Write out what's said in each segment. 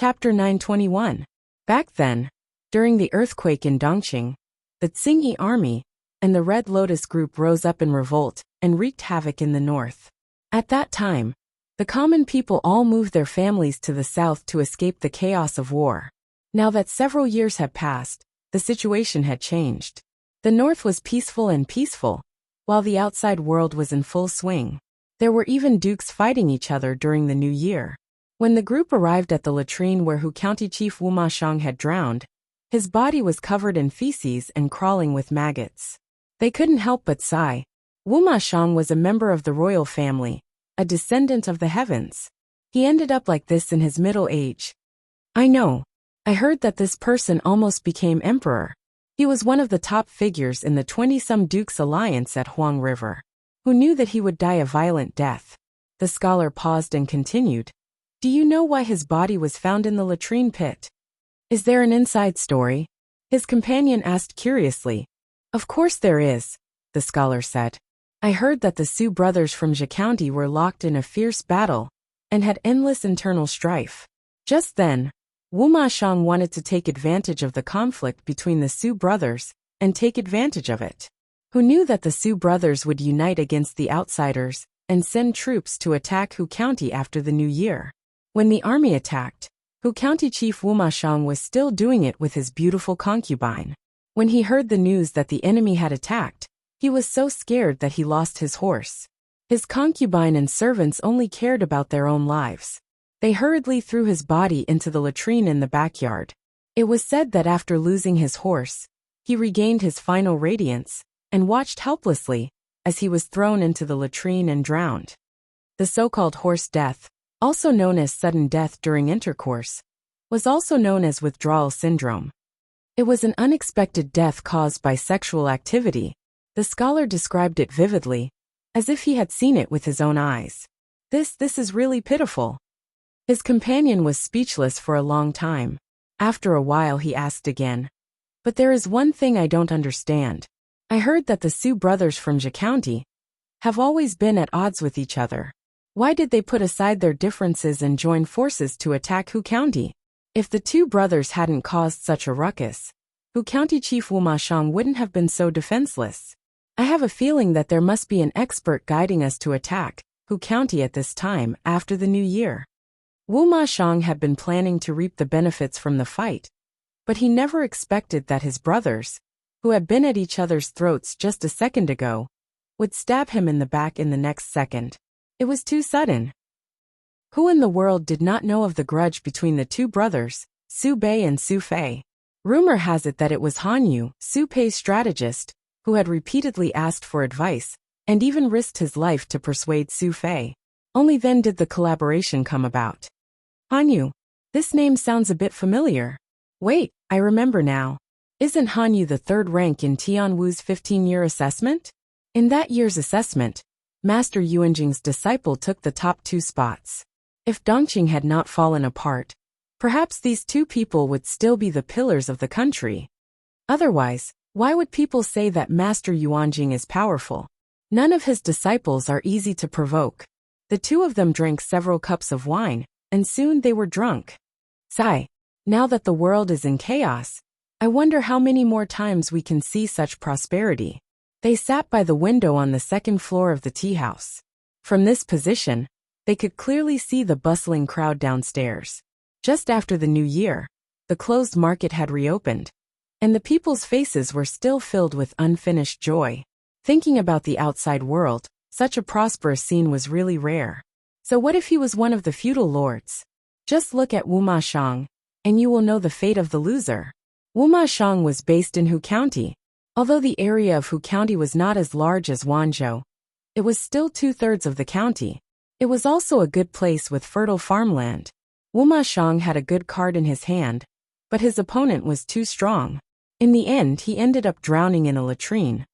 Chapter 921. Back then, during the earthquake in Dongqing, the Tsingyi army and the Red Lotus group rose up in revolt and wreaked havoc in the north. At that time, the common people all moved their families to the south to escape the chaos of war. Now that several years had passed, the situation had changed. The north was peaceful, while the outside world was in full swing. There were even dukes fighting each other during the new year. When the group arrived at the latrine where Hu County Chief Wu Mashang had drowned, his body was covered in feces and crawling with maggots. They couldn't help but sigh. Wu Mashang was a member of the royal family, a descendant of the heavens. He ended up like this in his middle age. I know. I heard that this person almost became emperor. He was one of the top figures in the 20-some Dukes alliance at Huang River. Who knew that he would die a violent death? The scholar paused and continued. Do you know why his body was found in the latrine pit? Is there an inside story? His companion asked curiously. Of course there is, the scholar said. I heard that the Su brothers from Zhe County were locked in a fierce battle and had endless internal strife. Just then, Wu Mashang wanted to take advantage of the conflict between the Su brothers and take advantage of it. Who knew that the Su brothers would unite against the outsiders and send troops to attack Hu County after the new year? When the army attacked, Hu County Chief Wu Mashang was still doing it with his beautiful concubine. When he heard the news that the enemy had attacked, he was so scared that he lost his horse. His concubine and servants only cared about their own lives. They hurriedly threw his body into the latrine in the backyard. It was said that after losing his horse, he regained his final radiance and watched helplessly as he was thrown into the latrine and drowned. The so-called horse death, also known as sudden death during intercourse, was also known as withdrawal syndrome. It was an unexpected death caused by sexual activity. The scholar described it vividly, as if he had seen it with his own eyes. This is really pitiful. His companion was speechless for a long time. After a while he asked again. But there is one thing I don't understand. I heard that the Su brothers from Zhe County have always been at odds with each other. Why did they put aside their differences and join forces to attack Hu County? If the two brothers hadn't caused such a ruckus, Hu County Chief Wu Mashang wouldn't have been so defenseless. I have a feeling that there must be an expert guiding us to attack Hu County at this time after the new year. Wu Mashang had been planning to reap the benefits from the fight, but he never expected that his brothers, who had been at each other's throats just a second ago, would stab him in the back in the next second. It was too sudden. Who in the world did not know of the grudge between the two brothers, Su Bei and Su Fei? Rumor has it that it was Han Yu, Su Pei's strategist, who had repeatedly asked for advice and even risked his life to persuade Su Fei. Only then did the collaboration come about. Han Yu. This name sounds a bit familiar. Wait, I remember now. Isn't Han Yu the third rank in Tian Wu's 15-year assessment? In that year's assessment, Master Yuanjing's disciple took the top 2 spots. If Dongqing had not fallen apart, perhaps these two people would still be the pillars of the country. Otherwise, why would people say that Master Yuanjing is powerful? None of his disciples are easy to provoke. The two of them drank several cups of wine, and soon they were drunk. Sigh. Now that the world is in chaos, I wonder how many more times we can see such prosperity. They sat by the window on the second floor of the tea house. From this position, they could clearly see the bustling crowd downstairs. Just after the new year, the closed market had reopened, and the people's faces were still filled with unfinished joy. Thinking about the outside world, such a prosperous scene was really rare. So what if he was one of the feudal lords? Just look at Wu Mashang, and you will know the fate of the loser. Wu Mashang was based in Hu County. Although the area of Hu County was not as large as Wanzhou, it was still 2/3 of the county. It was also a good place with fertile farmland. Wu Mashang had a good card in his hand, but his opponent was too strong. In the end, he ended up drowning in a latrine.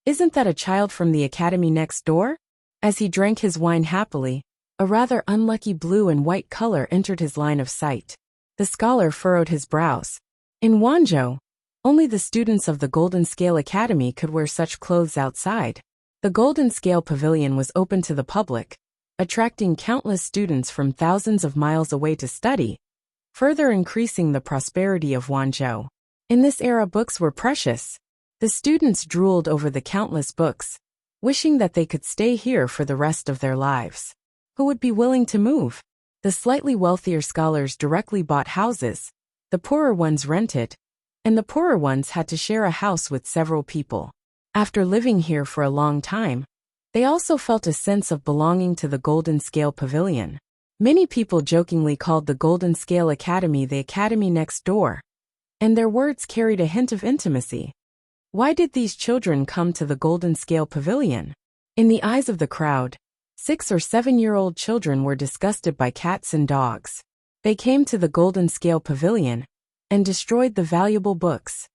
Isn't that a child from the academy next door? As he drank his wine happily, a rather unlucky blue and white color entered his line of sight. The scholar furrowed his brows. In Wanzhou, only the students of the Golden Scale Academy could wear such clothes outside. The Golden Scale Pavilion was open to the public, attracting countless students from thousands of miles away to study, further increasing the prosperity of Wanzhou. In this era, books were precious. The students drooled over the countless books, wishing that they could stay here for the rest of their lives. Who would be willing to move? The slightly wealthier scholars directly bought houses, the poorer ones rented, and the poorer ones had to share a house with several people. After living here for a long time, they also felt a sense of belonging to the Golden Scale Pavilion. Many people jokingly called the Golden Scale Academy the academy next door, and their words carried a hint of intimacy. Why did these children come to the Golden Scale Pavilion? In the eyes of the crowd, 6- or 7-year-old children were disgusted by cats and dogs. They came to the Golden Scale Pavilion and destroyed the valuable books.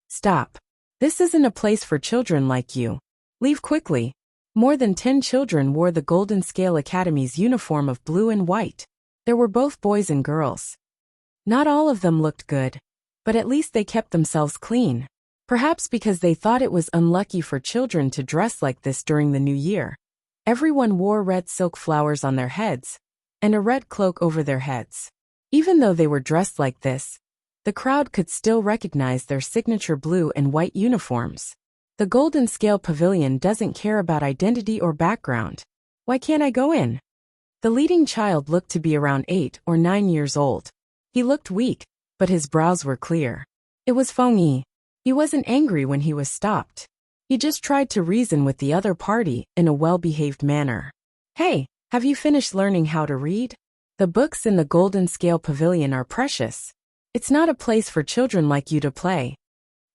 Stop. This isn't a place for children like you. Leave quickly. More than 10 children wore the Golden Scale Academy's uniform of blue and white. There were both boys and girls. Not all of them looked good, but at least they kept themselves clean. Perhaps because they thought it was unlucky for children to dress like this during the new year. Everyone wore red silk flowers on their heads, and a red cloak over their heads. Even though they were dressed like this, the crowd could still recognize their signature blue and white uniforms. The Golden Scale Pavilion doesn't care about identity or background. Why can't I go in? The leading child looked to be around 8 or 9 years old. He looked weak, but his brows were clear. It was Feng Yi. He wasn't angry when he was stopped. He just tried to reason with the other party in a well-behaved manner. Hey, have you finished learning how to read? The books in the Golden Scale Pavilion are precious. It's not a place for children like you to play.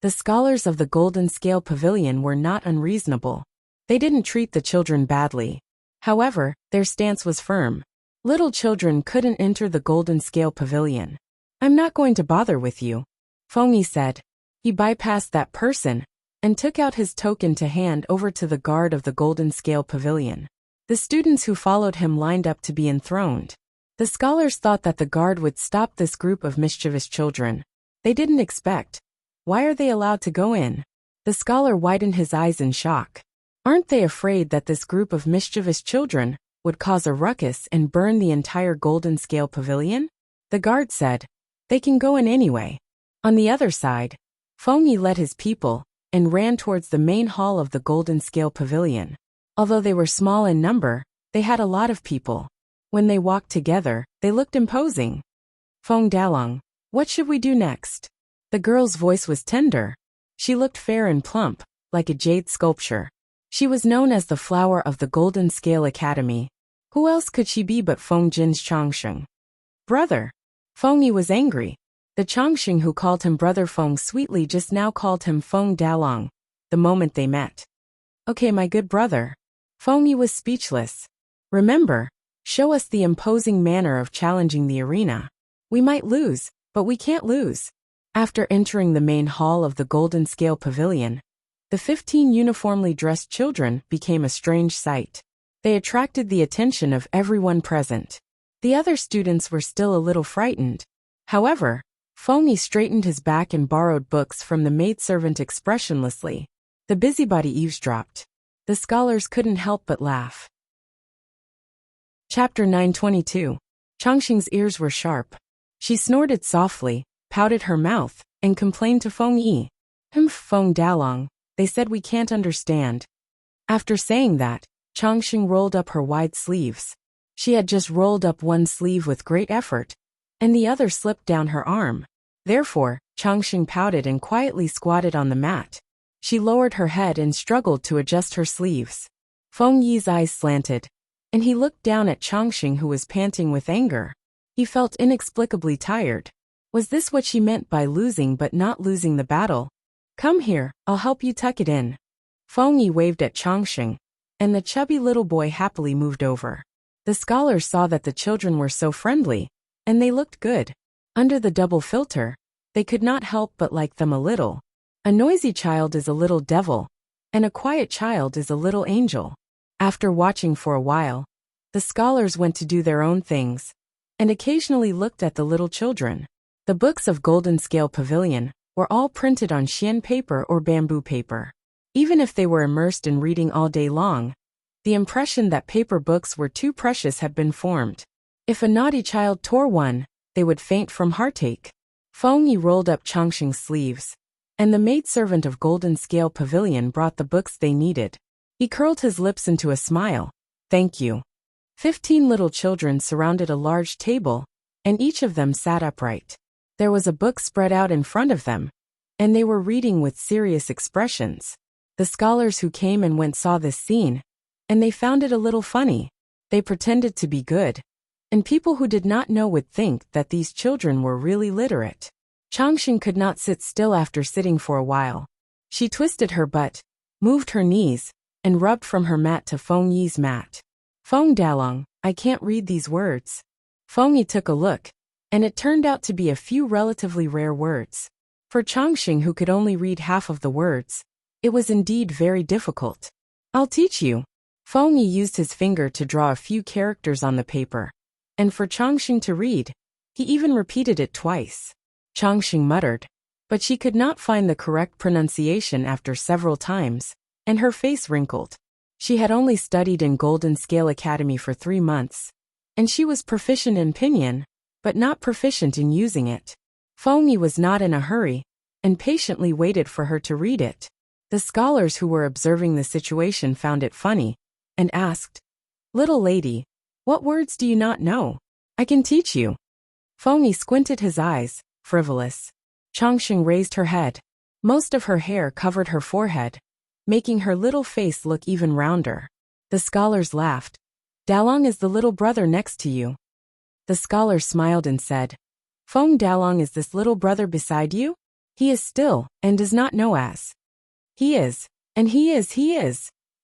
The scholars of the Golden Scale Pavilion were not unreasonable. They didn't treat the children badly. However, their stance was firm. Little children couldn't enter the Golden Scale Pavilion. I'm not going to bother with you, Feng Yi said. He bypassed that person and took out his token to hand over to the guard of the Golden Scale Pavilion. The students who followed him lined up to be enthroned. The scholars thought that the guard would stop this group of mischievous children. They didn't expect. Why are they allowed to go in? The scholar widened his eyes in shock. Aren't they afraid that this group of mischievous children would cause a ruckus and burn the entire Golden Scale Pavilion? The guard said, they can go in anyway. On the other side, Feng Yi led his people and ran towards the main hall of the Golden Scale Pavilion. Although they were small in number, they had a lot of people. When they walked together, they looked imposing. Feng Dalong, what should we do next? The girl's voice was tender. She looked fair and plump, like a jade sculpture. She was known as the flower of the Golden Scale Academy. Who else could she be but Feng Jin's Changsheng? Brother. Feng Yi was angry. The Changsheng who called him Brother Feng sweetly just now called him Feng Dalong, the moment they met. Okay, my good brother. Feng Yi was speechless. Remember, show us the imposing manner of challenging the arena. We might lose, but we can't lose. After entering the main hall of the Golden Scale Pavilion, the 15 uniformly dressed children became a strange sight. They attracted the attention of everyone present. The other students were still a little frightened. However, Feng Yi straightened his back and borrowed books from the maidservant expressionlessly. The busybody eavesdropped. The scholars couldn't help but laugh. Chapter 922. Changxing's ears were sharp. She snorted softly, pouted her mouth, and complained to Feng Yi. Feng Dalong, they said we can't understand. After saying that, Changxing rolled up her wide sleeves. She had just rolled up one sleeve with great effort, and the other slipped down her arm. Therefore, Changxing pouted and quietly squatted on the mat. She lowered her head and struggled to adjust her sleeves. Feng Yi's eyes slanted, and he looked down at Changxing who was panting with anger. He felt inexplicably tired. Was this what she meant by losing but not losing the battle? Come here, I'll help you tuck it in. Feng Yi waved at Changxing, and the chubby little boy happily moved over. The scholars saw that the children were so friendly, and they looked good. Under the double filter, they could not help but like them a little. A noisy child is a little devil, and a quiet child is a little angel. After watching for a while, the scholars went to do their own things, and occasionally looked at the little children. The books of Golden Scale Pavilion were all printed on xian paper or bamboo paper. Even if they were immersed in reading all day long, the impression that paper books were too precious had been formed. If a naughty child tore one, they would faint from heartache. Feng Yi rolled up Changxing's sleeves, and the maidservant of Golden Scale Pavilion brought the books they needed. He curled his lips into a smile. Thank you. 15 little children surrounded a large table, and each of them sat upright. There was a book spread out in front of them, and they were reading with serious expressions. The scholars who came and went saw this scene, and they found it a little funny. They pretended to be good, and people who did not know would think that these children were really literate. Changxing could not sit still after sitting for a while. She twisted her butt, moved her knees, and rubbed from her mat to Feng Yi's mat. Feng Dalong, I can't read these words. Feng Yi took a look, and it turned out to be a few relatively rare words. For Changxing, who could only read half of the words, it was indeed very difficult. I'll teach you. Feng Yi used his finger to draw a few characters on the paper, and for Changxing to read, he even repeated it twice. Changxing muttered, but she could not find the correct pronunciation after several times, and her face wrinkled. She had only studied in Golden Scale Academy for 3 months, and she was proficient in pinyin, but not proficient in using it. Feng Yi was not in a hurry, and patiently waited for her to read it. The scholars who were observing the situation found it funny, and asked, Little lady, what words do you not know? I can teach you. Feng Yi squinted his eyes, frivolous. Changxing raised her head. Most of her hair covered her forehead, making her little face look even rounder. The scholars laughed. Dalong is the little brother next to you. The scholar smiled and said, Feng Dalong is this little brother beside you? He is still, and does not know as. He is, and he is.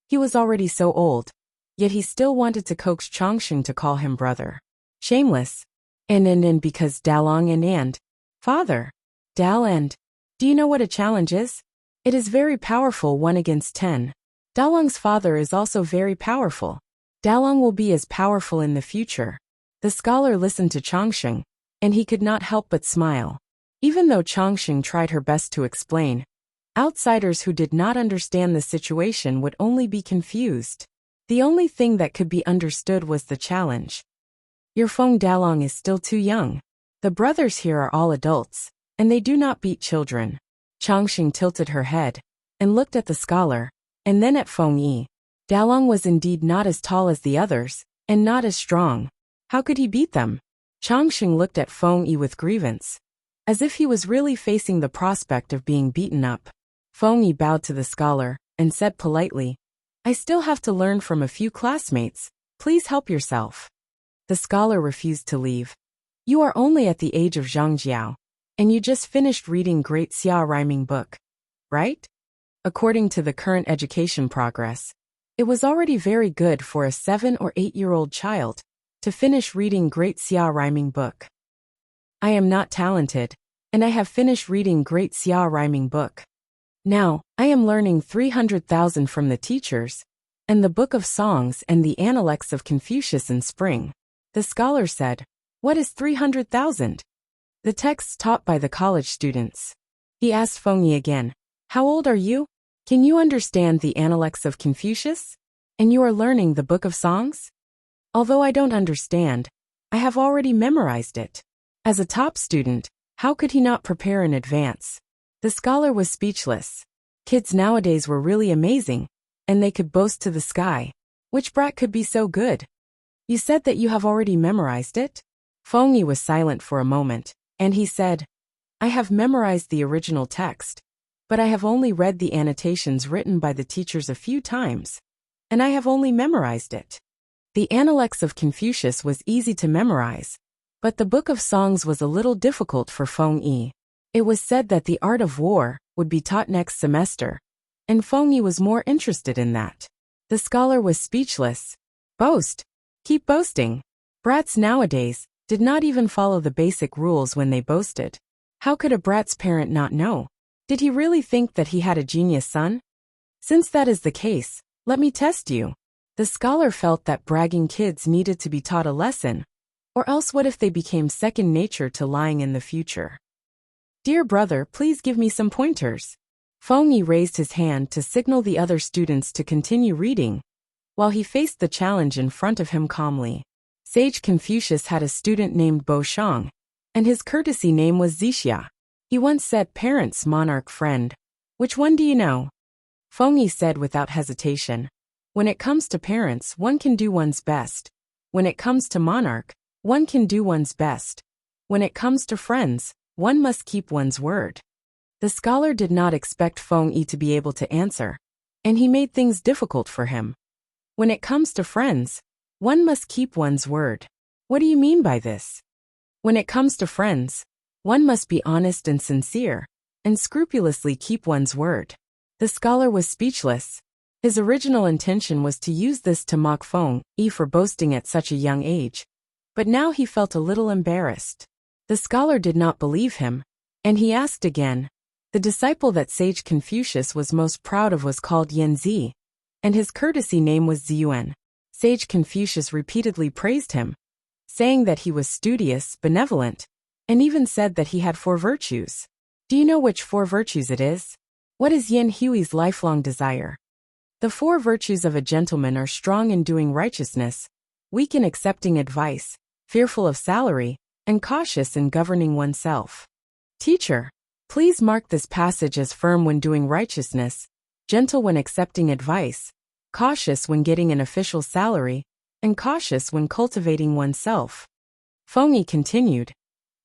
He was already so old, yet he still wanted to coax Changxing to call him brother. Shameless. And because Dalong and father. Dal and. Do you know what a challenge is? It is very powerful 1 against 10. Dalong's father is also very powerful. Dalong will be as powerful in the future. The scholar listened to Changxing, and he could not help but smile. Even though Changxing tried her best to explain, outsiders who did not understand the situation would only be confused. The only thing that could be understood was the challenge. Your Feng Dalong is still too young. The brothers here are all adults, and they do not beat children. Changxing tilted her head, and looked at the scholar, and then at Feng Yi. Dalong was indeed not as tall as the others, and not as strong. How could he beat them? Changxing looked at Feng Yi with grievance, as if he was really facing the prospect of being beaten up. Feng Yi bowed to the scholar, and said politely, I still have to learn from a few classmates. Please help yourself. The scholar refused to leave. You are only at the age of Zhangjiao, and you just finished reading Great Xia rhyming book, right? According to the current education progress, it was already very good for a 7 or 8-year-old child to finish reading Great Xia rhyming book. I am not talented, and I have finished reading Great Xia rhyming book. Now, I am learning 300,000 from the teachers, and the Book of Songs and the Analects of Confucius in spring. The scholar said, What is 300,000? The texts taught by the college students. He asked Feng Yi again, How old are you? Can you understand the Analects of Confucius? And you are learning the Book of Songs? Although I don't understand, I have already memorized it. As a top student, how could he not prepare in advance? The scholar was speechless. Kids nowadays were really amazing, and they could boast to the sky. Which brat could be so good? You said that you have already memorized it? Feng Yi was silent for a moment, and he said, I have memorized the original text, but I have only read the annotations written by the teachers a few times, and I have only memorized it. The Analects of Confucius was easy to memorize, but the Book of Songs was a little difficult for Feng Yi. It was said that the art of war would be taught next semester, and Feng Yi was more interested in that. The scholar was speechless. Boast. Keep boasting. Brats nowadays did not even follow the basic rules when they boasted. How could a brat's parent not know? Did he really think that he had a genius son? Since that is the case, let me test you. The scholar felt that bragging kids needed to be taught a lesson, or else what if they became second nature to lying in the future? Dear brother, please give me some pointers. Feng Yi raised his hand to signal the other students to continue reading, while he faced the challenge in front of him calmly. Sage Confucius had a student named Bo Shang, and his courtesy name was Zixia. He once said, "Parents, monarch, friend. Which one do you know?" Fengyi said without hesitation. When it comes to parents, one can do one's best. When it comes to monarch, one can do one's best. When it comes to friends, one must keep one's word. The scholar did not expect Fengyi to be able to answer, and he made things difficult for him. When it comes to friends, one must keep one's word. What do you mean by this? When it comes to friends, one must be honest and sincere, and scrupulously keep one's word. The scholar was speechless. His original intention was to use this to mock Fengyi for boasting at such a young age, but now he felt a little embarrassed. The scholar did not believe him, and he asked again. The disciple that sage Confucius was most proud of was called Yanzi, and his courtesy name was Ziyuan. Sage Confucius repeatedly praised him, saying that he was studious, benevolent, and even said that he had 4 virtues. Do you know which 4 virtues it is? What is Yan Hui's lifelong desire? The 4 virtues of a gentleman are strong in doing righteousness, weak in accepting advice, fearful of salary, and cautious in governing oneself. Teacher, please mark this passage as firm when doing righteousness, gentle when accepting advice, cautious when getting an official salary, and cautious when cultivating oneself. Fengyi continued.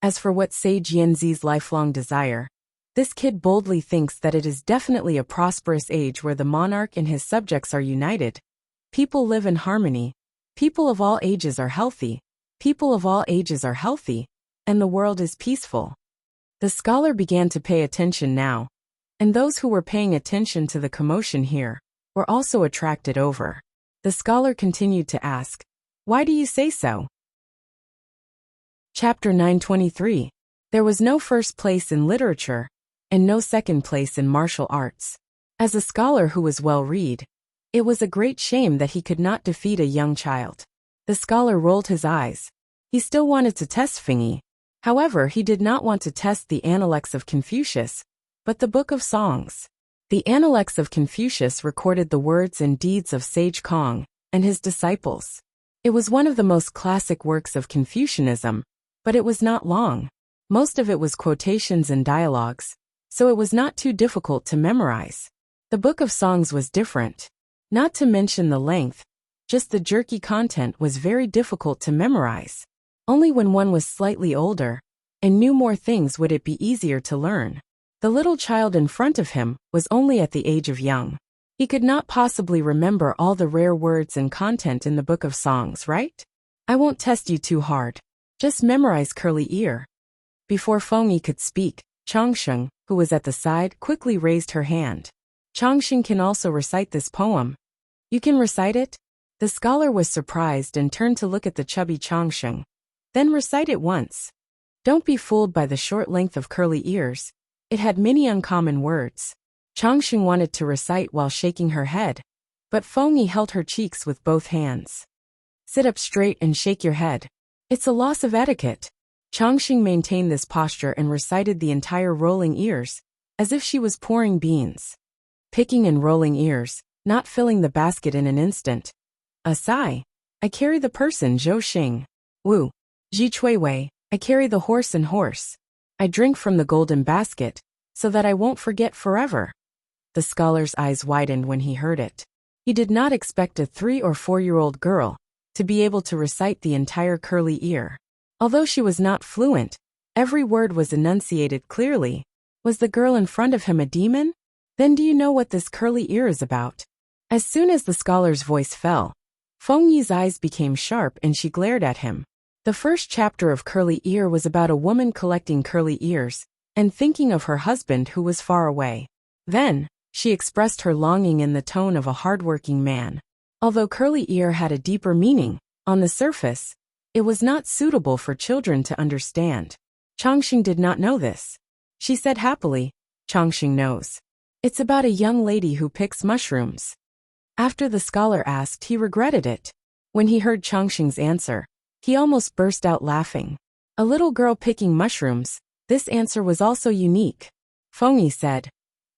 As for what sage Yanzi's lifelong desire, this kid boldly thinks that it is definitely a prosperous age where the monarch and his subjects are united. People live in harmony. People of all ages are healthy. People of all ages are healthy, and the world is peaceful. The scholar began to pay attention now, and those who were paying attention to the commotion here were also attracted over. The scholar continued to ask, "Why do you say so?" Chapter 923. There was no first place in literature, and no second place in martial arts. As a scholar who was well-read, it was a great shame that he could not defeat a young child. The scholar rolled his eyes. He still wanted to test Fengyi. However, he did not want to test the Analects of Confucius, but the Book of Songs. The Analects of Confucius recorded the words and deeds of Sage Kong and his disciples. It was one of the most classic works of Confucianism, but it was not long. Most of it was quotations and dialogues, so it was not too difficult to memorize. The Book of Songs was different. Not to mention the length, just the jerky content was very difficult to memorize. Only when one was slightly older and knew more things would it be easier to learn. The little child in front of him was only at the age of young. He could not possibly remember all the rare words and content in the Book of Songs, right? I won't test you too hard. Just memorize curly ear. Before Fengyi could speak, Changsheng, who was at the side, quickly raised her hand. Changsheng can also recite this poem. You can recite it? The scholar was surprised and turned to look at the chubby Changsheng. Then recite it once. Don't be fooled by the short length of curly ears. It had many uncommon words. Changsheng wanted to recite while shaking her head, but Fengyi held her cheeks with both hands. Sit up straight and shake your head. It's a loss of etiquette. Changsheng maintained this posture and recited the entire rolling ears, as if she was pouring beans. Picking and rolling ears, not filling the basket in an instant. A sigh. I carry the person Zhou Xing. Wu. Ji Chui Wei. I carry the horse and horse. I drink from the golden basket, so that I won't forget forever. The scholar's eyes widened when he heard it. He did not expect a 3- or 4-year-old girl to be able to recite the entire curly ear. Although she was not fluent, every word was enunciated clearly. Was the girl in front of him a demon? Then do you know what this curly ear is about? As soon as the scholar's voice fell, Fengyi's eyes became sharp and she glared at him. The first chapter of Curly Ear was about a woman collecting curly ears and thinking of her husband who was far away. Then, she expressed her longing in the tone of a hardworking man. Although Curly Ear had a deeper meaning, on the surface, it was not suitable for children to understand. Changsheng did not know this. She said happily, Changsheng knows. It's about a young lady who picks mushrooms. After the scholar asked, he regretted it. When he heard Changsheng's answer, he almost burst out laughing. A little girl picking mushrooms, this answer was also unique. Fengyi said,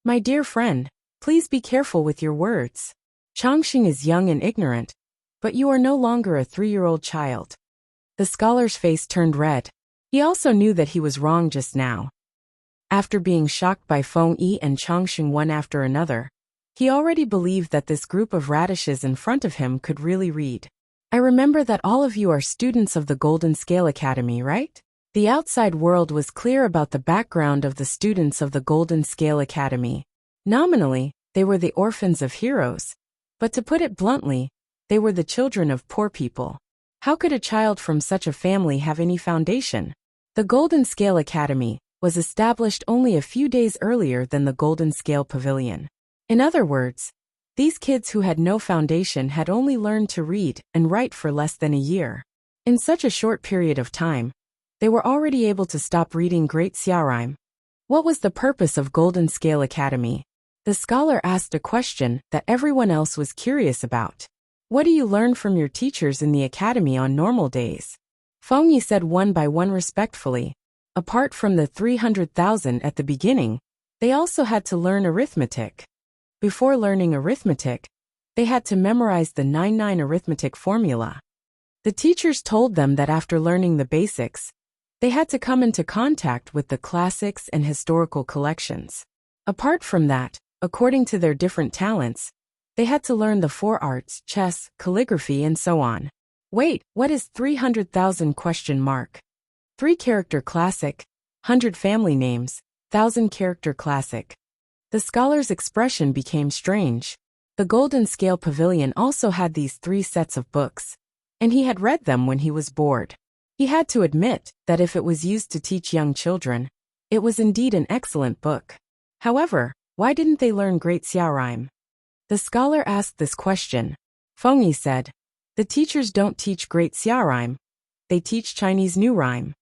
My dear friend, please be careful with your words. Changsheng is young and ignorant, but you are no longer a 3-year-old child. The scholar's face turned red. He also knew that he was wrong just now. After being shocked by Feng Yi and Changxing one after another, he already believed that this group of radishes in front of him could really read. I remember that all of you are students of the Golden Scale Academy, right? The outside world was clear about the background of the students of the Golden Scale Academy. Nominally, they were the orphans of heroes. But to put it bluntly, they were the children of poor people. How could a child from such a family have any foundation? The Golden Scale Academy was established only a few days earlier than the Golden Scale Pavilion. In other words, these kids who had no foundation had only learned to read and write for less than a year. In such a short period of time, they were already able to stop reading Great Xiaorime. What was the purpose of Golden Scale Academy? The scholar asked a question that everyone else was curious about. What do you learn from your teachers in the academy on normal days? Feng Yi said one by one respectfully. Apart from the 300,000 at the beginning, they also had to learn arithmetic. Before learning arithmetic, they had to memorize the 9-9 arithmetic formula. The teachers told them that after learning the basics, they had to come into contact with the classics and historical collections. Apart from that, according to their different talents, they had to learn the 4 arts, chess, calligraphy, and so on. Wait, what is 300,000 ? 3-character classic, 100 family names, 1,000-character classic. The scholar's expression became strange. The Golden Scale Pavilion also had these 3 sets of books, and he had read them when he was bored. He had to admit that if it was used to teach young children, it was indeed an excellent book. However, why didn't they learn Great Xiaorime? The scholar asked this question. Feng Yi said, the teachers don't teach Great Xiaorime. They teach Chinese New Rhyme.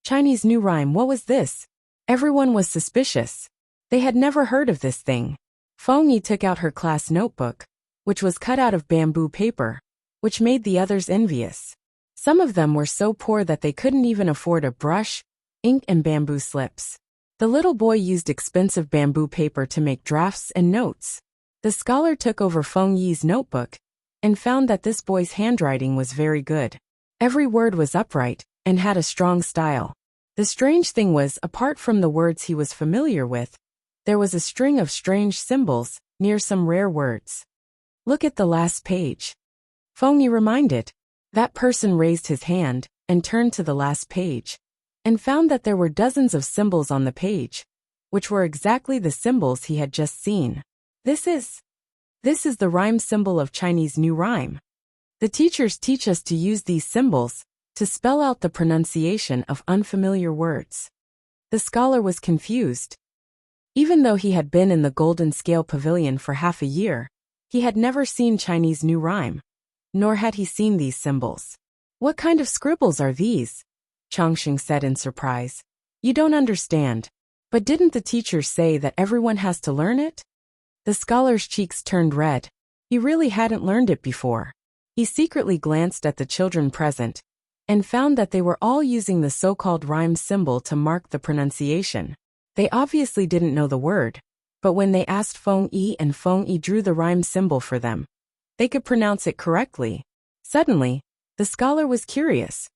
Chinese New Rhyme, what was this? Everyone was suspicious. They had never heard of this thing. Feng Yi took out her class notebook, which was cut out of bamboo paper, which made the others envious. Some of them were so poor that they couldn't even afford a brush, ink, and bamboo slips. The little boy used expensive bamboo paper to make drafts and notes. The scholar took over Feng Yi's notebook and found that this boy's handwriting was very good. Every word was upright and had a strong style. The strange thing was, apart from the words he was familiar with, there was a string of strange symbols near some rare words. Look at the last page. Feng Yi reminded. That person raised his hand and turned to the last page and found that there were dozens of symbols on the page, which were exactly the symbols he had just seen. This is the rhyme symbol of Chinese New Rhyme. The teachers teach us to use these symbols to spell out the pronunciation of unfamiliar words. The scholar was confused. Even though he had been in the Golden Scale Pavilion for half a year, he had never seen Chinese New Rhyme, nor had he seen these symbols. What kind of scribbles are these? Changxing said in surprise. You don't understand. But didn't the teacher say that everyone has to learn it? The scholar's cheeks turned red. He really hadn't learned it before. He secretly glanced at the children present and found that they were all using the so-called rhyme symbol to mark the pronunciation. They obviously didn't know the word, but when they asked Feng Yi and Feng Yi drew the rhyme symbol for them, they could pronounce it correctly. Suddenly, the scholar was curious.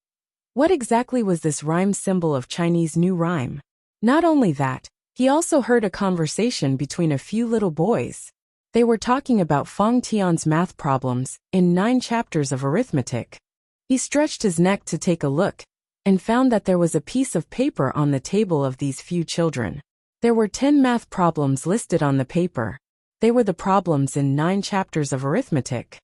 What exactly was this rhyme symbol of Chinese New Rhyme? Not only that, he also heard a conversation between a few little boys. They were talking about Feng Tian's math problems in 9 chapters of arithmetic. He stretched his neck to take a look and found that there was a piece of paper on the table of these few children. There were 10 math problems listed on the paper. They were the problems in 9 chapters of arithmetic.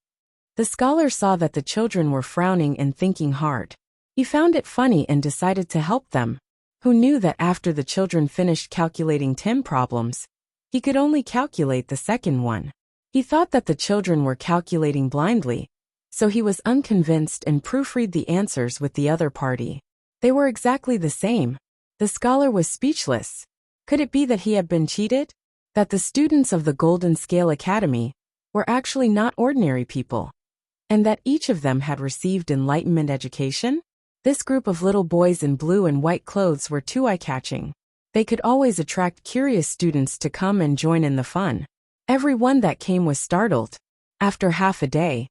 The scholar saw that the children were frowning and thinking hard. He found it funny and decided to help them. Who knew that after the children finished calculating 10 problems, he could only calculate the second one. He thought that the children were calculating blindly, so he was unconvinced and proofread the answers with the other party. They were exactly the same. The scholar was speechless. Could it be that he had been cheated? That the students of the Golden Scale Academy were actually not ordinary people, and that each of them had received enlightenment education? This group of little boys in blue and white clothes were too eye-catching. They could always attract curious students to come and join in the fun. Every one that came was startled. After half a day,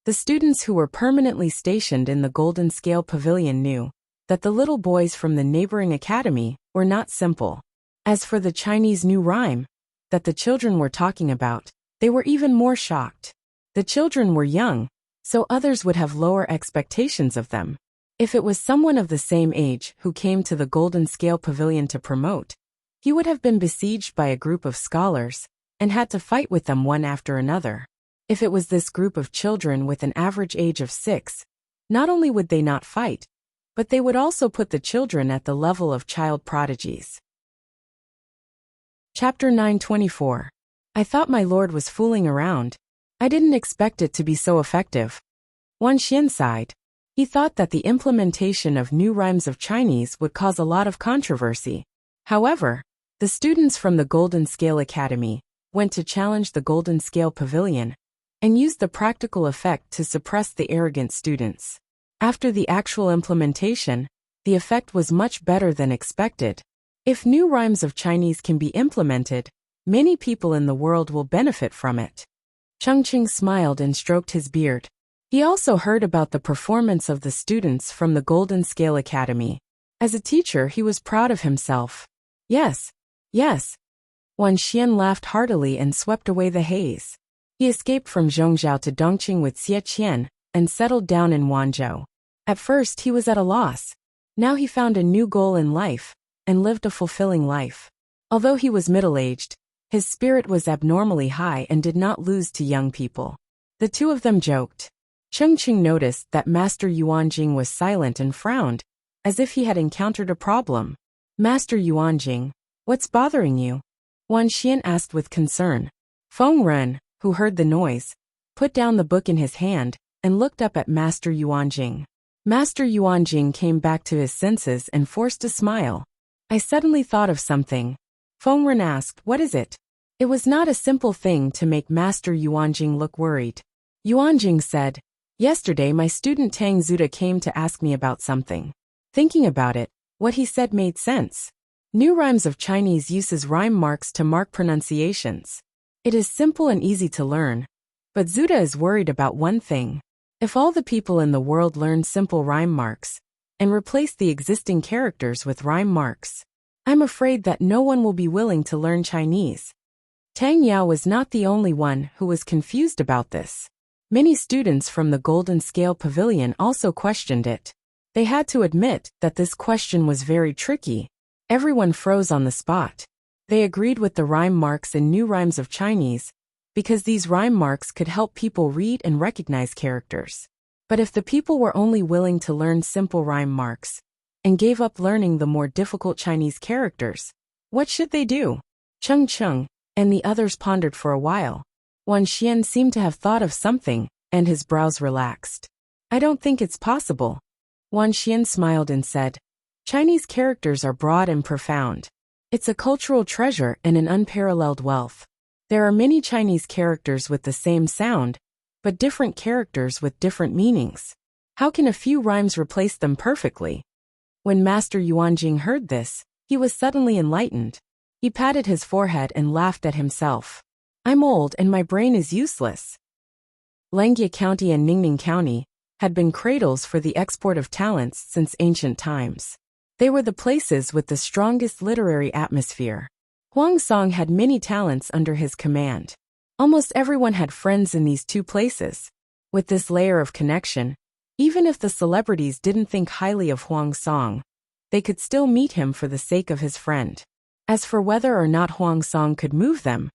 the students who were permanently stationed in the Golden Scale Pavilion knew that the little boys from the neighboring academy were not simple. As for the Chinese new rhyme that the children were talking about, they were even more shocked. The children were young, so others would have lower expectations of them. If it was someone of the same age who came to the Golden Scale Pavilion to promote, he would have been besieged by a group of scholars and had to fight with them one after another. If it was this group of children with an average age of 6, not only would they not fight, but they would also put the children at the level of child prodigies. Chapter 924. I thought my lord was fooling around. I didn't expect it to be so effective. Wan Xian sighed. He thought that the implementation of new rhymes of Chinese would cause a lot of controversy. However, the students from the Golden Scale Academy went to challenge the Golden Scale Pavilion and used the practical effect to suppress the arrogant students. After the actual implementation, the effect was much better than expected. If new rhymes of Chinese can be implemented, many people in the world will benefit from it. Chengqing smiled and stroked his beard. He also heard about the performance of the students from the Golden Scale Academy. As a teacher, he was proud of himself. Yes. Wan Xian laughed heartily and swept away the haze. He escaped from Zhongzhou to Dongqing with Xie Qian and settled down in Wanzhou. At first he was at a loss. Now he found a new goal in life and lived a fulfilling life. Although he was middle-aged, his spirit was abnormally high and did not lose to young people. The two of them joked. Chengqing noticed that Master Yuanjing was silent and frowned, as if he had encountered a problem. Master Yuanjing, what's bothering you? Wan Xian asked with concern. Feng Ren, who heard the noise, put down the book in his hand and looked up at Master Yuanjing. Master Yuanjing came back to his senses and forced a smile. I suddenly thought of something. Feng Ren asked, what is it? It was not a simple thing to make Master Yuanjing look worried. Yuanjing said, yesterday my student Tang Zuda came to ask me about something. Thinking about it, what he said made sense. New rhymes of Chinese uses rhyme marks to mark pronunciations. It is simple and easy to learn. But Zuda is worried about one thing. If all the people in the world learn simple rhyme marks and replace the existing characters with rhyme marks, I'm afraid that no one will be willing to learn Chinese. Tang Yao was not the only one who was confused about this. Many students from the Golden Scale Pavilion also questioned it. They had to admit that this question was very tricky. Everyone froze on the spot. They agreed with the rhyme marks in new rhymes of Chinese, because these rhyme marks could help people read and recognize characters. But if the people were only willing to learn simple rhyme marks and gave up learning the more difficult Chinese characters, what should they do? Cheng and the others pondered for a while. Wan Xian seemed to have thought of something, and his brows relaxed. I don't think it's possible. Wan Xian smiled and said, Chinese characters are broad and profound. It's a cultural treasure and an unparalleled wealth. There are many Chinese characters with the same sound, but different characters with different meanings. How can a few rhymes replace them perfectly? When Master Yuanjing heard this, he was suddenly enlightened. He patted his forehead and laughed at himself. I'm old and my brain is useless. Lengjie County and Ningning County had been cradles for the export of talents since ancient times. They were the places with the strongest literary atmosphere. Huang Song had many talents under his command. Almost everyone had friends in these two places. With this layer of connection, even if the celebrities didn't think highly of Huang Song, they could still meet him for the sake of his friend. As for whether or not Huang Song could move them,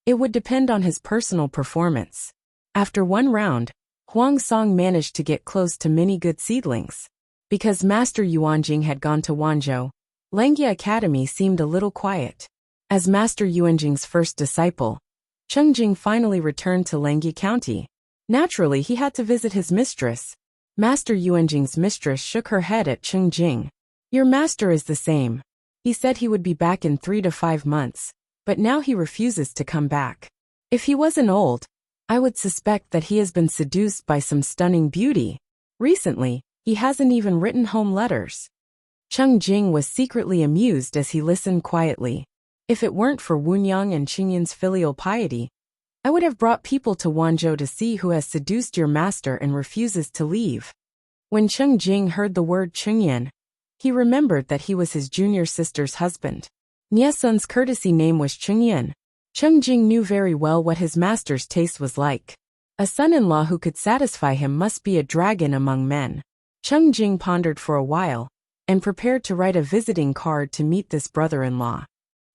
it would depend on his personal performance. After one round, Huang Song managed to get close to many good seedlings. Because Master Yuanjing had gone to Wanzhou, Lengjie Academy seemed a little quiet. As Master Yuanjing's first disciple, Chengjing finally returned to Lengjie County. Naturally, he had to visit his mistress. Master Yuanjing's mistress shook her head at Chengjing. Your master is the same. He said he would be back in 3 to 5 months, but now he refuses to come back. If he wasn't old, I would suspect that he has been seduced by some stunning beauty. Recently, he hasn't even written home letters. Chengjing was secretly amused as he listened quietly. If it weren't for Wunyang and Qingyan's filial piety, I would have brought people to Wanzhou to see who has seduced your master and refuses to leave. When Chengjing heard the word Qingyan, He remembered that he was his junior sister's husband. Nie Sun's courtesy name was Chung Yin. Chung Jing knew very well what his master's taste was like. A son-in-law who could satisfy him must be a dragon among men. Chung Jing pondered for a while, and prepared to write a visiting card to meet this brother-in-law.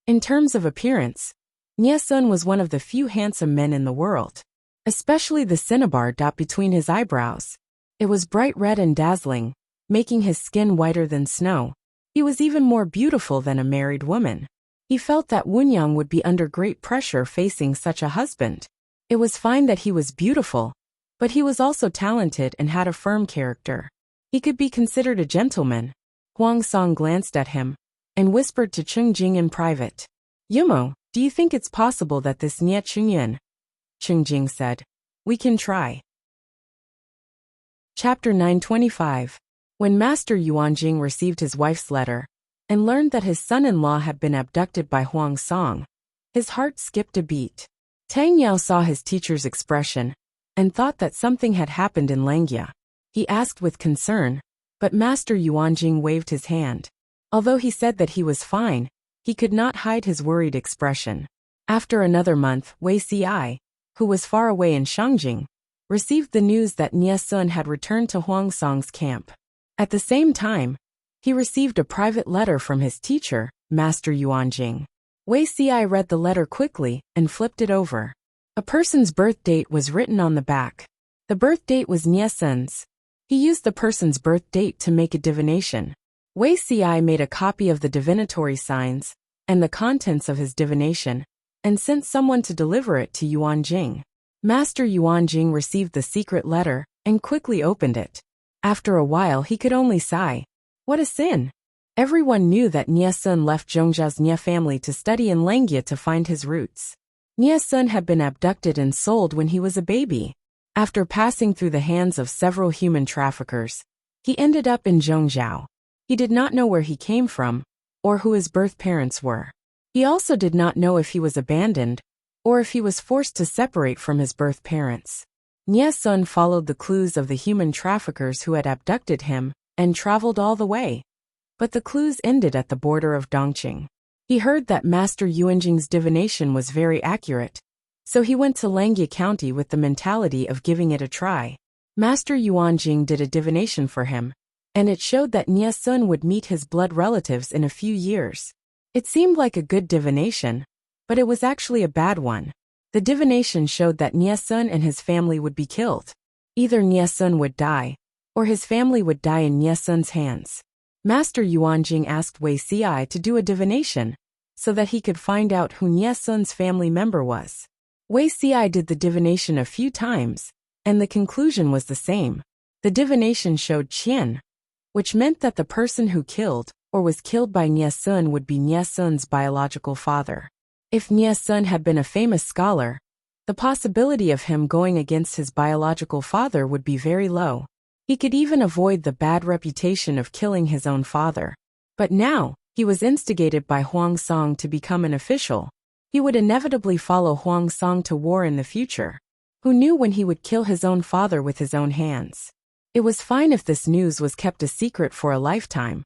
In terms of appearance, Nie Sun was one of the few handsome men in the world. Especially the cinnabar dot between his eyebrows. It was bright red and dazzling, making his skin whiter than snow. He was even more beautiful than a married woman. He felt that Wunyang would be under great pressure facing such a husband. It was fine that he was beautiful, but he was also talented and had a firm character. He could be considered a gentleman. Huang Song glanced at him and whispered to Chung Jing in private. Yumo, do you think it's possible that this Nie Chung Yin? Chung Jing said. We can try. Chapter 925. When Master Yuanjing received his wife's letter and learned that his son-in-law had been abducted by Huang Song, his heart skipped a beat. Tang Yao saw his teacher's expression and thought that something had happened in Langia. He asked with concern, but Master Yuanjing waved his hand. Although he said that he was fine, he could not hide his worried expression. After another month, Wei Ci, who was far away in Shangjing, received the news that Nie Sun had returned to Huang Song's camp. At the same time, he received a private letter from his teacher, Master Yuanjing. Wei Ci read the letter quickly and flipped it over. A person's birth date was written on the back. The birth date was Nie Sun's. He used the person's birth date to make a divination. Wei Ci made a copy of the divinatory signs and the contents of his divination and sent someone to deliver it to Yuanjing. Master Yuanjing received the secret letter and quickly opened it. After a while he could only sigh. What a sin! Everyone knew that Nie Sun left Zhongzhao's Nie family to study in Langia to find his roots. Nie Sun had been abducted and sold when he was a baby. After passing through the hands of several human traffickers, he ended up in Zhongzhao. He did not know where he came from, or who his birth parents were. He also did not know if he was abandoned, or if he was forced to separate from his birth parents. Nie Sun followed the clues of the human traffickers who had abducted him, and traveled all the way. But the clues ended at the border of Dongqing. He heard that Master Yuanjing's divination was very accurate, so he went to Langia County with the mentality of giving it a try. Master Yuanjing did a divination for him, and it showed that Nie Sun would meet his blood relatives in a few years. It seemed like a good divination, but it was actually a bad one. The divination showed that Nie Sun and his family would be killed. Either Nie Sun would die, or his family would die in Nie Sun's hands. Master Yuanjing asked Wei Ci to do a divination, so that he could find out who Nie Sun's family member was. Wei Ci did the divination a few times, and the conclusion was the same. The divination showed Qian, which meant that the person who killed, or was killed by Nie Sun would be Nie Sun's biological father. If Nie Sun had been a famous scholar, the possibility of him going against his biological father would be very low. He could even avoid the bad reputation of killing his own father. But now, he was instigated by Huang Song to become an official. He would inevitably follow Huang Song to war in the future. Who knew when he would kill his own father with his own hands? It was fine if this news was kept a secret for a lifetime.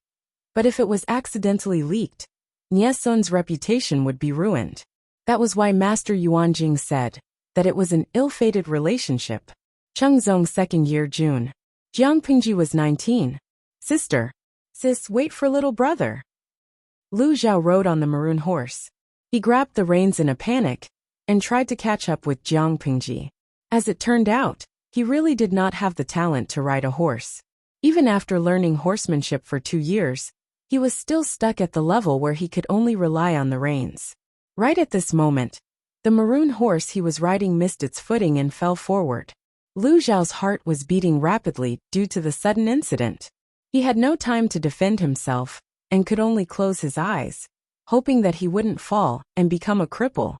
But if it was accidentally leaked, Nie Sun's reputation would be ruined. That was why Master Yuanjing said that it was an ill-fated relationship. Chengzong's second year, June. Jiang Pingji was 19. Sister. Sis, wait for little brother. Lu Zhao rode on the maroon horse. He grabbed the reins in a panic and tried to catch up with Jiang Pingji. As it turned out, he really did not have the talent to ride a horse. Even after learning horsemanship for 2 years, he was still stuck at the level where he could only rely on the reins. Right at this moment, the maroon horse he was riding missed its footing and fell forward. Lu Zhao's heart was beating rapidly due to the sudden incident. He had no time to defend himself and could only close his eyes, hoping that he wouldn't fall and become a cripple.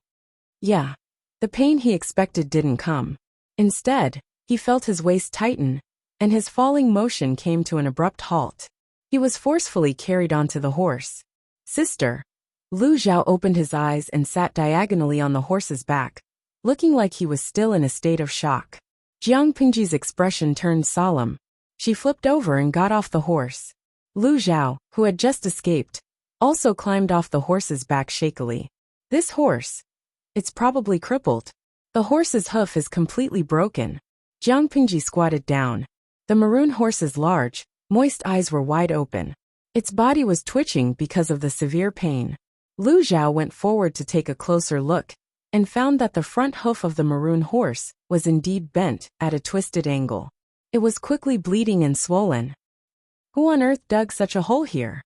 Yeah, the pain he expected didn't come. Instead, he felt his waist tighten, and his falling motion came to an abrupt halt. He was forcefully carried onto the horse. Sister. Lu Zhao opened his eyes and sat diagonally on the horse's back, looking like he was still in a state of shock. Jiang Pingji's expression turned solemn. She flipped over and got off the horse. Lu Zhao, who had just escaped, also climbed off the horse's back shakily. This horse. It's probably crippled. The horse's hoof is completely broken. Jiang Pingji squatted down. The maroon horse's large, moist eyes were wide open. Its body was twitching because of the severe pain. Lu Zhao went forward to take a closer look, and found that the front hoof of the maroon horse was indeed bent at a twisted angle. It was quickly bleeding and swollen. Who on earth dug such a hole here?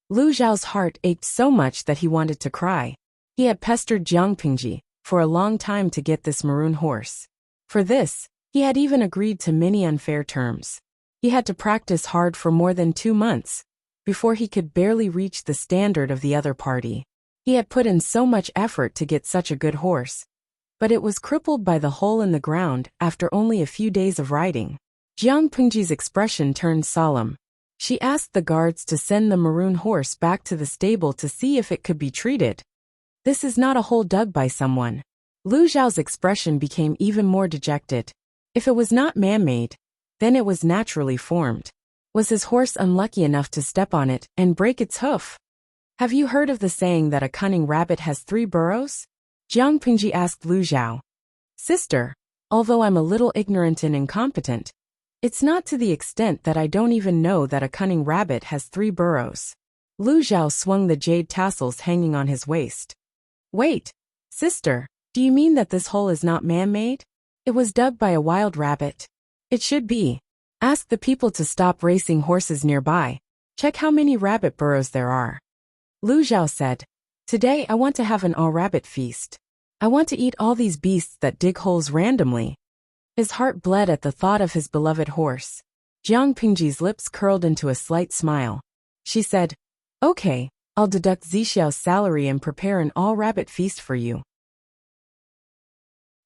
Lu Zhao's heart ached so much that he wanted to cry. He had pestered Jiang Pingji for a long time to get this maroon horse. For this, he had even agreed to many unfair terms. He had to practice hard for more than 2 months before he could barely reach the standard of the other party. He had put in so much effort to get such a good horse, but it was crippled by the hole in the ground after only a few days of riding. Jiang Pingji's expression turned solemn. She asked the guards to send the maroon horse back to the stable to see if it could be treated. This is not a hole dug by someone. Lu Zhao's expression became even more dejected. If it was not man-made, then it was naturally formed. Was his horse unlucky enough to step on it and break its hoof? Have you heard of the saying that a cunning rabbit has 3 burrows? Jiang Pingji asked Lu Zhao. Sister, although I'm a little ignorant and incompetent, it's not to the extent that I don't even know that a cunning rabbit has 3 burrows. Lu Zhao swung the jade tassels hanging on his waist. Wait, sister, do you mean that this hole is not man-made? It was dug by a wild rabbit. It should be. Ask the people to stop racing horses nearby. Check how many rabbit burrows there are. Lu Zhao said, Today I want to have an all-rabbit feast. I want to eat all these beasts that dig holes randomly. His heart bled at the thought of his beloved horse. Jiang Pingji's lips curled into a slight smile. She said, Okay, I'll deduct Zixiao's salary and prepare an all-rabbit feast for you.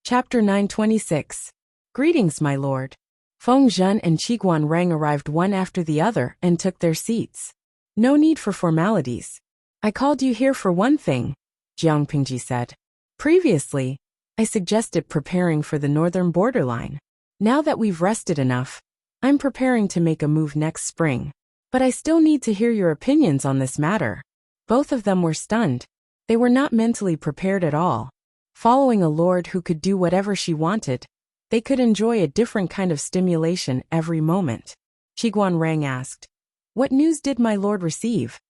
Chapter 926. Greetings, my lord. Feng Zhen and Qiguan Rang arrived one after the other and took their seats. No need for formalities. I called you here for one thing, Jiang Pingji said. Previously, I suggested preparing for the northern borderline. Now that we've rested enough, I'm preparing to make a move next spring. But I still need to hear your opinions on this matter. Both of them were stunned. They were not mentally prepared at all. Following a lord who could do whatever she wanted, they could enjoy a different kind of stimulation every moment. Qiguan Rang asked, What news did my lord receive?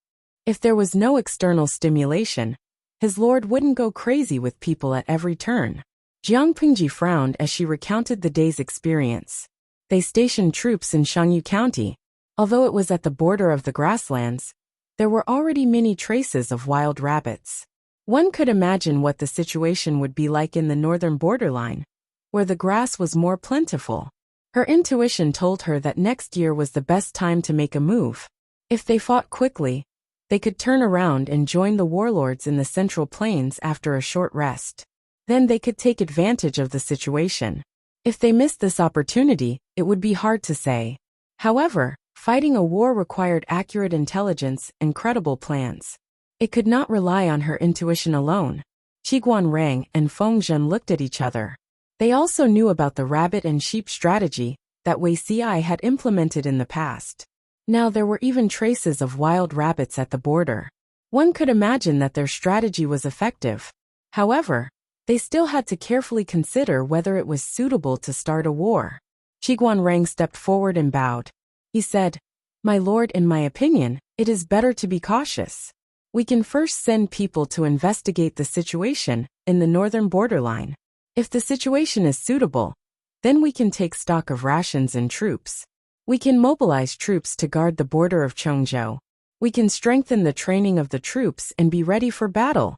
If there was no external stimulation, his lord wouldn't go crazy with people at every turn. Jiang Pingji frowned as she recounted the day's experience. They stationed troops in Shangyu County. Although it was at the border of the grasslands, there were already many traces of wild rabbits. One could imagine what the situation would be like in the northern borderline, where the grass was more plentiful. Her intuition told her that next year was the best time to make a move. If they fought quickly, they could turn around and join the warlords in the Central Plains after a short rest. Then they could take advantage of the situation. If they missed this opportunity, it would be hard to say. However, fighting a war required accurate intelligence and credible plans. It could not rely on her intuition alone. Qiguan Rang and Feng Zhen looked at each other. They also knew about the rabbit and sheep strategy that Wei Ci had implemented in the past. Now there were even traces of wild rabbits at the border. One could imagine that their strategy was effective. However, they still had to carefully consider whether it was suitable to start a war. Qiguan Rang stepped forward and bowed. He said, My lord, in my opinion, it is better to be cautious. We can first send people to investigate the situation in the northern borderline. If the situation is suitable, then we can take stock of rations and troops. We can mobilize troops to guard the border of Chongzhou. We can strengthen the training of the troops and be ready for battle.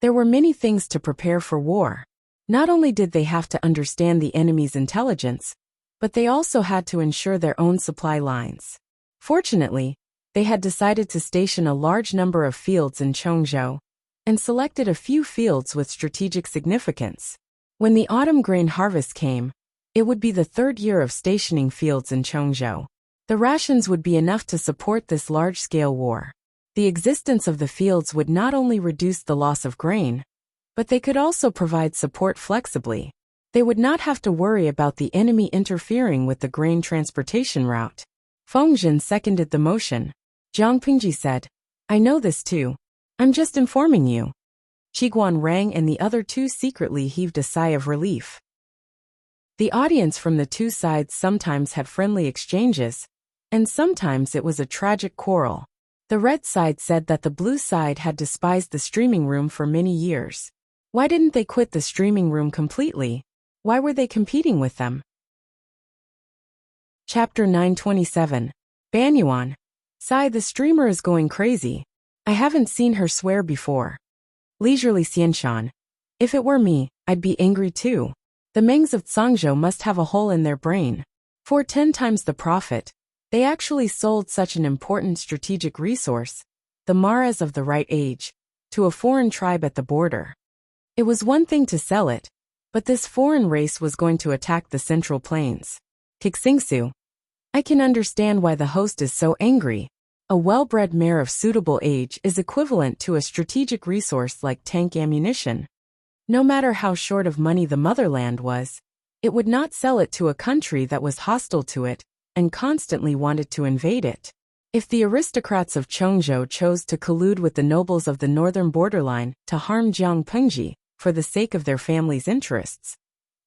There were many things to prepare for war. Not only did they have to understand the enemy's intelligence, but they also had to ensure their own supply lines. Fortunately, they had decided to station a large number of fields in Chongzhou and selected a few fields with strategic significance. When the autumn grain harvest came, it would be the 3rd year of stationing fields in Chongzhou. The rations would be enough to support this large-scale war. The existence of the fields would not only reduce the loss of grain, but they could also provide support flexibly. They would not have to worry about the enemy interfering with the grain transportation route. Feng Zhen seconded the motion. Jiang Pingji said, I know this too. I'm just informing you. Qiguan rang and the other two secretly heaved a sigh of relief. The audience from the two sides sometimes had friendly exchanges, and sometimes it was a tragic quarrel. The red side said that the blue side had despised the streaming room for many years. Why didn't they quit the streaming room completely? Why were they competing with them? Chapter 927. Banyuan. Sigh, the streamer is going crazy. I haven't seen her swear before. Leisurely Xianshan. If it were me, I'd be angry too. The Mengs of Cangzhou must have a hole in their brain. For 10 times the profit, they actually sold such an important strategic resource, the Maras of the right age, to a foreign tribe at the border. It was one thing to sell it, but this foreign race was going to attack the Central Plains. Kixingsu. I can understand why the host is so angry. A well-bred mare of suitable age is equivalent to a strategic resource like tank ammunition. No matter how short of money the motherland was, it would not sell it to a country that was hostile to it and constantly wanted to invade it. If the aristocrats of Chongzhou chose to collude with the nobles of the northern borderline to harm Jiang Pengji for the sake of their family's interests,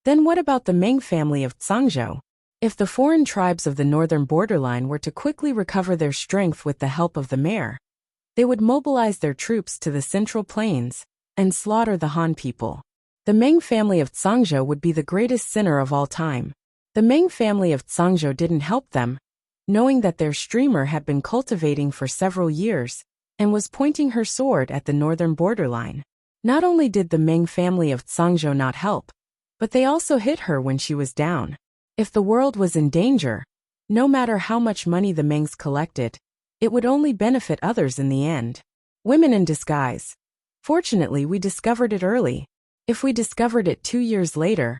then what about the Meng family of Cangzhou? If the foreign tribes of the northern borderline were to quickly recover their strength with the help of the mare, they would mobilize their troops to the Central Plains and slaughter the Han people. The Meng family of Cangzhou would be the greatest sinner of all time. The Meng family of Cangzhou didn't help them, knowing that their streamer had been cultivating for several years and was pointing her sword at the northern borderline. Not only did the Meng family of Cangzhou not help, but they also hit her when she was down. If the world was in danger, no matter how much money the Mengs collected, it would only benefit others in the end. Women in disguise. Fortunately, we discovered it early. If we discovered it 2 years later,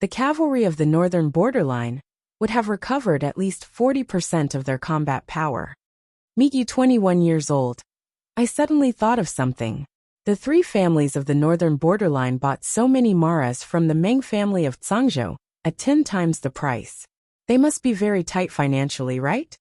the cavalry of the northern borderline would have recovered at least 40% of their combat power. Meet you 21 years old. I suddenly thought of something. The 3 families of the northern borderline bought so many maras from the Meng family of Cangzhou at 10 times the price. They must be very tight financially, right?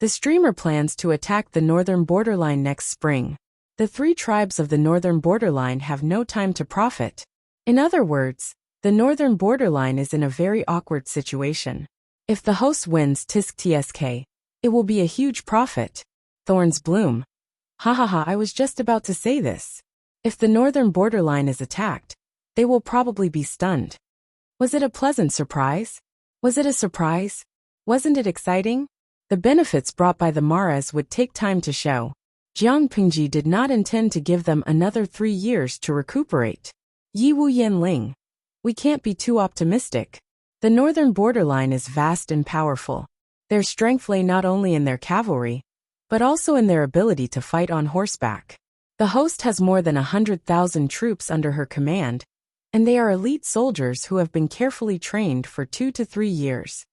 The streamer plans to attack the northern borderline next spring. The 3 tribes of the northern borderline have no time to profit. In other words, the northern borderline is in a very awkward situation. If the host wins TSK, it will be a huge profit. Thorns bloom. Ha, I was just about to say this. If the northern borderline is attacked, they will probably be stunned. Was it a pleasant surprise? Was it a surprise? Wasn't it exciting? The benefits brought by the Maras would take time to show. Jiang Pingji did not intend to give them another 3 years to recuperate. Yi Wu Yan Ling. We can't be too optimistic. The northern borderline is vast and powerful. Their strength lay not only in their cavalry, but also in their ability to fight on horseback. The host has more than 100,000 troops under her command, and they are elite soldiers who have been carefully trained for 2 to 3 years.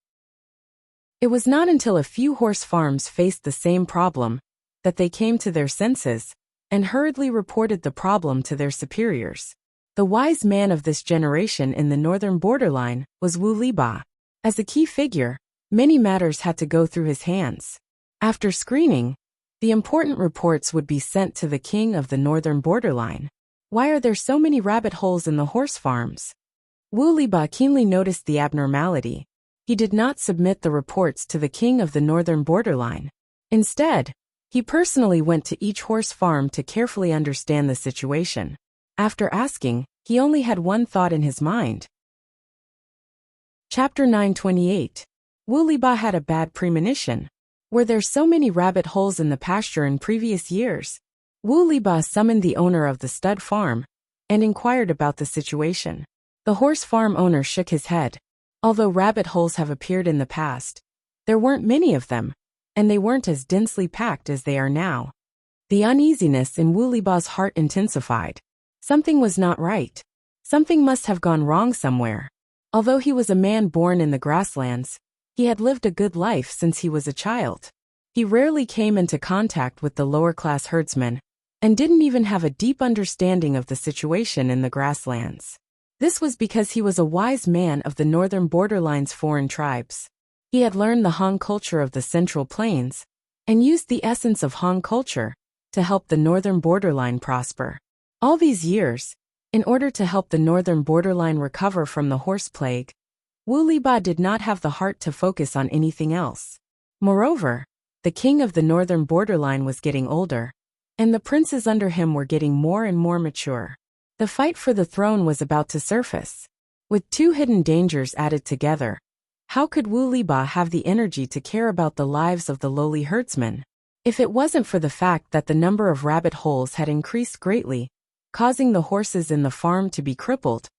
It was not until a few horse farms faced the same problem that they came to their senses and hurriedly reported the problem to their superiors. The wise man of this generation in the northern borderline was Wu Liba. As a key figure, many matters had to go through his hands. After screening, the important reports would be sent to the king of the northern borderline. Why are there so many rabbit holes in the horse farms? Wu Liba keenly noticed the abnormality. He did not submit the reports to the king of the northern borderline. Instead, he personally went to each horse farm to carefully understand the situation. After asking, he only had one thought in his mind. Chapter 928. Wu Liba had a bad premonition. Were there so many rabbit holes in the pasture in previous years? Wu Liba summoned the owner of the stud farm and inquired about the situation. The horse farm owner shook his head. Although rabbit holes have appeared in the past, there weren't many of them, and they weren't as densely packed as they are now. The uneasiness in Wu Liba's heart intensified. Something was not right. Something must have gone wrong somewhere. Although he was a man born in the grasslands, he had lived a good life since he was a child. He rarely came into contact with the lower-class herdsmen, and didn't even have a deep understanding of the situation in the grasslands. This was because he was a wise man of the northern borderline's foreign tribes. He had learned the Han culture of the Central Plains, and used the essence of Han culture to help the northern borderline prosper. All these years, in order to help the northern borderline recover from the horse plague, Wu Liba did not have the heart to focus on anything else. Moreover, the king of the northern borderline was getting older, and the princes under him were getting more and more mature. The fight for the throne was about to surface. With two hidden dangers added together, how could Wu Liba have the energy to care about the lives of the lowly herdsmen? If it wasn't for the fact that the number of rabbit holes had increased greatly, causing the horses in the farm to be crippled,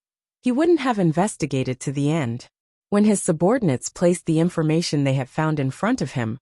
he wouldn't have investigated to the end. When his subordinates placed the information they had found in front of him,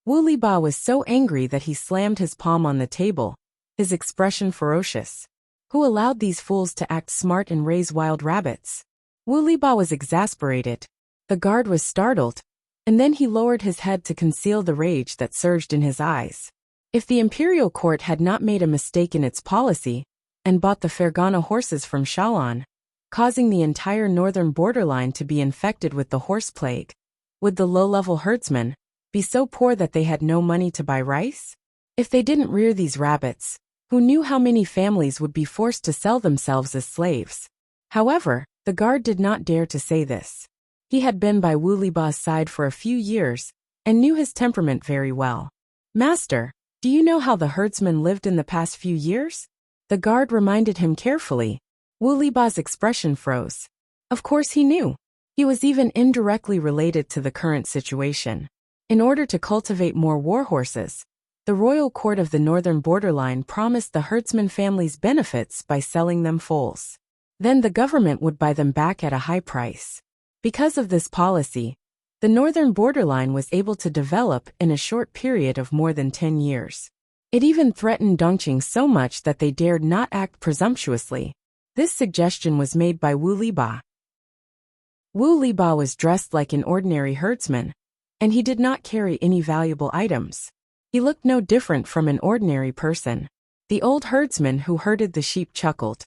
Wu Liba was so angry that he slammed his palm on the table, his expression ferocious. Who allowed these fools to act smart and raise wild rabbits? Wu Liba was exasperated. The guard was startled, and then he lowered his head to conceal the rage that surged in his eyes. If the imperial court had not made a mistake in its policy and bought the Fergana horses from Shalan, causing the entire northern borderline to be infected with the horse plague, would the low-level herdsmen be so poor that they had no money to buy rice? If they didn't rear these rabbits, who knew how many families would be forced to sell themselves as slaves? However, the guard did not dare to say this. He had been by Wu Liba's side for a few years and knew his temperament very well. Master, do you know how the herdsmen lived in the past few years? The guard reminded him carefully. Wu Liba's expression froze. Of course he knew. He was even indirectly related to the current situation. In order to cultivate more war horses, the royal court of the northern borderline promised the herdsman families benefits by selling them foals. Then the government would buy them back at a high price. Because of this policy, the northern borderline was able to develop in a short period of more than 10 years. It even threatened Dongqing so much that they dared not act presumptuously. This suggestion was made by Wu Liba. Wu Liba was dressed like an ordinary herdsman, and he did not carry any valuable items. He looked no different from an ordinary person. The old herdsman who herded the sheep chuckled.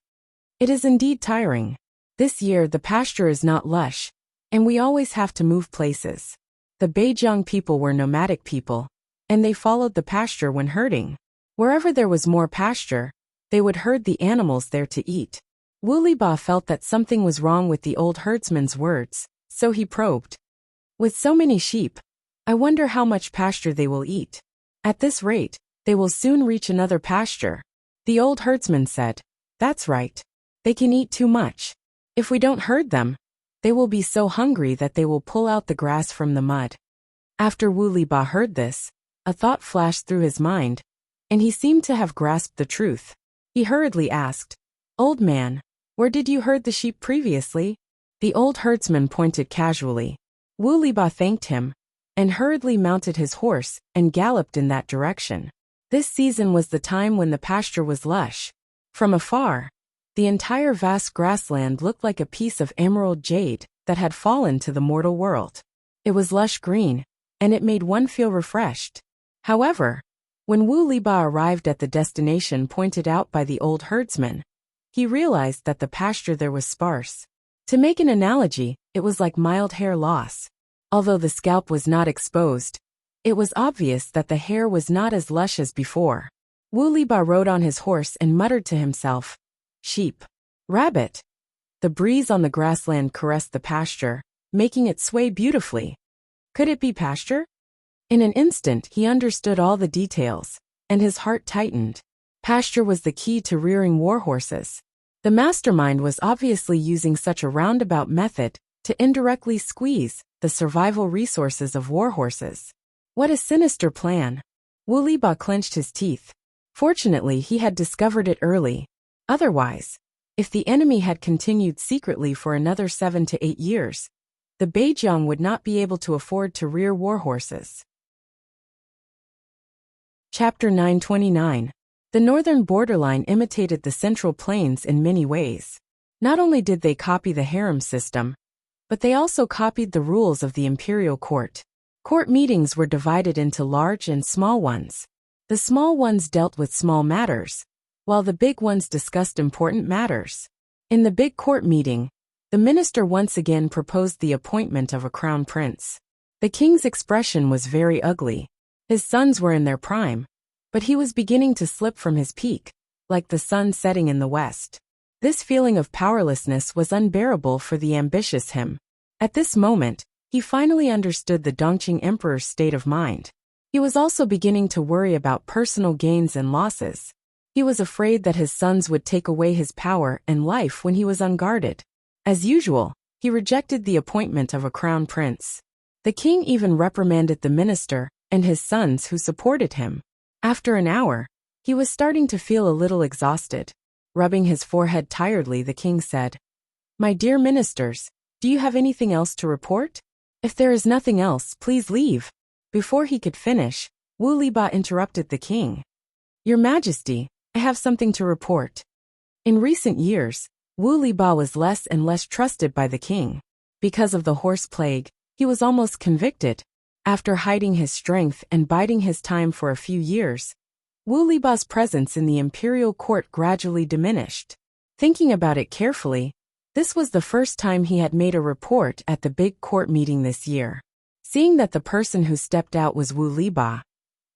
It is indeed tiring. This year the pasture is not lush, and we always have to move places. The Beijiang people were nomadic people, and they followed the pasture when herding. Wherever there was more pasture, they would herd the animals there to eat. Wu Liba felt that something was wrong with the old herdsman's words, so he probed. With so many sheep, I wonder how much pasture they will eat. At this rate, they will soon reach another pasture. The old herdsman said, That's right. They can eat too much. If we don't herd them, they will be so hungry that they will pull out the grass from the mud. After Wu Liba heard this, a thought flashed through his mind, and he seemed to have grasped the truth. He hurriedly asked, Old man, where did you herd the sheep previously? The old herdsman pointed casually. Wu Liba thanked him, and hurriedly mounted his horse and galloped in that direction. This season was the time when the pasture was lush. From afar, the entire vast grassland looked like a piece of emerald jade that had fallen to the mortal world. It was lush green, and it made one feel refreshed. However, when Wu Liba arrived at the destination pointed out by the old herdsman, he realized that the pasture there was sparse. To make an analogy, it was like mild hair loss. Although the scalp was not exposed, it was obvious that the hair was not as lush as before. Wu Liba rode on his horse and muttered to himself, Sheep. Rabbit. The breeze on the grassland caressed the pasture, making it sway beautifully. Could it be pasture? In an instant he understood all the details, and his heart tightened. Pasture was the key to rearing war horses. The mastermind was obviously using such a roundabout method to indirectly squeeze the survival resources of war horses. What a sinister plan. Wu Liba clenched his teeth. Fortunately, he had discovered it early. Otherwise, if the enemy had continued secretly for another 7 to 8 years, the Beijiang would not be able to afford to rear war horses. Chapter 929. The northern borderline imitated the Central Plains in many ways. Not only did they copy the harem system, but they also copied the rules of the imperial court. Court meetings were divided into large and small ones. The small ones dealt with small matters, while the big ones discussed important matters. In the big court meeting, the minister once again proposed the appointment of a crown prince. The king's expression was very ugly. His sons were in their prime, but he was beginning to slip from his peak, like the sun setting in the west. This feeling of powerlessness was unbearable for the ambitious him. At this moment, he finally understood the Dongqing emperor's state of mind. He was also beginning to worry about personal gains and losses. He was afraid that his sons would take away his power and life when he was unguarded. As usual, he rejected the appointment of a crown prince. The king even reprimanded the minister and his sons who supported him. After an hour, he was starting to feel a little exhausted. Rubbing his forehead tiredly, the king said, "My dear ministers, do you have anything else to report? If there is nothing else, please leave." Before he could finish, Wu Liba interrupted the king. "Your Majesty, I have something to report." In recent years, Wu Liba was less and less trusted by the king. Because of the horse plague, he was almost convicted. After hiding his strength and biding his time for a few years, Wu Liba's presence in the imperial court gradually diminished. Thinking about it carefully, this was the first time he had made a report at the big court meeting this year. Seeing that the person who stepped out was Wu Liba,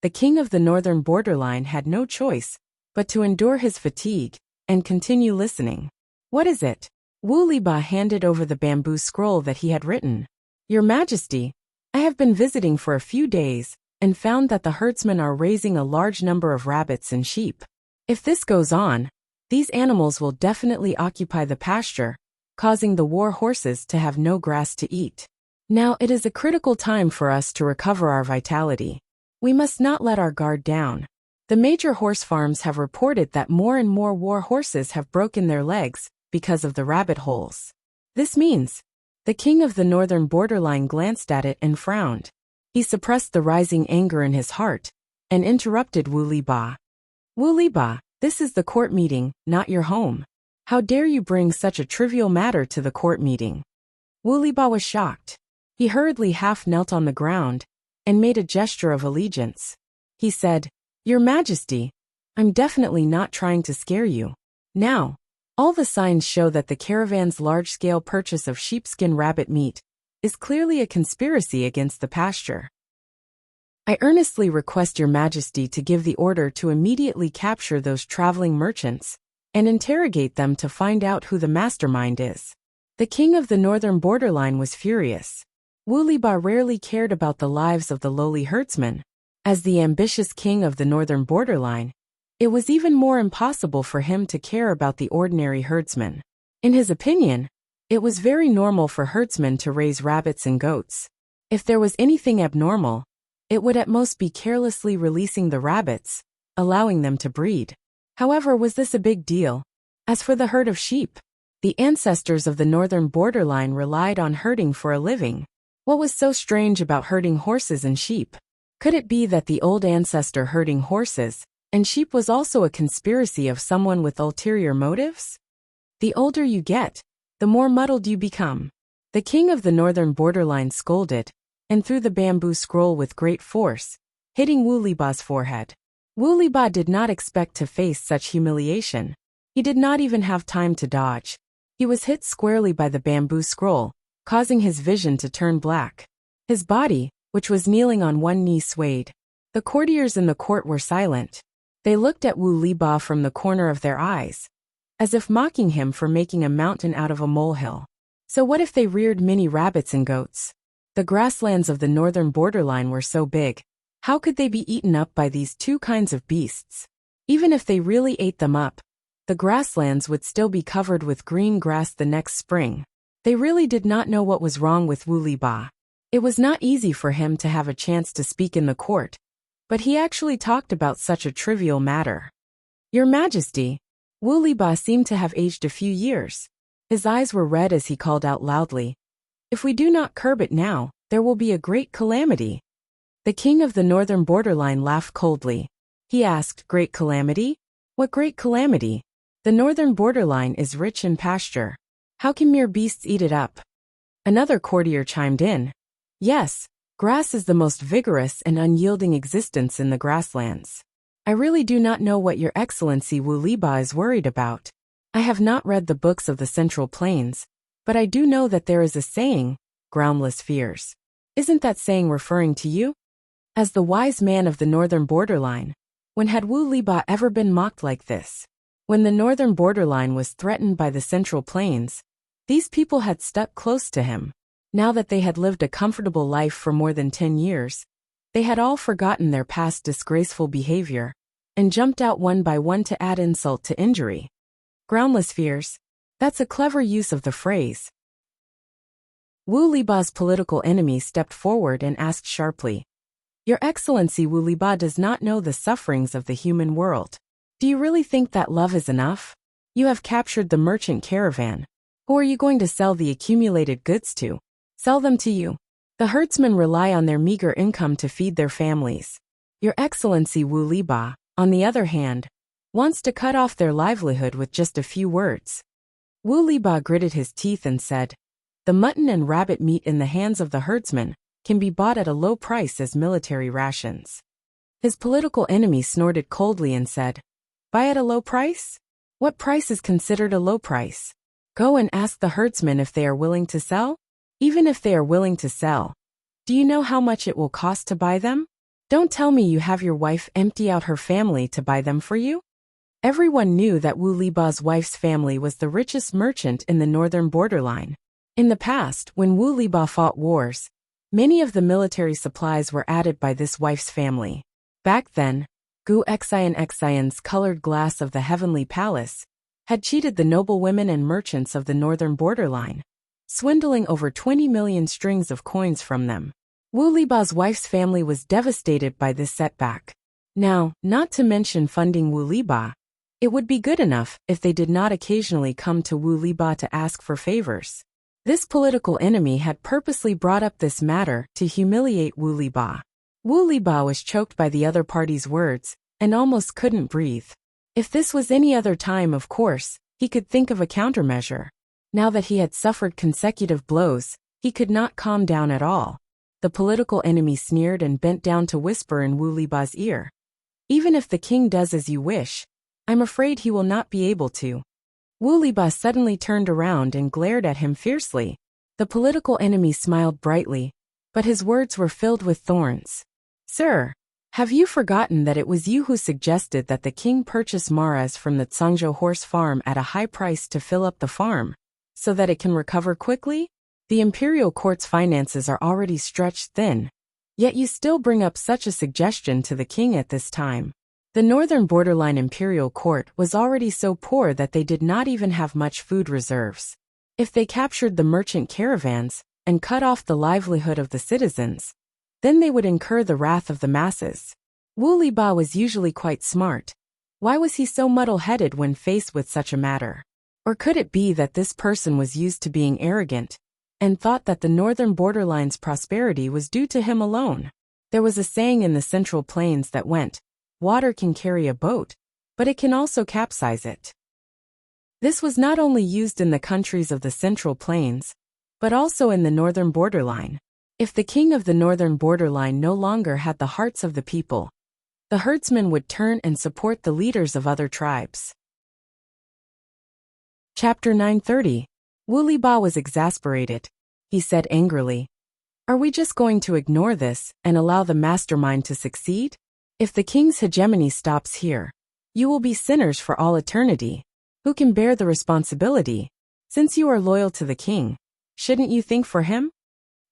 the king of the northern borderline had no choice but to endure his fatigue and continue listening. "What is it?" Wu Liba handed over the bamboo scroll that he had written. "Your Majesty, I have been visiting for a few days and found that the herdsmen are raising a large number of rabbits and sheep. If this goes on, these animals will definitely occupy the pasture, causing the war horses to have no grass to eat. Now it is a critical time for us to recover our vitality. We must not let our guard down. The major horse farms have reported that more and more war horses have broken their legs because of the rabbit holes. This means..." The king of the northern borderline glanced at it and frowned. He suppressed the rising anger in his heart and interrupted Wu Liba. "Wu Liba, this is the court meeting, not your home. How dare you bring such a trivial matter to the court meeting?" Wu Liba was shocked. He hurriedly half knelt on the ground and made a gesture of allegiance. He said, "Your Majesty, I'm definitely not trying to scare you. Now, all the signs show that the caravan's large-scale purchase of sheepskin rabbit meat is clearly a conspiracy against the pasture. I earnestly request your Majesty to give the order to immediately capture those traveling merchants and interrogate them to find out who the mastermind is." The king of the northern borderline was furious. Wu Liba rarely cared about the lives of the lowly herdsmen. As the ambitious king of the northern borderline, it was even more impossible for him to care about the ordinary herdsmen. In his opinion, it was very normal for herdsmen to raise rabbits and goats. If there was anything abnormal, it would at most be carelessly releasing the rabbits, allowing them to breed. However, was this a big deal? As for the herd of sheep, the ancestors of the northern borderline relied on herding for a living. What was so strange about herding horses and sheep? Could it be that the old ancestor herding horses and sheep was also a conspiracy of someone with ulterior motives? The older you get, the more muddled you become. The king of the northern borderline scolded and threw the bamboo scroll with great force, hitting Wu Liba's forehead. Wu Liba did not expect to face such humiliation. He did not even have time to dodge. He was hit squarely by the bamboo scroll, causing his vision to turn black. His body, which was kneeling on one knee, swayed. The courtiers in the court were silent. They looked at Wu Liba from the corner of their eyes, as if mocking him for making a mountain out of a molehill. So what if they reared mini rabbits and goats? The grasslands of the northern borderline were so big. How could they be eaten up by these two kinds of beasts? Even if they really ate them up, the grasslands would still be covered with green grass the next spring. They really did not know what was wrong with Wu Liba. It was not easy for him to have a chance to speak in the court, but he actually talked about such a trivial matter. "Your Majesty," Wu Liba seemed to have aged a few years. His eyes were red as he called out loudly, "If we do not curb it now, there will be a great calamity." The king of the northern borderline laughed coldly. He asked, "Great calamity? What great calamity? The northern borderline is rich in pasture. How can mere beasts eat it up?" Another courtier chimed in, "Yes, grass is the most vigorous and unyielding existence in the grasslands. I really do not know what your excellency Wu Liba is worried about. I have not read the books of the Central Plains, but I do know that there is a saying, groundless fears. Isn't that saying referring to you?" As the wise man of the northern borderline, when had Wu Liba ever been mocked like this? When the northern borderline was threatened by the central plains, these people had stuck close to him. Now that they had lived a comfortable life for more than 10 years, they had all forgotten their past disgraceful behavior and jumped out one by one to add insult to injury. Groundless fears. That's a clever use of the phrase. Wu Liba's political enemy stepped forward and asked sharply, "Your Excellency, Wu Liba does not know the sufferings of the human world. Do you really think that love is enough? You have captured the merchant caravan. Who are you going to sell the accumulated goods to? Sell them to you. The herdsmen rely on their meager income to feed their families. Your Excellency, Wu Liba, on the other hand, wants to cut off their livelihood with just a few words." Wu Liba gritted his teeth and said, "The mutton and rabbit meat in the hands of the herdsmen can be bought at a low price as military rations." His political enemy snorted coldly and said, "Buy at a low price? What price is considered a low price? Go and ask the herdsmen if they are willing to sell? Even if they are willing to sell, do you know how much it will cost to buy them? Don't tell me you have your wife empty out her family to buy them for you." Everyone knew that Wu Liba's wife's family was the richest merchant in the northern borderline. In the past, when Wu Liba fought wars, many of the military supplies were added by this wife's family. Back then, Gu Xion's colored glass of the heavenly palace had cheated the noble women and merchants of the northern borderline, swindling over 20 million strings of coins from them. Wu Liba's wife's family was devastated by this setback. Now, not to mention funding Wu Liba, it would be good enough if they did not occasionally come to Wu Liba to ask for favors. This political enemy had purposely brought up this matter to humiliate Wu Liba. Wu Liba was choked by the other party's words and almost couldn't breathe. If this was any other time, of course, he could think of a countermeasure. Now that he had suffered consecutive blows, he could not calm down at all. The political enemy sneered and bent down to whisper in Wu Liba's ear, "Even if the king does as you wish, I'm afraid he will not be able to." Wu Liba suddenly turned around and glared at him fiercely. The political enemy smiled brightly, but his words were filled with thorns. "Sir, have you forgotten that it was you who suggested that the king purchase maras from the Tsangzhou horse farm at a high price to fill up the farm, so that it can recover quickly? The imperial court's finances are already stretched thin, yet you still bring up such a suggestion to the king at this time." The northern borderline imperial court was already so poor that they did not even have much food reserves. If they captured the merchant caravans and cut off the livelihood of the citizens, then they would incur the wrath of the masses. Wu Liba was usually quite smart. Why was he so muddle-headed when faced with such a matter? Or could it be that this person was used to being arrogant and thought that the northern borderline's prosperity was due to him alone? There was a saying in the central plains that went, "Water can carry a boat, but it can also capsize it." This was not only used in the countries of the central plains, but also in the northern borderline. If the king of the northern borderline no longer had the hearts of the people, the herdsmen would turn and support the leaders of other tribes. Chapter 930. Wu Liba was exasperated. He said angrily, "Are we just going to ignore this and allow the mastermind to succeed? If the king's hegemony stops here, you will be sinners for all eternity. Who can bear the responsibility? Since you are loyal to the king, shouldn't you think for him?"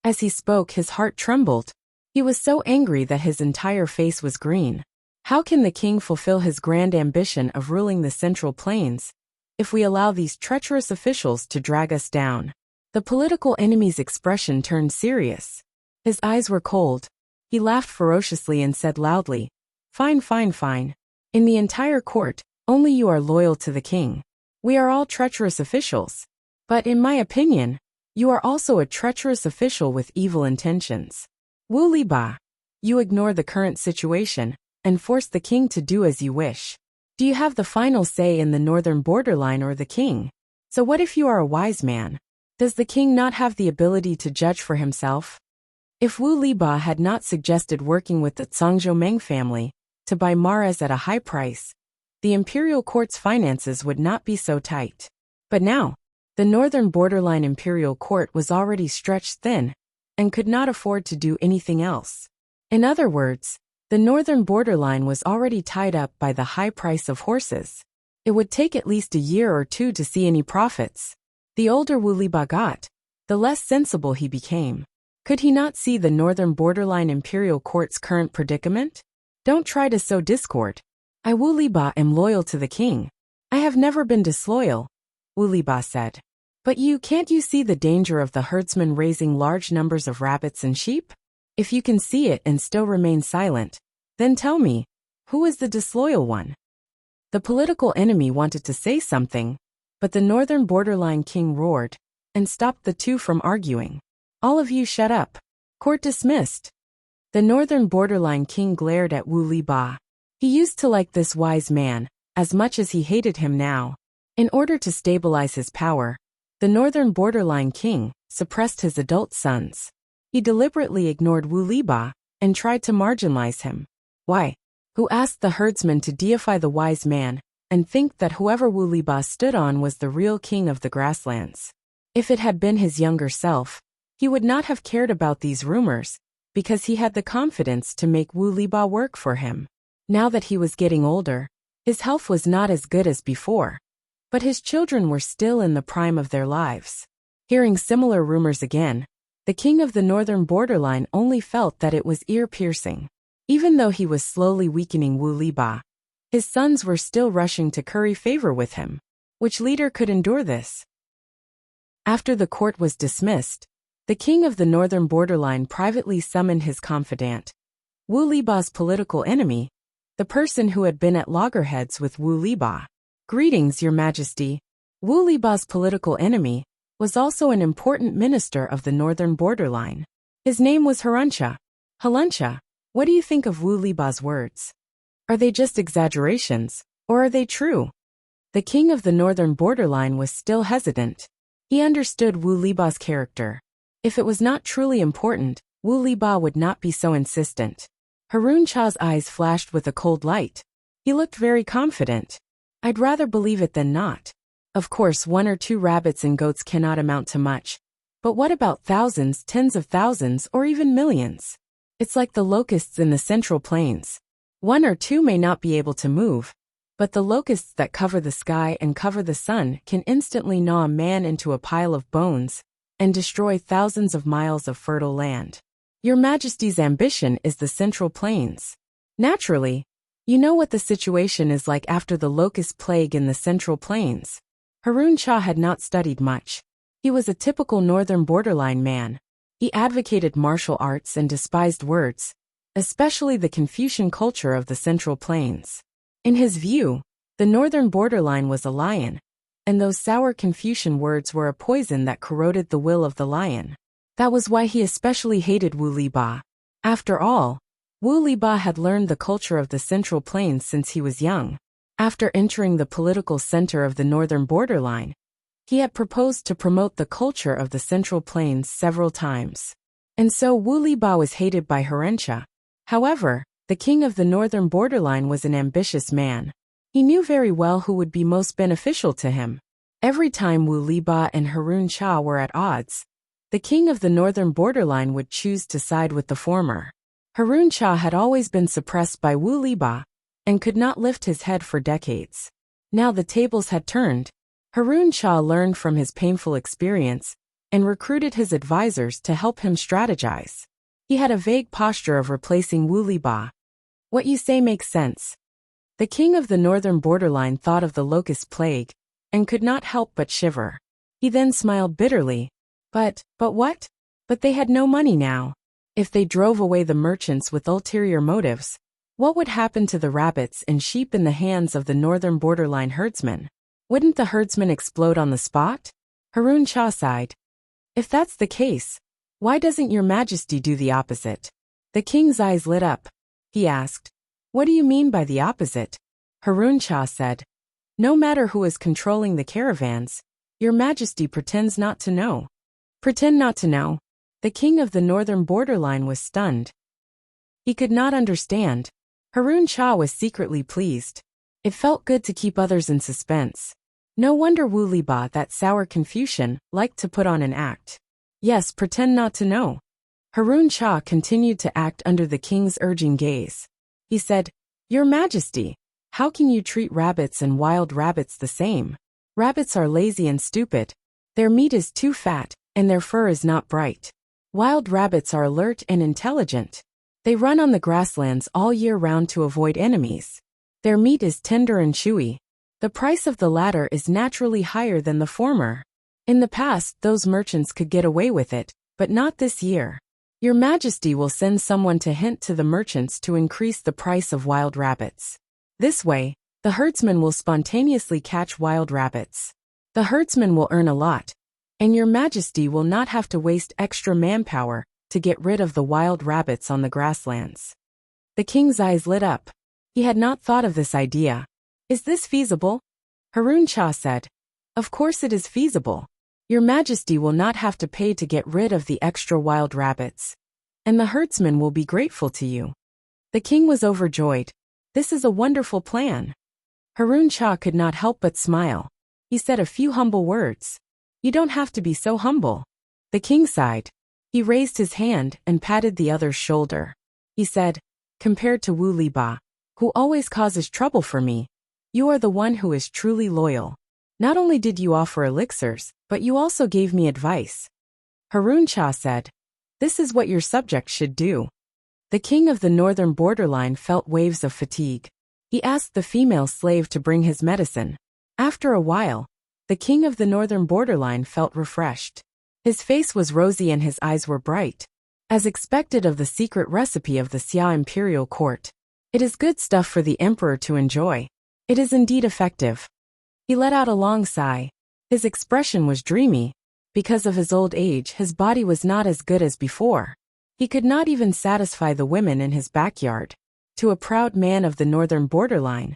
As he spoke, his heart trembled. He was so angry that his entire face was green. How can the king fulfill his grand ambition of ruling the central plains if we allow these treacherous officials to drag us down? The political enemy's expression turned serious. His eyes were cold. He laughed ferociously and said loudly, "Fine, fine, fine. In the entire court, only you are loyal to the king. We are all treacherous officials. But in my opinion, you are also a treacherous official with evil intentions. Wu Liba, you ignore the current situation and force the king to do as you wish. Do you have the final say in the northern borderline or the king? So what if you are a wise man? Does the king not have the ability to judge for himself?" If Wu Liba had not suggested working with the Tsangzhou Meng family to buy maras at a high price, the imperial court's finances would not be so tight. But now, the northern borderline imperial court was already stretched thin and could not afford to do anything else. In other words, the northern borderline was already tied up by the high price of horses. It would take at least a year or two to see any profits. The older Wu Liba got, the less sensible he became. Could he not see the northern borderline imperial court's current predicament? Don't try to sow discord. I Wu Liba am loyal to the king. I have never been disloyal, Wu Liba said. But can't you see the danger of the herdsman raising large numbers of rabbits and sheep? If you can see it and still remain silent, then tell me, who is the disloyal one? The political enemy wanted to say something, but the northern borderline king roared and stopped the two from arguing. All of you shut up. Court dismissed. The northern borderline king glared at Wu Liba. He used to like this wise man, as much as he hated him now. In order to stabilize his power, the northern borderline king suppressed his adult sons. He deliberately ignored Wu Liba and tried to marginalize him. Why? Who asked the herdsman to deify the wise man and think that whoever Wu Liba stood on was the real king of the grasslands? If it had been his younger self, he would not have cared about these rumors, because he had the confidence to make Wu Liba work for him. Now that he was getting older, his health was not as good as before, but his children were still in the prime of their lives. Hearing similar rumors again, the king of the northern borderline only felt that it was ear-piercing. Even though he was slowly weakening Wu Liba, his sons were still rushing to curry favor with him. Which leader could endure this? After the court was dismissed, the king of the northern borderline privately summoned his confidant, Wu Liba's political enemy, the person who had been at loggerheads with Wu Liba. Greetings, Your Majesty. Wu Liba's political enemy was also an important minister of the northern borderline. His name was Haruncha. Haluncha, what do you think of Wu Liba's words? Are they just exaggerations, or are they true? The king of the northern borderline was still hesitant. He understood Wu Liba's character. If it was not truly important, Wu Liba would not be so insistent. Haruncha's eyes flashed with a cold light. He looked very confident. I'd rather believe it than not. Of course, 1 or 2 rabbits and goats cannot amount to much. But what about thousands, tens of thousands, or even millions? It's like the locusts in the Central Plains. 1 or 2 may not be able to move, but the locusts that cover the sky and cover the sun can instantly gnaw a man into a pile of bones and destroy thousands of miles of fertile land. Your Majesty's ambition is the Central Plains. Naturally, you know what the situation is like after the locust plague in the Central Plains. Haruncha had not studied much. He was a typical northern borderline man. He advocated martial arts and despised words, especially the Confucian culture of the Central Plains. In his view, the northern borderline was a lion, and those sour Confucian words were a poison that corroded the will of the lion. That was why he especially hated Wu Liba. After all, Wu Liba had learned the culture of the Central Plains since he was young. After entering the political center of the northern borderline, he had proposed to promote the culture of the Central Plains several times. And so Wu Liba was hated by Haruncha. However, the king of the northern borderline was an ambitious man. He knew very well who would be most beneficial to him. Every time Wu Liba and Haruncha were at odds, the king of the northern borderline would choose to side with the former. Haruncha had always been suppressed by Wu Liba and could not lift his head for decades. Now the tables had turned. Haruncha learned from his painful experience and recruited his advisors to help him strategize. He had a vague posture of replacing Wu Liba. What you say makes sense. The king of the northern borderline thought of the locust plague and could not help but shiver. He then smiled bitterly. But what? But they had no money now. If they drove away the merchants with ulterior motives, what would happen to the rabbits and sheep in the hands of the northern borderline herdsmen? Wouldn't the herdsmen explode on the spot? Haruncha sighed. If that's the case, why doesn't Your Majesty do the opposite? The king's eyes lit up. He asked, What do you mean by the opposite? Haruncha said, No matter who is controlling the caravans, Your Majesty pretends not to know. Pretend not to know. The king of the northern borderline was stunned. He could not understand. Haruncha was secretly pleased. It felt good to keep others in suspense. No wonder Wu Liba, that sour Confucian, liked to put on an act. Yes, pretend not to know. Harun Shah continued to act under the king's urging gaze. He said, "Your Majesty, how can you treat rabbits and wild rabbits the same? Rabbits are lazy and stupid. Their meat is too fat, and their fur is not bright. Wild rabbits are alert and intelligent. They run on the grasslands all year round to avoid enemies. Their meat is tender and chewy. The price of the latter is naturally higher than the former. In the past, those merchants could get away with it, but not this year. Your Majesty will send someone to hint to the merchants to increase the price of wild rabbits. This way, the herdsman will spontaneously catch wild rabbits. The herdsman will earn a lot, and Your Majesty will not have to waste extra manpower to get rid of the wild rabbits on the grasslands." The king's eyes lit up. He had not thought of this idea. "Is this feasible?" Harun Shah said, "Of course it is feasible. Your Majesty will not have to pay to get rid of the extra wild rabbits, and the herdsman will be grateful to you." The king was overjoyed. "This is a wonderful plan." Harun Shah could not help but smile. He said a few humble words. "You don't have to be so humble." The king sighed. He raised his hand and patted the other's shoulder. He said, "Compared to Wu Liba, who always causes trouble for me, you are the one who is truly loyal. Not only did you offer elixirs, but you also gave me advice." Harun Shah said, "This is what your subjects should do." The king of the northern borderline felt waves of fatigue. He asked the female slave to bring his medicine. After a while, the king of the northern borderline felt refreshed. His face was rosy and his eyes were bright. As expected of the secret recipe of the Xia imperial court, it is good stuff for the emperor to enjoy. It is indeed effective. He let out a long sigh. His expression was dreamy. Because of his old age, his body was not as good as before. He could not even satisfy the women in his backyard. To a proud man of the northern borderline,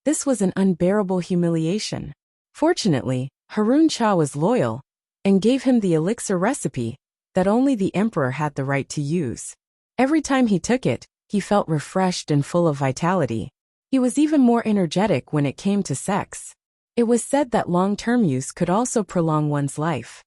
this was an unbearable humiliation. Fortunately, Harun Shah was loyal and gave him the elixir recipe that only the emperor had the right to use. Every time he took it, he felt refreshed and full of vitality. He was even more energetic when it came to sex. It was said that long-term use could also prolong one's life.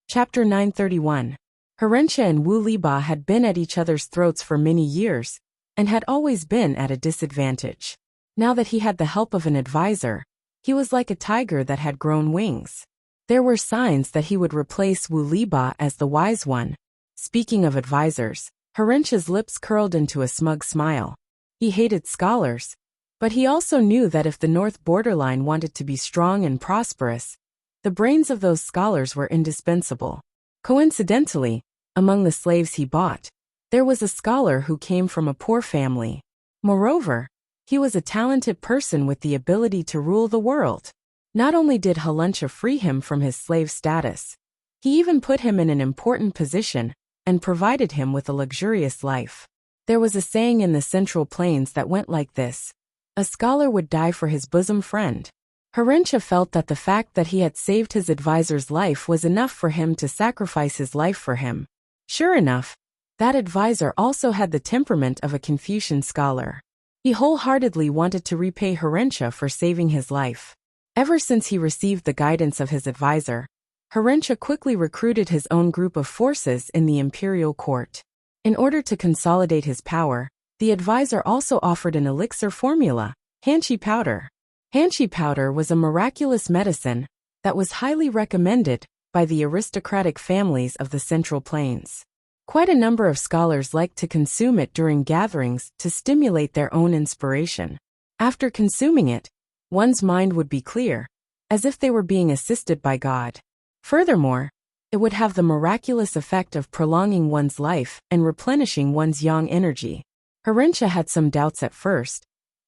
Chapter 931. Herentia and Wu Liba had been at each other's throats for many years, and had always been at a disadvantage. Now that he had the help of an advisor, he was like a tiger that had grown wings. There were signs that he would replace Wu Liba as the wise one. Speaking of advisors, Herentia's lips curled into a smug smile. He hated scholars, but he also knew that if the north borderline wanted to be strong and prosperous, the brains of those scholars were indispensable. Coincidentally, among the slaves he bought, there was a scholar who came from a poor family. Moreover, he was a talented person with the ability to rule the world. Not only did Herentia free him from his slave status, he even put him in an important position and provided him with a luxurious life. There was a saying in the Central Plains that went like this: a scholar would die for his bosom friend. Herentia felt that the fact that he had saved his advisor's life was enough for him to sacrifice his life for him. Sure enough, that advisor also had the temperament of a Confucian scholar. He wholeheartedly wanted to repay Herentia for saving his life. Ever since he received the guidance of his advisor, Herentia quickly recruited his own group of forces in the imperial court. In order to consolidate his power, the advisor also offered an elixir formula, Hanshi powder. Hanshi powder was a miraculous medicine that was highly recommended by the aristocratic families of the Central Plains. Quite a number of scholars liked to consume it during gatherings to stimulate their own inspiration. After consuming it, one's mind would be clear, as if they were being assisted by God. Furthermore, it would have the miraculous effect of prolonging one's life and replenishing one's yang energy. Herentia had some doubts at first,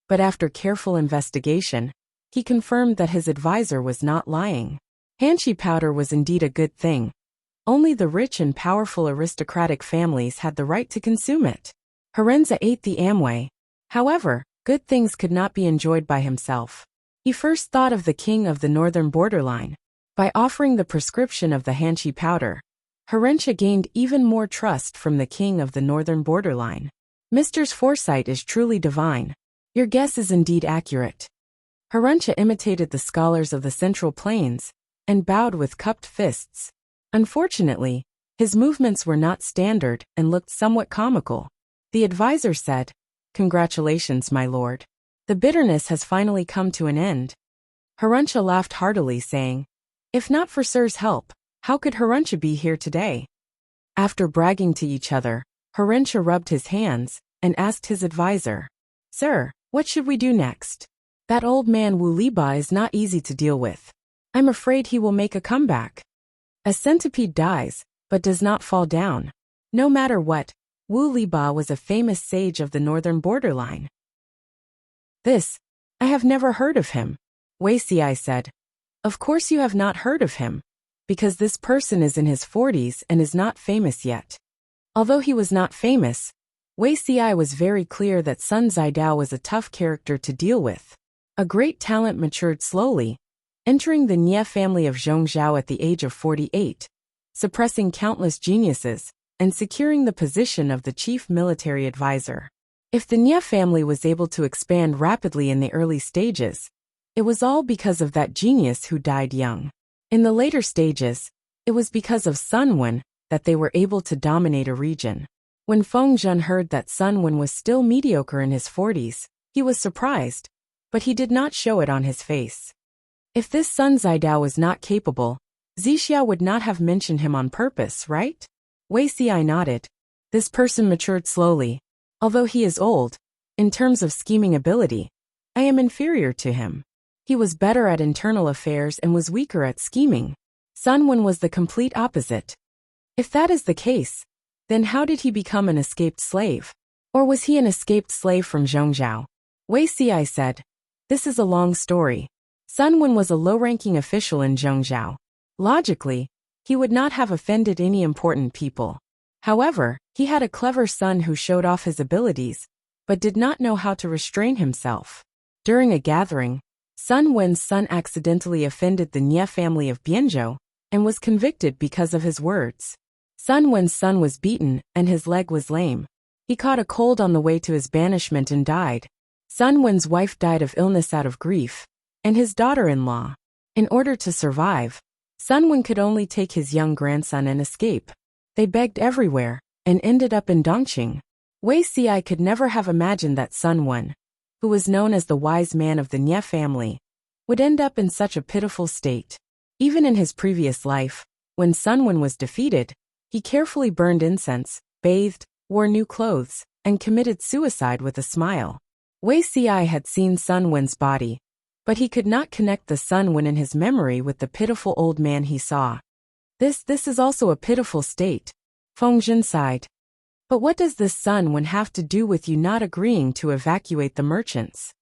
but after careful investigation, he confirmed that his advisor was not lying. Hanshi powder was indeed a good thing. Only the rich and powerful aristocratic families had the right to consume it. Herentia ate the Amway. However, good things could not be enjoyed by himself. He first thought of the king of the northern borderline. By offering the prescription of the Hanshi powder, Herentia gained even more trust from the king of the northern borderline. Mister's foresight is truly divine. Your guess is indeed accurate. Herentia imitated the scholars of the Central Plains and bowed with cupped fists. Unfortunately, His movements were not standard and looked somewhat comical. The advisor said, "Congratulations, my lord. The bitterness has finally come to an end." Haruncha laughed heartily, saying, "If not for Sir's help, how could Haruncha be here today?" After bragging to each other, Haruncha rubbed his hands and asked his advisor, "Sir, what should we do next? That old man Wu Liba is not easy to deal with. I'm afraid he will make a comeback. A centipede dies, but does not fall down. No matter what, Wu Liba was a famous sage of the northern borderline." I have never heard of him," Wei Xi said. "Of course you have not heard of him, because this person is in his 40s and is not famous yet." Although he was not famous, Wei Xi was very clear that Sun Zidao was a tough character to deal with. A great talent matured slowly, entering the Nie family of Zhongzhou at the age of 48, suppressing countless geniuses, and securing the position of the chief military advisor. If the Nie family was able to expand rapidly in the early stages, it was all because of that genius who died young. In the later stages, it was because of Sun Wen that they were able to dominate a region. When Feng Zhen heard that Sun Wen was still mediocre in his 40s, he was surprised, but he did not show it on his face. If this Sun Zidao was not capable, Zixia would not have mentioned him on purpose, right? Wei Xi nodded. This person matured slowly. Although he is old, in terms of scheming ability, I am inferior to him. He was better at internal affairs and was weaker at scheming. Sun Wen was the complete opposite. If that is the case, then how did he become an escaped slave? Or was he an escaped slave from Zhongzhou? Wei Xi said, "This is a long story. Sun Wen was a low-ranking official in Zhongzhou. Logically, he would not have offended any important people. However, he had a clever son who showed off his abilities, but did not know how to restrain himself. During a gathering, Sun Wen's son accidentally offended the Nie family of Bianzhou and was convicted because of his words. Sun Wen's son was beaten and his leg was lame. He caught a cold on the way to his banishment and died. Sun Wen's wife died of illness out of grief, and his daughter-in-law. In order to survive, Sun Wen could only take his young grandson and escape. They begged everywhere, and ended up in Dongqing. Wei Xi could never have imagined that Sun Wen, who was known as the wise man of the Nie family, would end up in such a pitiful state. Even in his previous life, when Sun Wen was defeated, he carefully burned incense, bathed, wore new clothes, and committed suicide with a smile. Wei Xi had seen Sun Wen's body, but he could not connect the Sun Wen in his memory with the pitiful old man he saw. This is also a pitiful state, Feng Zhen sighed. But what does this Sun Wen have to do with you not agreeing to evacuate the merchants?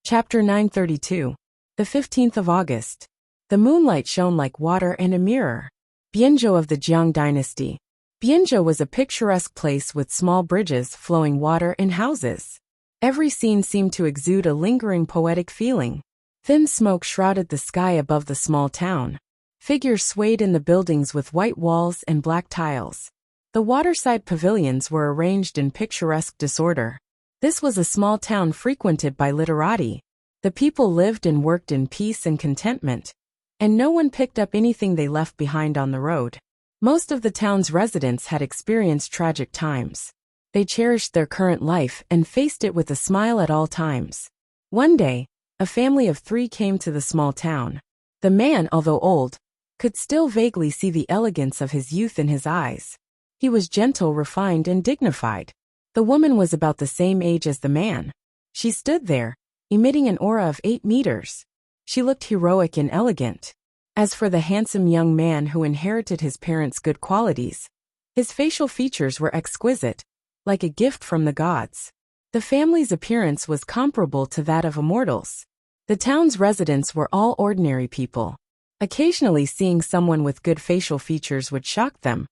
Chapter 932. The 15th of August. The moonlight shone like water and a mirror. Bianzhou of the Jiang dynasty. Bianzhou was a picturesque place with small bridges, flowing water, and houses. Every scene seemed to exude a lingering poetic feeling. Thin smoke shrouded the sky above the small town. Figures swayed in the buildings with white walls and black tiles. The waterside pavilions were arranged in picturesque disorder. This was a small town frequented by literati. The people lived and worked in peace and contentment, and no one picked up anything they left behind on the road. Most of the town's residents had experienced tragic times. They cherished their current life and faced it with a smile at all times. One day, a family of 3 came to the small town. The man, although old, could still vaguely see the elegance of his youth in his eyes. He was gentle, refined, and dignified. The woman was about the same age as the man. She stood there, emitting an aura of 8 meters. She looked heroic and elegant. As for the handsome young man who inherited his parents' good qualities, his facial features were exquisite, like a gift from the gods. The family's appearance was comparable to that of immortals. The town's residents were all ordinary people. Occasionally seeing someone with good facial features would shock them,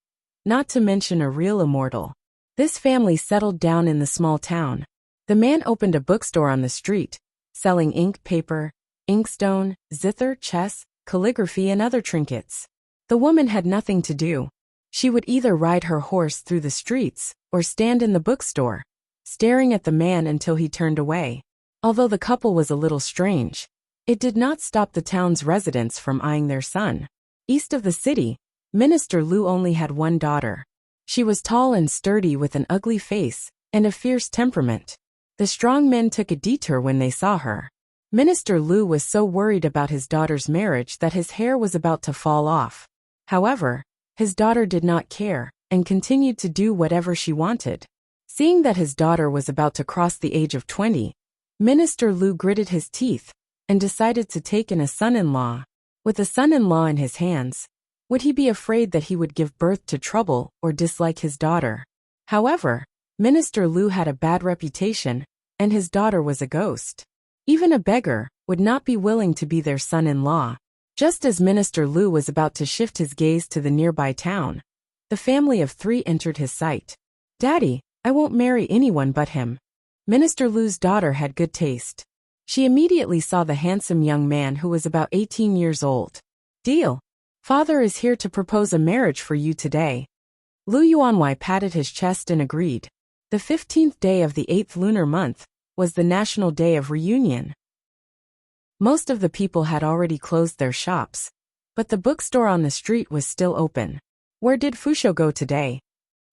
not to mention a real immortal. This family settled down in the small town. The man opened a bookstore on the street, selling ink, paper, inkstone, zither, chess, calligraphy, and other trinkets. The woman had nothing to do. She would either ride her horse through the streets or stand in the bookstore, staring at the man until he turned away. Although the couple was a little strange, it did not stop the town's residents from eyeing their son. East of the city, Minister Lu only had one daughter. She was tall and sturdy with an ugly face and a fierce temperament. The strong men took a detour when they saw her. Minister Lu was so worried about his daughter's marriage that his hair was about to fall off. However, his daughter did not care and continued to do whatever she wanted. Seeing that his daughter was about to cross the age of 20, Minister Lu gritted his teeth and decided to take in a son-in-law. With a son-in-law in his hands, would he be afraid that he would give birth to trouble or dislike his daughter? However, Minister Lu had a bad reputation, and his daughter was a ghost. Even a beggar would not be willing to be their son-in-law. Just as Minister Lu was about to shift his gaze to the nearby town, the family of 3 entered his sight. "Daddy, I won't marry anyone but him." Minister Lu's daughter had good taste. She immediately saw the handsome young man who was about 18 years old. "Deal. Father is here to propose a marriage for you today." Lu Yuanwei patted his chest and agreed. The 15th day of the 8th lunar month was the national day of reunion. Most of the people had already closed their shops, but the bookstore on the street was still open. Where did Fusho go today?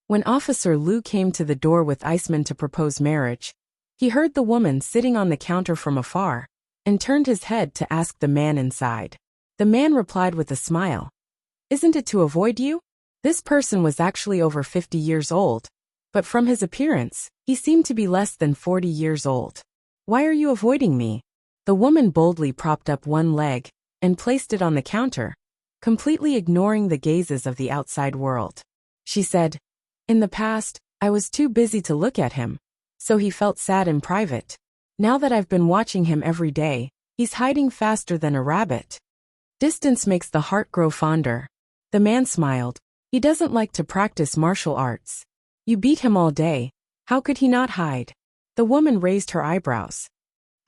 When Officer Lu came to the door with Iceman to propose marriage, he heard the woman sitting on the counter from afar and turned his head to ask the man inside. The man replied with a smile. "Isn't it to avoid you?" This person was actually over 50 years old, but from his appearance, he seemed to be less than 40 years old. "Why are you avoiding me?" The woman boldly propped up one leg and placed it on the counter, completely ignoring the gazes of the outside world. She said, "In the past, I was too busy to look at him, so he felt sad in private. Now that I've been watching him every day, he's hiding faster than a rabbit. Distance makes the heart grow fonder." The man smiled. "He doesn't like to practice martial arts. You beat him all day. How could he not hide?" The woman raised her eyebrows.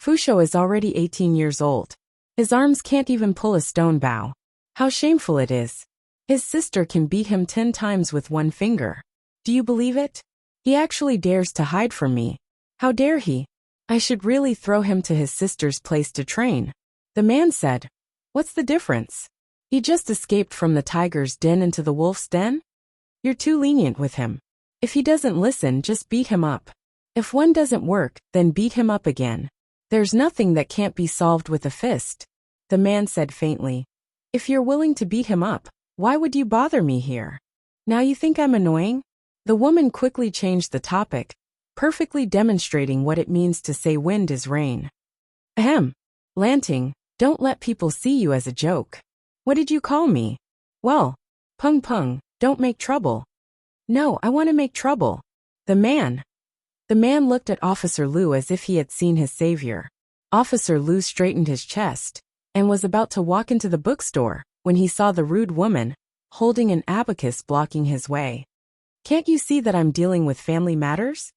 "Fusho is already 18 years old. His arms can't even pull a stone bow. How shameful it is. His sister can beat him 10 times with one finger. Do you believe it? He actually dares to hide from me. How dare he? I should really throw him to his sister's place to train." The man said, "What's the difference? He just escaped from the tiger's den into the wolf's den? You're too lenient with him. If he doesn't listen, just beat him up. If one doesn't work, then beat him up again. There's nothing that can't be solved with a fist." The man said faintly, "If you're willing to beat him up, why would you bother me here? Now you think I'm annoying?" The woman quickly changed the topic, perfectly demonstrating what it means to say wind is rain. "Ahem. Lanting, don't let people see you as a joke. What did you call me?" "Well, Pung Pung, don't make trouble." "No, I want to make trouble." The man looked at Officer Lu as if he had seen his savior. Officer Lu straightened his chest and was about to walk into the bookstore when he saw the rude woman holding an abacus blocking his way. "Can't you see that I'm dealing with family matters?"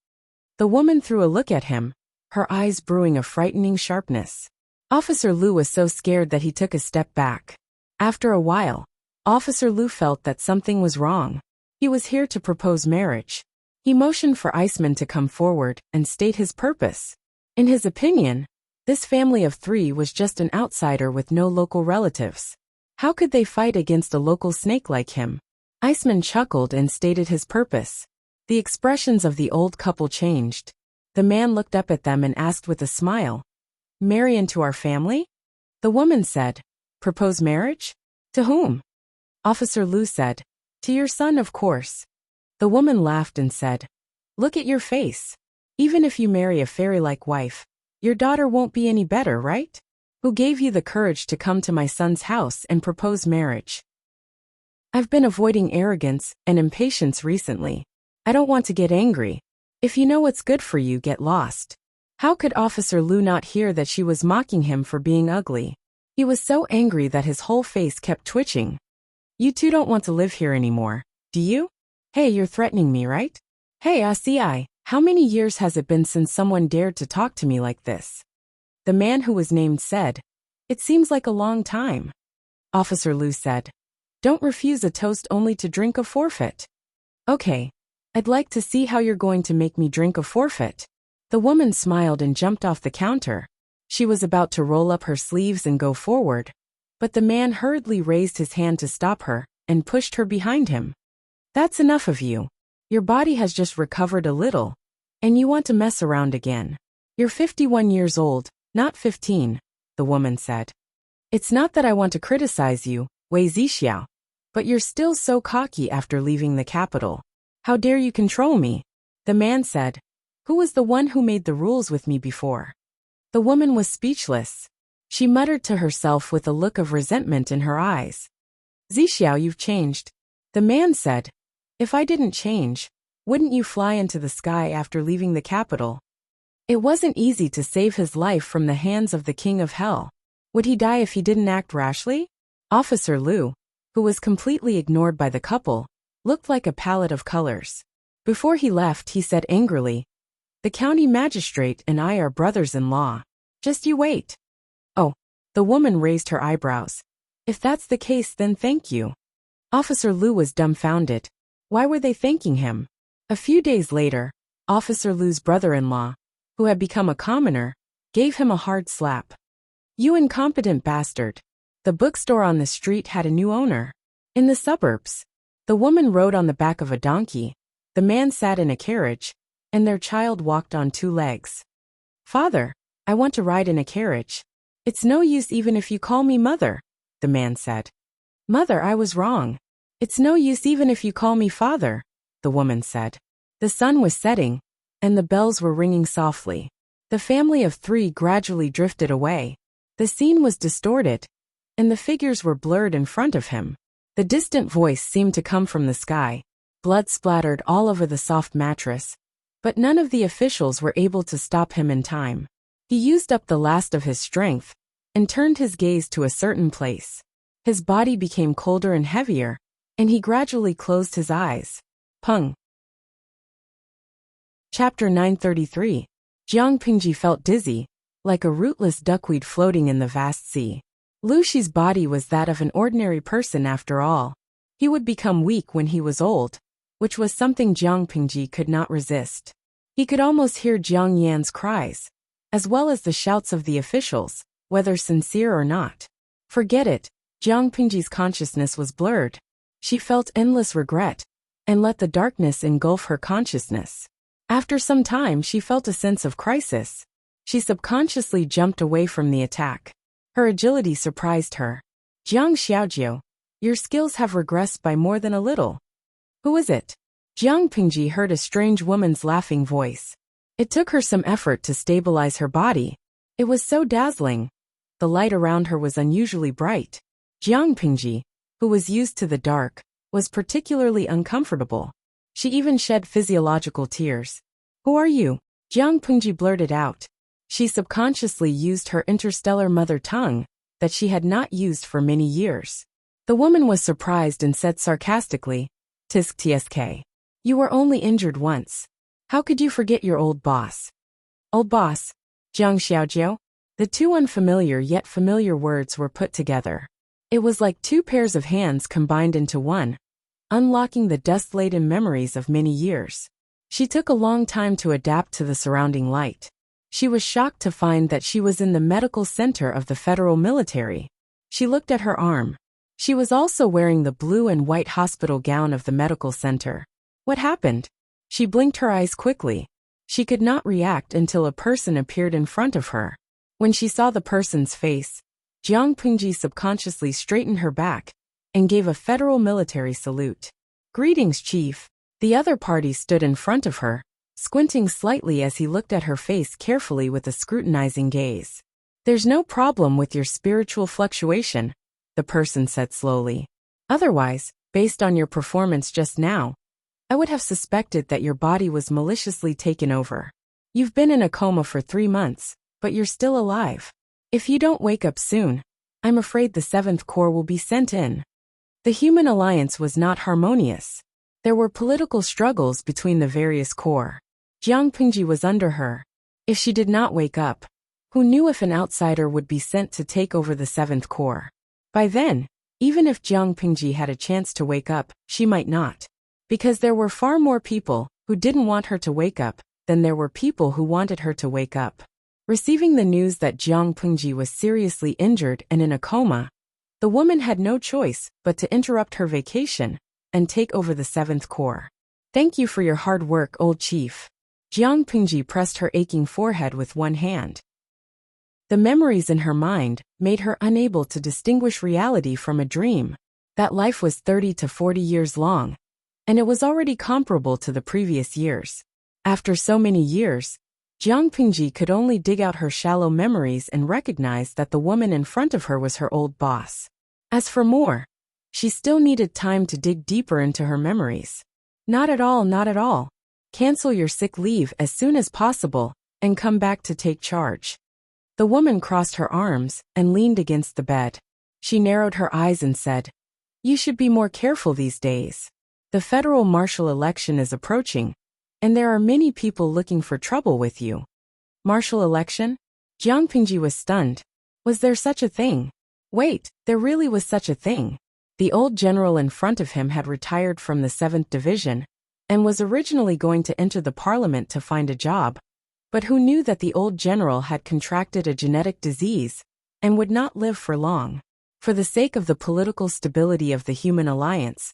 The woman threw a look at him, her eyes brewing a frightening sharpness. Officer Lu was so scared that he took a step back. After a while, Officer Lu felt that something was wrong. He was here to propose marriage. He motioned for Iceman to come forward and state his purpose. In his opinion, this family of 3 was just an outsider with no local relatives. How could they fight against a local snake like him? Iceman chuckled and stated his purpose. The expressions of the old couple changed. The man looked up at them and asked with a smile, "Marry into our family?" The woman said, "Propose marriage? To whom?" Officer Lu said, "To your son, of course." The woman laughed and said, "Look at your face. Even if you marry a fairy-like wife, your daughter won't be any better, right? Who gave you the courage to come to my son's house and propose marriage?" "I've been avoiding arrogance and impatience recently. I don't want to get angry. If you know what's good for you, get lost." How could Officer Lu not hear that she was mocking him for being ugly? He was so angry that his whole face kept twitching. "You two don't want to live here anymore, do you? Hey, you're threatening me, right? Hey, Asii, how many years has it been since someone dared to talk to me like this?" The man who was named said, "It seems like a long time." Officer Lu said, "Don't refuse a toast only to drink a forfeit." "Okay, I'd like to see how you're going to make me drink a forfeit." The woman smiled and jumped off the counter. She was about to roll up her sleeves and go forward, but the man hurriedly raised his hand to stop her and pushed her behind him. That's enough of you. Your body has just recovered a little, and you want to mess around again. You're 51 years old, not 15, the woman said. It's not that I want to criticize you, Wei Zixiao, but you're still so cocky after leaving the capital. How dare you control me? The man said. Who was the one who made the rules with me before? The woman was speechless. She muttered to herself with a look of resentment in her eyes. Zixiao, you've changed. The man said. If I didn't change, wouldn't you fly into the sky after leaving the capital? It wasn't easy to save his life from the hands of the king of hell. Would he die if he didn't act rashly? Officer Liu, who was completely ignored by the couple, looked like a palette of colors. Before he left, he said angrily, the county magistrate and I are brothers-in-law. Just you wait. Oh, the woman raised her eyebrows. If that's the case, then thank you. Officer Liu was dumbfounded. Why were they thanking him? A few days later, Officer Liu's brother-in-law, who had become a commoner, gave him a hard slap. You incompetent bastard. The bookstore on the street had a new owner. In the suburbs, the woman rode on the back of a donkey, the man sat in a carriage, and their child walked on 2 legs. Father, I want to ride in a carriage. It's no use even if you call me mother, the man said. Mother, I was wrong. It's no use even if you call me father, the woman said. The sun was setting, and the bells were ringing softly. The family of 3 gradually drifted away. The scene was distorted, and the figures were blurred in front of him. The distant voice seemed to come from the sky. Blood splattered all over the soft mattress, but none of the officials were able to stop him in time. He used up the last of his strength and turned his gaze to a certain place. His body became colder and heavier, and he gradually closed his eyes. Peng. Chapter 933. Jiang Pingji felt dizzy, like a rootless duckweed floating in the vast sea. Lu Shi's body was that of an ordinary person after all. He would become weak when he was old, which was something Jiang Pingji could not resist. He could almost hear Jiang Yan's cries, as well as the shouts of the officials, whether sincere or not. Forget it, Jiang Pingji's consciousness was blurred. She felt endless regret, and let the darkness engulf her consciousness. After some time, she felt a sense of crisis. She subconsciously jumped away from the attack. Her agility surprised her. Jiang Xiaojiu, your skills have regressed by more than a little. Who is it? Jiang Pingji heard a strange woman's laughing voice. It took her some effort to stabilize her body. It was so dazzling. The light around her was unusually bright. Jiang Pingji, who was used to the dark, was particularly uncomfortable. She even shed physiological tears. Who are you? Jiang Pingji blurted out. She subconsciously used her interstellar mother tongue that she had not used for many years. The woman was surprised and said sarcastically, Tisk tsk. You were only injured once. How could you forget your old boss? Old boss? Jiang Xiaojiu? The 2 unfamiliar yet familiar words were put together. It was like 2 pairs of hands combined into one, unlocking the dust-laden memories of many years. She took a long time to adapt to the surrounding light. She was shocked to find that she was in the medical center of the federal military. She looked at her arm. She was also wearing the blue and white hospital gown of the medical center. What happened? She blinked her eyes quickly. She could not react until a person appeared in front of her. When she saw the person's face, Jiang Pingji subconsciously straightened her back and gave a federal military salute. Greetings, Chief. The other party stood in front of her, squinting slightly as he looked at her face carefully with a scrutinizing gaze. There's no problem with your spiritual fluctuation, the person said slowly. Otherwise, based on your performance just now, I would have suspected that your body was maliciously taken over. You've been in a coma for 3 months, but you're still alive. If you don't wake up soon, I'm afraid the 7th Corps will be sent in. The human alliance was not harmonious. There were political struggles between the various corps. Jiang Pingji was under her. If she did not wake up, who knew if an outsider would be sent to take over the 7th Corps? By then, even if Jiang Pingji had a chance to wake up, she might not. Because there were far more people who didn't want her to wake up than there were people who wanted her to wake up. Receiving the news that Jiang Pingji was seriously injured and in a coma, The woman had no choice but to interrupt her vacation and take over the 7th Corps. Thank you for your hard work, old chief. Jiang Pingji pressed her aching forehead with one hand. The memories in her mind made her unable to distinguish reality from a dream. That life was 30 to 40 years long, and it was already comparable to the previous years. After so many years, Jiang Pingji could only dig out her shallow memories and recognize that the woman in front of her was her old boss. As for more, she still needed time to dig deeper into her memories. Not at all, not at all. Cancel your sick leave as soon as possible and come back to take charge. The woman crossed her arms and leaned against the bed. She narrowed her eyes and said, "You should be more careful these days. The federal marshal election is approaching, and there are many people looking for trouble with you." Marshal election? Jiang Pingji was stunned. Was there such a thing? Wait, there really was such a thing. The old general in front of him had retired from the 7th Division and was originally going to enter the parliament to find a job. But who knew that the old general had contracted a genetic disease and would not live for long? For the sake of the political stability of the human alliance,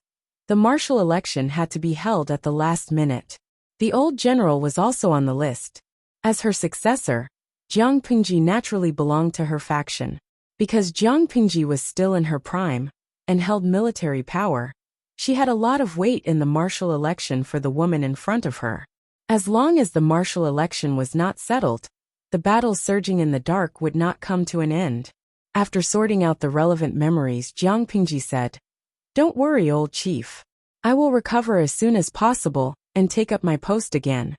the marshal election had to be held at the last minute. The old general was also on the list. As her successor, Jiang Pingji naturally belonged to her faction. Because Jiang Pingji was still in her prime and held military power, she had a lot of weight in the marshal election for the woman in front of her. As long as the marshal election was not settled, the battle surging in the dark would not come to an end. After sorting out the relevant memories, Jiang Pingji said, "Don't worry, old chief. I will recover as soon as possible and take up my post again."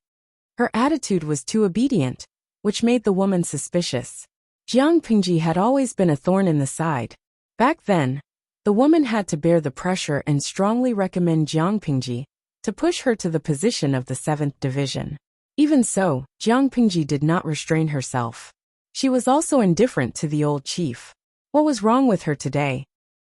Her attitude was too obedient, which made the woman suspicious. Jiang Pingji had always been a thorn in the side. Back then, the woman had to bear the pressure and strongly recommend Jiang Pingji to push her to the position of the 7th Division. Even so, Jiang Pingji did not restrain herself. She was also indifferent to the old chief. What was wrong with her today?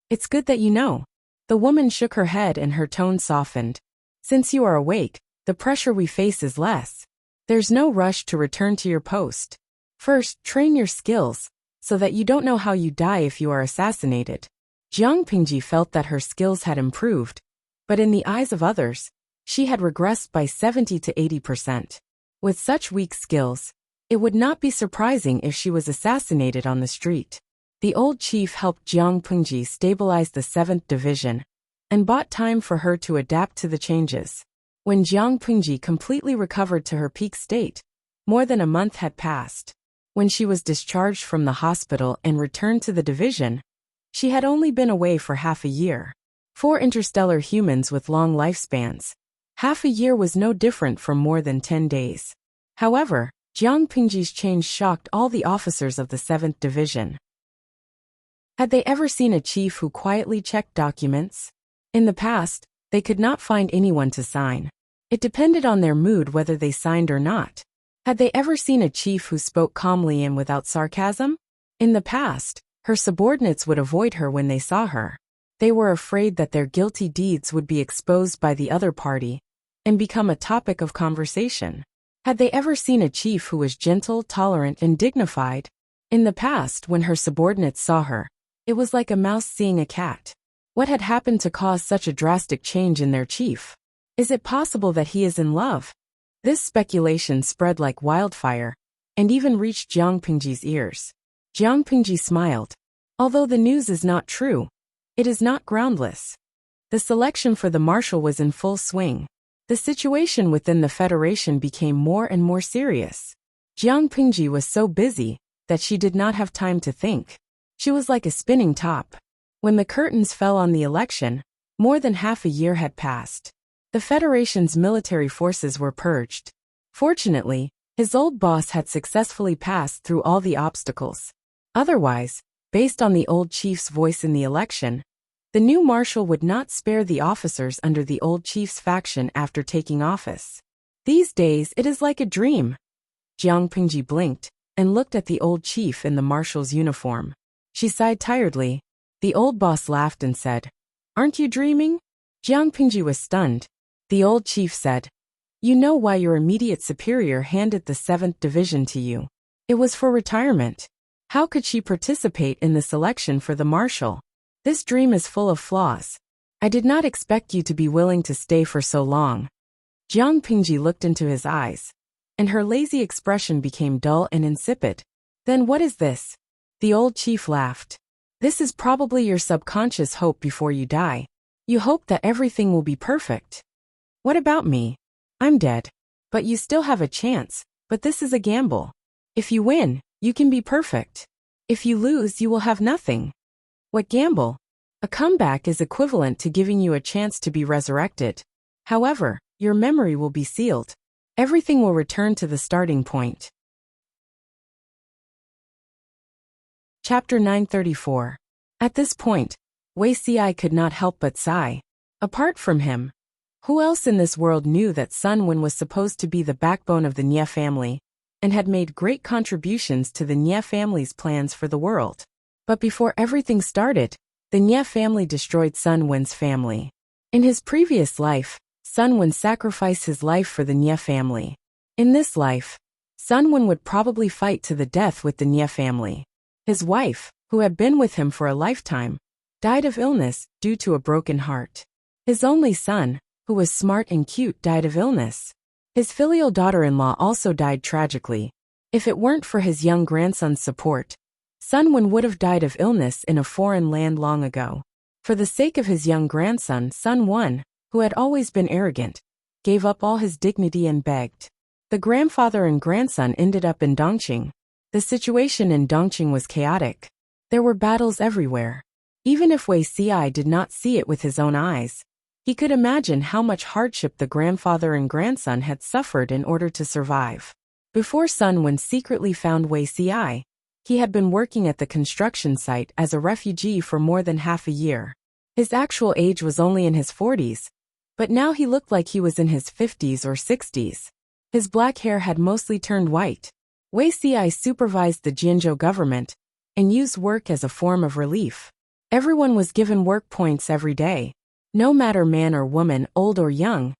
"It's good that you know." The woman shook her head and her tone softened. "Since you are awake, the pressure we face is less. There's no rush to return to your post. First, train your skills, so that you don't know how you die if you are assassinated." Jiang Pingji felt that her skills had improved, but in the eyes of others, she had regressed by 70 to 80%. With such weak skills, it would not be surprising if she was assassinated on the street. The old chief helped Jiang Pingji stabilize the 7th Division and bought time for her to adapt to the changes. When Jiang Pingji completely recovered to her peak state, more than a month had passed. When she was discharged from the hospital and returned to the division, she had only been away for half a year. For interstellar humans with long lifespans, half a year was no different from more than 10 days. However, Jiang Pingji's change shocked all the officers of the 7th Division. Had they ever seen a chief who quietly checked documents? In the past, they could not find anyone to sign. It depended on their mood whether they signed or not. Had they ever seen a chief who spoke calmly and without sarcasm? In the past, her subordinates would avoid her when they saw her. They were afraid that their guilty deeds would be exposed by the other party and become a topic of conversation. Had they ever seen a chief who was gentle, tolerant, and dignified? In the past, when her subordinates saw her, it was like a mouse seeing a cat. What had happened to cause such a drastic change in their chief? Is it possible that he is in love? This speculation spread like wildfire and even reached Jiang Pingji's ears. Jiang Pingji smiled. Although the news is not true, it is not groundless. The selection for the marshal was in full swing. The situation within the Federation became more and more serious. Jiang Pingji was so busy that she did not have time to think. She was like a spinning top. When the curtains fell on the election, more than half a year had passed. The Federation's military forces were purged. Fortunately, his old boss had successfully passed through all the obstacles. Otherwise, based on the old chief's voice in the election, the new marshal would not spare the officers under the old chief's faction after taking office. These days, it is like a dream. Jiang Pingji blinked and looked at the old chief in the marshal's uniform. She sighed tiredly. The old boss laughed and said, "Aren't you dreaming?" Jiang Pingji was stunned. The old chief said, "You know why your immediate superior handed the 7th Division to you. It was for retirement. How could she participate in the selection for the marshal?" This dream is full of flaws. I did not expect you to be willing to stay for so long. Jiang Pingji looked into his eyes, and her lazy expression became dull and insipid. Then what is this? The old chief laughed. This is probably your subconscious hope before you die. You hope that everything will be perfect. What about me? I'm dead. But you still have a chance, but this is a gamble. If you win, you can be perfect. If you lose, you will have nothing. What gamble? A comeback is equivalent to giving you a chance to be resurrected. However, your memory will be sealed. Everything will return to the starting point. Chapter 934. At this point, Wei Xi could not help but sigh. Apart from him, who else in this world knew that Sun Wen was supposed to be the backbone of the Nie family, and had made great contributions to the Nie family's plans for the world? But before everything started, the Nie family destroyed Sun Wen's family. In his previous life, Sun Wen sacrificed his life for the Nie family. In this life, Sun Wen would probably fight to the death with the Nie family. His wife, who had been with him for a lifetime, died of illness due to a broken heart. His only son, who was smart and cute, died of illness. His filial daughter-in-law also died tragically. If it weren't for his young grandson's support, Sun Wen would have died of illness in a foreign land long ago. For the sake of his young grandson, Sun Wen, who had always been arrogant, gave up all his dignity and begged. The grandfather and grandson ended up in Dongqing. The situation in Dongqing was chaotic. There were battles everywhere. Even if Wei Xi did not see it with his own eyes, he could imagine how much hardship the grandfather and grandson had suffered in order to survive. Before Sun Wen secretly found Wei Xi, he had been working at the construction site as a refugee for more than half a year. His actual age was only in his 40s, but now he looked like he was in his 50s or 60s. His black hair had mostly turned white. Wei Xi supervised the Jianzhou government and used work as a form of relief. Everyone was given work points every day. No matter man or woman, old or young,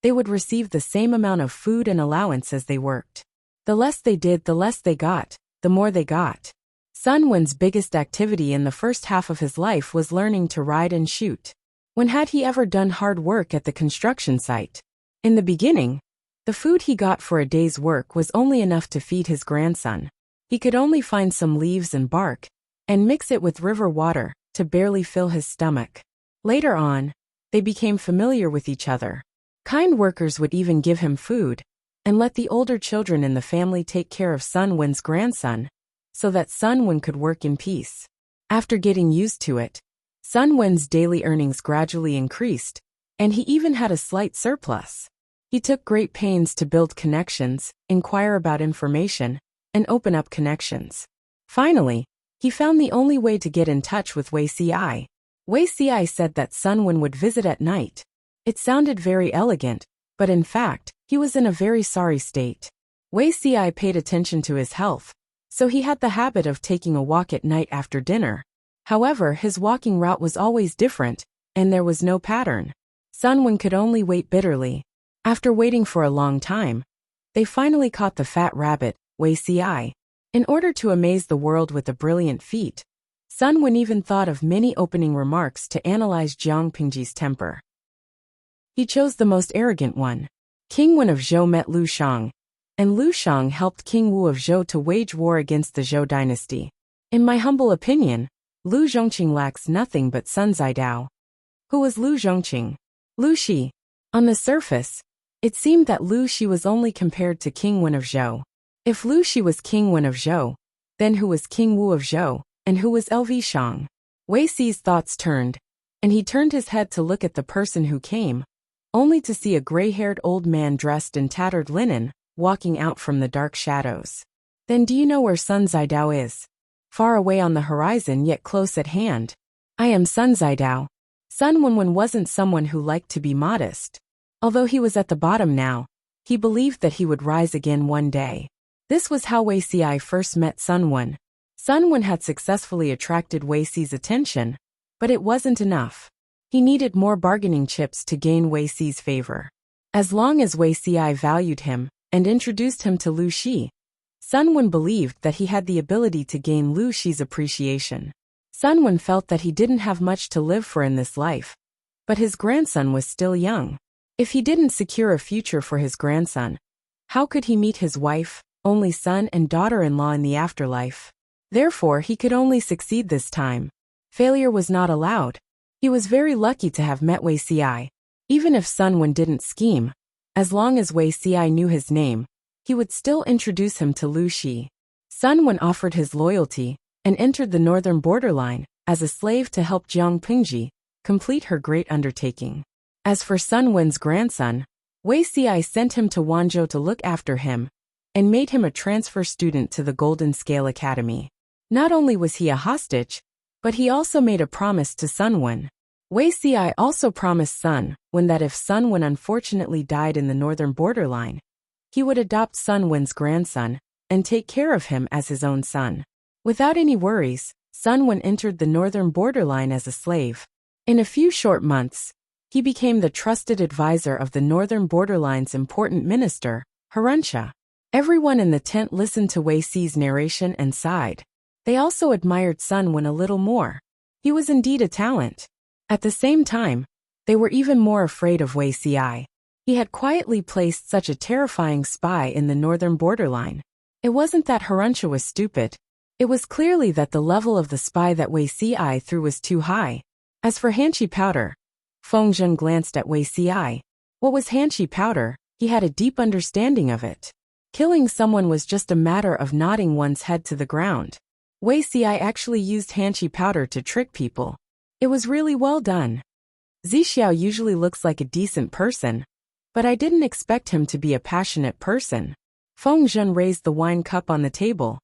they would receive the same amount of food and allowance as they worked. The less they did, the less they got, the more they got. Sun Wen's biggest activity in the first half of his life was learning to ride and shoot. When had he ever done hard work at the construction site? In the beginning, the food he got for a day's work was only enough to feed his grandson. He could only find some leaves and bark, and mix it with river water, to barely fill his stomach. Later on, they became familiar with each other. Kind workers would even give him food, and let the older children in the family take care of Sun Wen's grandson, so that Sun Wen could work in peace. After getting used to it, Sun Wen's daily earnings gradually increased, and he even had a slight surplus. He took great pains to build connections, inquire about information, and open up connections. Finally, he found the only way to get in touch with Wei Xi. Wei Xi said that Sun Wen would visit at night. It sounded very elegant, but in fact, he was in a very sorry state. Wei Xi paid attention to his health, so he had the habit of taking a walk at night after dinner. However, his walking route was always different, and there was no pattern. Sun Wen could only wait bitterly. After waiting for a long time, they finally caught the fat rabbit, Wei Xi. In order to amaze the world with a brilliant feat, Sun Wen even thought of many opening remarks to analyze Jiang Pingji's temper. He chose the most arrogant one. King Wen of Zhou met Lu Shang, and Lu Shang helped King Wu of Zhou to wage war against the Zhou dynasty. In my humble opinion, Lu Zhongqing lacks nothing but Sun Zidao. Who was Lu Zhongqing? Lu Shi. On the surface, it seemed that Lu Shi was only compared to King Wen of Zhou. If Lu Shi was King Wen of Zhou, then who was King Wu of Zhou, and who was LV Shang? Wei Xi's thoughts turned, and he turned his head to look at the person who came, only to see a gray-haired old man dressed in tattered linen, walking out from the dark shadows. Then do you know where Sun Zidao is? Far away on the horizon, yet close at hand. I am Sun Zidao. Sun Wen wasn't someone who liked to be modest. Although he was at the bottom now, he believed that he would rise again one day. This was how Wei Xi first met Sun Wen. Sun Wen had successfully attracted Wei Xi's attention, but it wasn't enough. He needed more bargaining chips to gain Wei Xi's favor. As long as Wei Xi valued him and introduced him to Lu Shi, Sun Wen believed that he had the ability to gain Lu Shi's appreciation. Sun Wen felt that he didn't have much to live for in this life, but his grandson was still young. If he didn't secure a future for his grandson, how could he meet his wife, only son and daughter-in-law in the afterlife? Therefore, he could only succeed this time. Failure was not allowed. He was very lucky to have met Wei Ci. Even if Sun Wen didn't scheme, as long as Wei Ci knew his name, he would still introduce him to Lu Shi. Sun Wen offered his loyalty and entered the northern borderline as a slave to help Jiang Pingji complete her great undertaking. As for Sun Wen's grandson, Wei Ci sent him to Wanzhou to look after him and made him a transfer student to the Golden Scale Academy. Not only was he a hostage, but he also made a promise to Sun Wen. Wei Ci also promised Sun Wen that if Sun Wen unfortunately died in the northern borderline, he would adopt Sun Wen's grandson and take care of him as his own son. Without any worries, Sun Wen entered the northern borderline as a slave. In a few short months, he became the trusted advisor of the northern borderline's important minister, Harunsha. Everyone in the tent listened to Wei Ci's narration and sighed. They also admired Sun Wen a little more. He was indeed a talent. At the same time, they were even more afraid of Wei Ci. He had quietly placed such a terrifying spy in the northern borderline. It wasn't that Harunsha was stupid. It was clearly that the level of the spy that Wei Ci threw was too high. As for Hanqi powder, Feng Zhen glanced at Wei Ci. What was Hanqi powder? He had a deep understanding of it. Killing someone was just a matter of nodding one's head to the ground. Wei Ci actually used Hanqi powder to trick people. It was really well done. Zixiao usually looks like a decent person, but I didn't expect him to be a passionate person. Feng Zhen raised the wine cup on the table.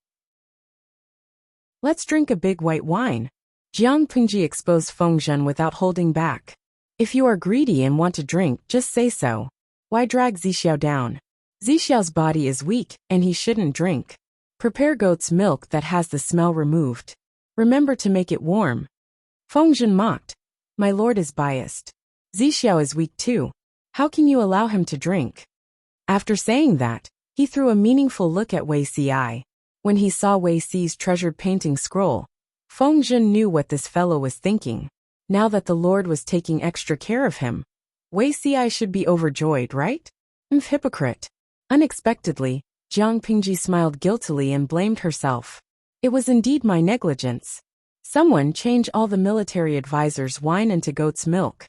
Let's drink a big white wine. Jiang Pingji exposed Feng Zhen without holding back. If you are greedy and want to drink, just say so. Why drag Zixiao down? Zixiao's body is weak, and he shouldn't drink. Prepare goat's milk that has the smell removed. Remember to make it warm. Feng Zhen mocked. My lord is biased. Zixiao is weak too. How can you allow him to drink? After saying that, he threw a meaningful look at Wei Ci. When he saw Wei Ci's treasured painting scroll, Feng Zhen knew what this fellow was thinking. Now that the lord was taking extra care of him, Wei Ci should be overjoyed, right? Hypocrite. Unexpectedly, Jiang Pingji smiled guiltily and blamed herself. It was indeed my negligence. Someone change all the military advisors' wine into goat's milk.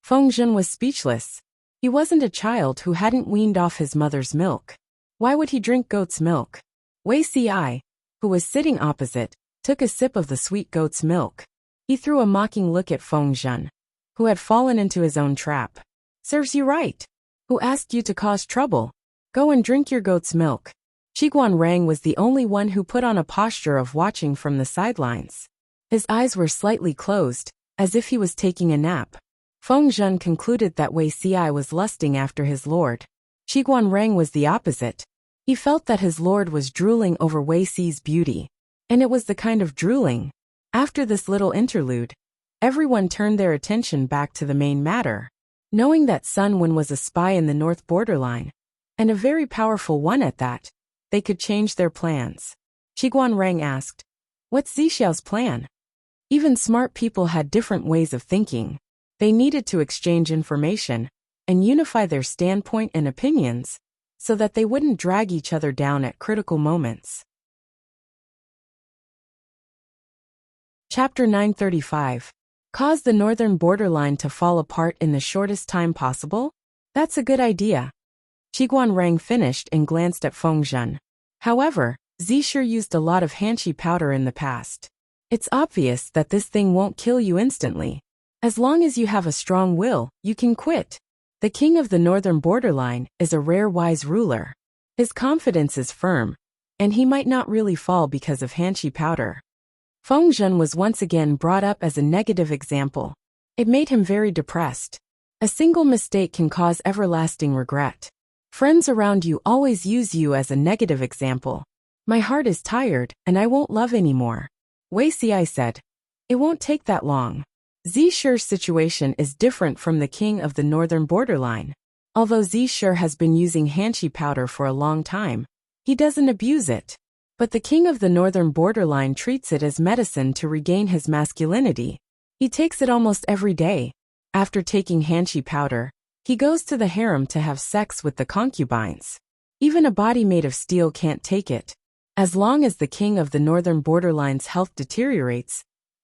Feng Zhen was speechless. He wasn't a child who hadn't weaned off his mother's milk. Why would he drink goat's milk? Wei Ci, who was sitting opposite, took a sip of the sweet goat's milk. He threw a mocking look at Feng Zhen, who had fallen into his own trap. Serves you right. Who asked you to cause trouble? Go and drink your goat's milk. Qiguan Rang was the only one who put on a posture of watching from the sidelines. His eyes were slightly closed, as if he was taking a nap. Feng Zhen concluded that Wei Ci was lusting after his lord. Qiguan Rang was the opposite. He felt that his lord was drooling over Wei Ci's beauty. And it was the kind of drooling. After this little interlude, everyone turned their attention back to the main matter. Knowing that Sun Wen was a spy in the north borderline, and a very powerful one at that, they could change their plans. Qiguan Rang asked, what's Zixiao's plan? Even smart people had different ways of thinking. They needed to exchange information and unify their standpoint and opinions so that they wouldn't drag each other down at critical moments. Chapter 935. Cause the northern borderline to fall apart in the shortest time possible? That's a good idea. Qiguan Rang finished and glanced at Feng Zhen. However, Zixia used a lot of Hanqi powder in the past. It's obvious that this thing won't kill you instantly. As long as you have a strong will, you can quit. The king of the northern borderline is a rare wise ruler. His confidence is firm, and he might not really fall because of Hanqi powder. Feng Zhen was once again brought up as a negative example. It made him very depressed. A single mistake can cause everlasting regret. Friends around you always use you as a negative example. My heart is tired, and I won't love anymore. Wei Ci said. It won't take that long. Zixier's situation is different from the king of the northern borderline. Although Zixier has been using Hanqi powder for a long time, he doesn't abuse it. But the king of the northern borderline treats it as medicine to regain his masculinity. He takes it almost every day. After taking hanshi powder, he goes to the harem to have sex with the concubines. Even a body made of steel can't take it. As long as the king of the northern borderline's health deteriorates,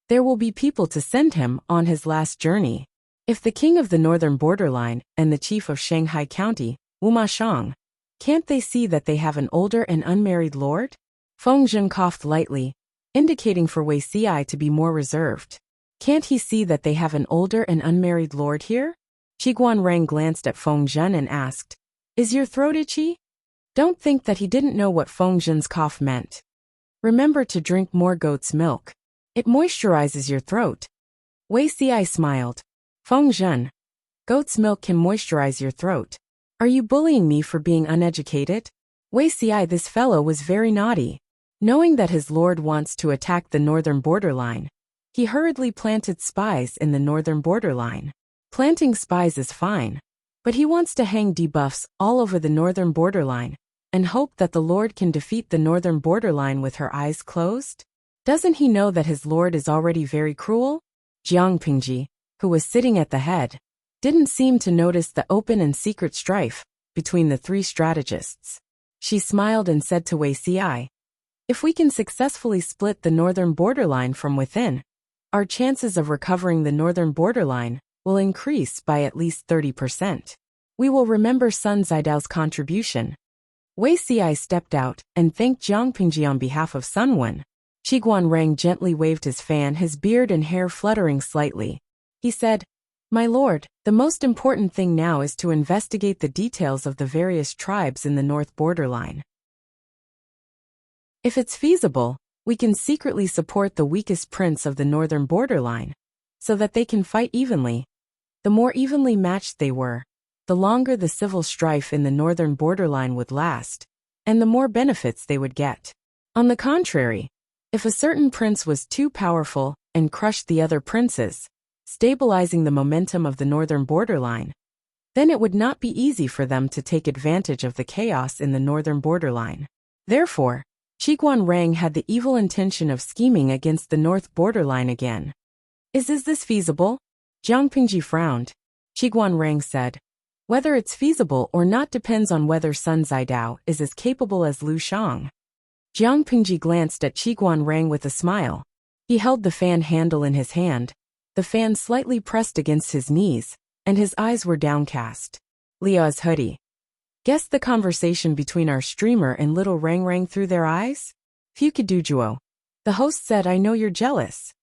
there will be people to send him on his last journey. If the king of the northern borderline and the chief of Shanghai County, Wu Ma Shang, can't they see that they have an older and unmarried lord? Feng Zhen coughed lightly, indicating for Wei Xiai to be more reserved. Can't he see that they have an older and unmarried lord here? Qi Guanrang glanced at Feng Zhen and asked, "Is your throat itchy?" Don't think that he didn't know what Feng Zhen's cough meant. Remember to drink more goat's milk. It moisturizes your throat. Wei Xiai smiled. Feng Zhen, goat's milk can moisturize your throat. Are you bullying me for being uneducated? Wei Xiai, this fellow was very naughty. Knowing that his lord wants to attack the northern borderline, he hurriedly planted spies in the northern borderline. Planting spies is fine, but he wants to hang debuffs all over the northern borderline and hope that the lord can defeat the northern borderline with her eyes closed? Doesn't he know that his lord is already very cruel? Jiang Pingji, who was sitting at the head, didn't seem to notice the open and secret strife between the three strategists. She smiled and said to Wei Xiai, "If we can successfully split the northern borderline from within, our chances of recovering the northern borderline will increase by at least 30%. We will remember Sun Zidao's contribution." Wei Xiai stepped out and thanked Jiang Pingji on behalf of Sun Wen. Qi Guanrang gently waved his fan, his beard and hair fluttering slightly. He said, "My lord, the most important thing now is to investigate the details of the various tribes in the north borderline. If it's feasible, we can secretly support the weakest prince of the northern borderline, so that they can fight evenly. The more evenly matched they were, the longer the civil strife in the northern borderline would last, and the more benefits they would get. On the contrary, if a certain prince was too powerful and crushed the other princes, stabilizing the momentum of the northern borderline, then it would not be easy for them to take advantage of the chaos in the northern borderline. Therefore, Qi Guanrang had the evil intention of scheming against the north borderline again. Is this feasible?" Jiang Pingji frowned. Qi Guanrang said, "Whether it's feasible or not depends on whether Sun Zidao is as capable as Lu Shang." Jiang Pingji glanced at Qi Guanrang with a smile. He held the fan handle in his hand, the fan slightly pressed against his knees, and his eyes were downcast. Lia's hoodie. Guessed the conversation between our streamer and little Rang Rang through their eyes? Fukidujuo. The host said, "I know you're jealous."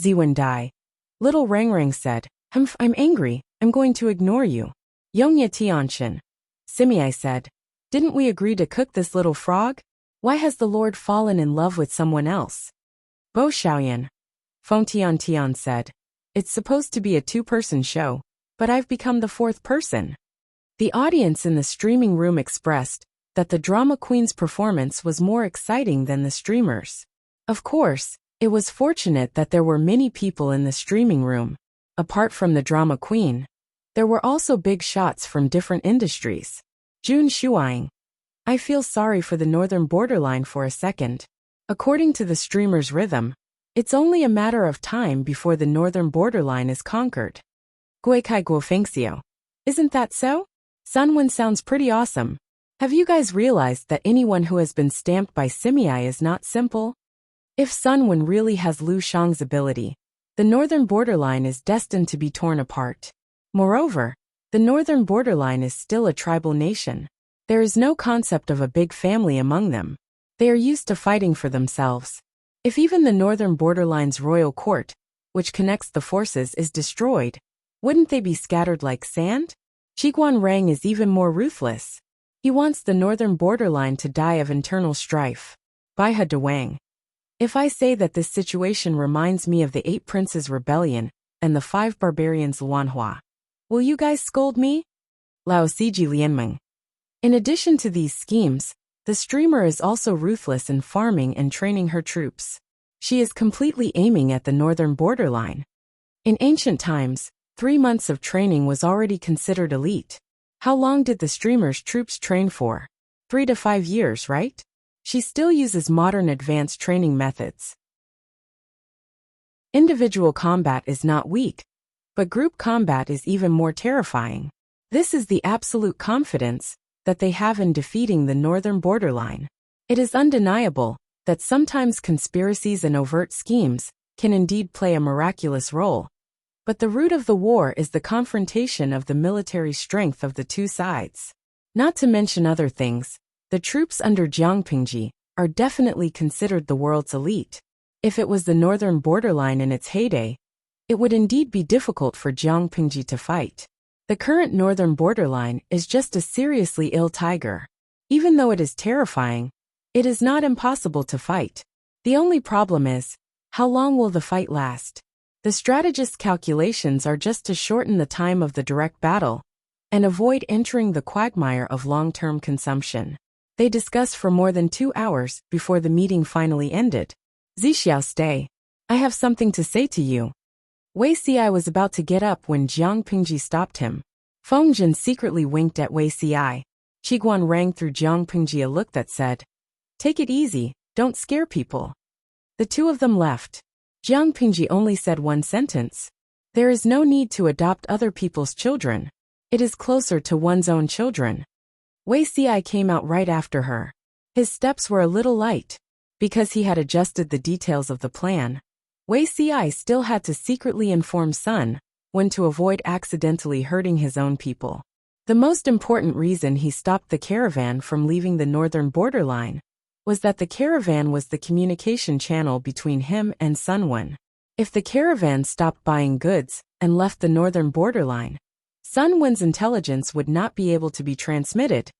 Ziwen Dai. Little Rang Rang said, I'm angry, I'm going to ignore you." Yongya Tianshan. Simiai said, "Didn't we agree to cook this little frog? Why has the lord fallen in love with someone else?" Bo Xiaoyan. Feng Tian said, "It's supposed to be a two-person show, but I've become the fourth person." The audience in the streaming room expressed that the drama queen's performance was more exciting than the streamers. Of course, it was fortunate that there were many people in the streaming room. Apart from the drama queen, there were also big shots from different industries. Jun Shuang. I feel sorry for the northern borderline for a second. According to the streamer's rhythm, it's only a matter of time before the northern borderline is conquered. Guikai Guofengxiu. Isn't that so? Sunwen sounds pretty awesome. Have you guys realized that anyone who has been stamped by Simiai is not simple? If Sunwen really has Lu Shang's ability, the northern borderline is destined to be torn apart. Moreover, the northern borderline is still a tribal nation. There is no concept of a big family among them. They are used to fighting for themselves. If even the northern borderline's royal court, which connects the forces, is destroyed, wouldn't they be scattered like sand? Qi Guanrang is even more ruthless. He wants the northern borderline to die of internal strife. Baihe Dewang. If I say that this situation reminds me of the 8 Princes Rebellion and the 5 Barbarians Luanhua, will you guys scold me? Lao Siji Lianmeng. In addition to these schemes, the streamer is also ruthless in farming and training her troops. She is completely aiming at the northern borderline. In ancient times, 3 months of training was already considered elite. How long did the streamer's troops train for? 3 to 5 years, right? she still uses modern advanced training methods. Individual combat is not weak, but group combat is even more terrifying. This is the absolute confidence that they have in defeating the northern borderline. It is undeniable that sometimes conspiracies and overt schemes can indeed play a miraculous role. But the root of the war is the confrontation of the military strength of the two sides. Not to mention other things, the troops under Jiang Pingji are definitely considered the world's elite. If it was the northern borderline in its heyday, it would indeed be difficult for Jiang Pingji to fight. The current northern borderline is just a seriously ill tiger. Even though it is terrifying, it is not impossible to fight. The only problem is, how long will the fight last? The strategist's calculations are just to shorten the time of the direct battle and avoid entering the quagmire of long-term consumption. They discuss for more than 2 hours before the meeting finally ended. Zixiao, stay. I have something to say to you. Wei Xi was about to get up when Jiang Pingji stopped him. Feng Jin secretly winked at Wei Xi. Qiguan rang through Jiang Pingji a look that said, "Take it easy, don't scare people." The two of them left. Jiang Pingji only said one sentence. There is no need to adopt other people's children. It is closer to one's own children. Wei Xi came out right after her. His steps were a little light. Because he had adjusted the details of the plan, Wei Xi still had to secretly inform Sun when to avoid accidentally hurting his own people. The most important reason he stopped the caravan from leaving the northern borderline was that the caravan was the communication channel between him and Sunwen. If the caravan stopped buying goods and left the northern borderline, Sunwen's intelligence would not be able to be transmitted,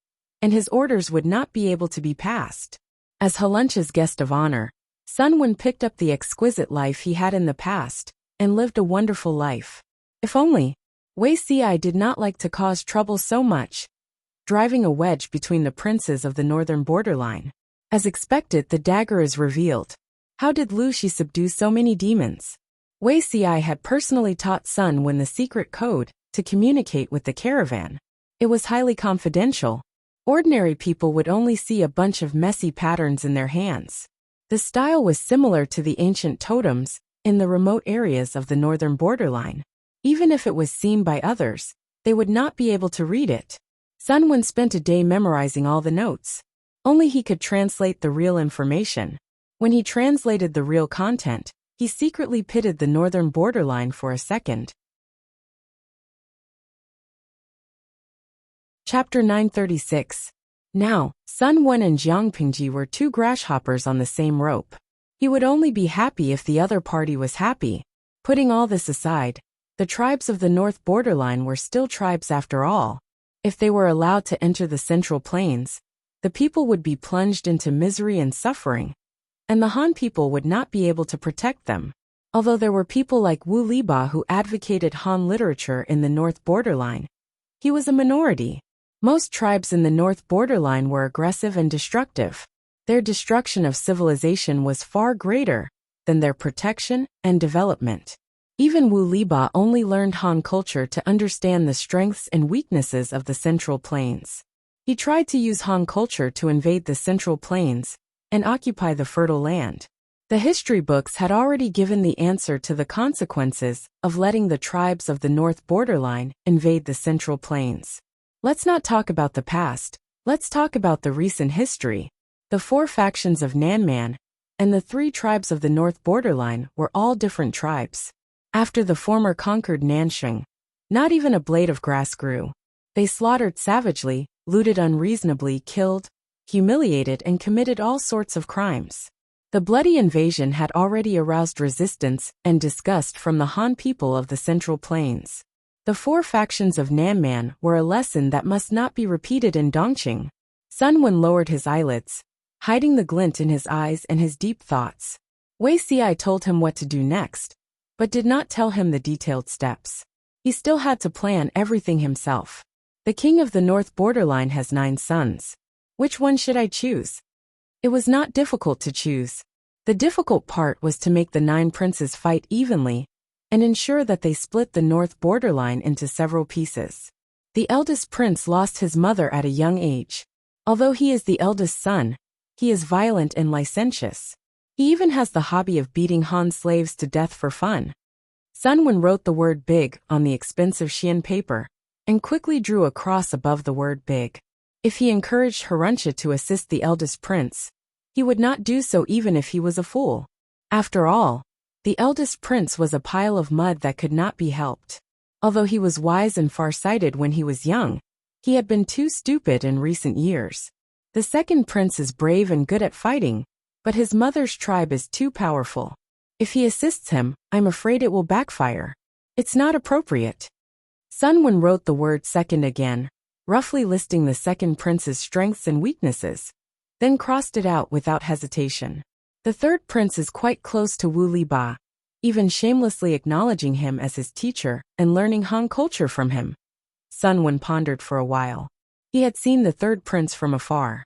and his orders would not be able to be passed. As Haluncha's guest of honor, Sunwen picked up the exquisite life he had in the past and lived a wonderful life. If only Wei Xi did not like to cause trouble so much, driving a wedge between the princes of the northern borderline. As expected, the dagger is revealed. How did Lu Shi subdue so many demons? Wei Xi had personally taught Sun Wen the secret code to communicate with the caravan. It was highly confidential. Ordinary people would only see a bunch of messy patterns in their hands. The style was similar to the ancient totems in the remote areas of the northern borderline. Even if it was seen by others, they would not be able to read it. Sun Wen spent a day memorizing all the notes. Only he could translate the real information. When he translated the real content, he secretly pitted the northern borderline for a second. Chapter 936. Now, Sun Wen and Jiang Pingji were two grasshoppers on the same rope. He would only be happy if the other party was happy. Putting all this aside, the tribes of the north borderline were still tribes after all. If they were allowed to enter the central plains, the people would be plunged into misery and suffering, and the Han people would not be able to protect them. Although there were people like Wu Liba who advocated Han literature in the north borderline, he was a minority. Most tribes in the north borderline were aggressive and destructive. Their destruction of civilization was far greater than their protection and development. Even Wu Liba only learned Han culture to understand the strengths and weaknesses of the Central Plains. He tried to use Han culture to invade the Central Plains and occupy the fertile land. The history books had already given the answer to the consequences of letting the tribes of the north borderline invade the Central Plains. Let's not talk about the past, let's talk about the recent history. The 4 factions of Nanman and the 3 tribes of the north borderline were all different tribes. After the former conquered Nansheng, not even a blade of grass grew. They slaughtered savagely, looted unreasonably, killed, humiliated, and committed all sorts of crimes. The bloody invasion had already aroused resistance and disgust from the Han people of the Central Plains. The 4 factions of Nanman were a lesson that must not be repeated in Dongqing. Sun Wen lowered his eyelids, hiding the glint in his eyes and his deep thoughts. Wei Xi told him what to do next, but did not tell him the detailed steps. He still had to plan everything himself. The king of the north borderline has 9 sons. Which one should I choose? It was not difficult to choose. The difficult part was to make the 9 princes fight evenly and ensure that they split the north borderline into several pieces. The eldest prince lost his mother at a young age. Although he is the eldest son, He is violent and licentious. He even has the hobby of beating Han slaves to death for fun. Sun Wen wrote the word big on the expensive Xian paper and quickly drew a cross above the word big. If he encouraged Huruntia to assist the eldest prince, he would not do so even if he was a fool. After all, the eldest prince was a pile of mud that could not be helped. Although he was wise and far-sighted when he was young, he had been too stupid in recent years. The second prince is brave and good at fighting, but his mother's tribe is too powerful. If he assists him, I'm afraid it will backfire. It's not appropriate. Sun Wen wrote the word second again, roughly listing the second prince's strengths and weaknesses, then crossed it out without hesitation. The third prince is quite close to Wu Liba, even shamelessly acknowledging him as his teacher and learning Han culture from him. Sun Wen pondered for a while. He had seen the third prince from afar.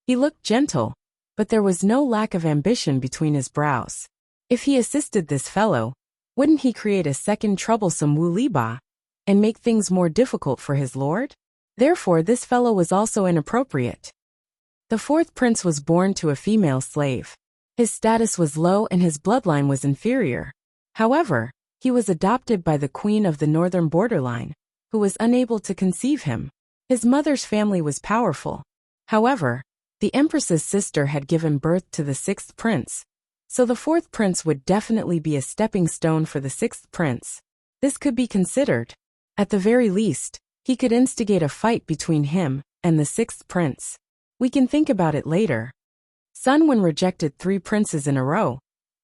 He looked gentle, but there was no lack of ambition between his brows. If he assisted this fellow, wouldn't he create a second troublesome Wu Liba and make things more difficult for his lord? Therefore this fellow was also inappropriate. The fourth prince was born to a female slave. His status was low and his bloodline was inferior. However, he was adopted by the queen of the northern borderline, who was unable to conceive him. His mother's family was powerful. However, the Empress's sister had given birth to the sixth prince, so the fourth prince would definitely be a stepping stone for the sixth prince. This could be considered. At the very least, he could instigate a fight between him and the sixth prince. We can think about it later. Sun Wen rejected 3 princes in a row,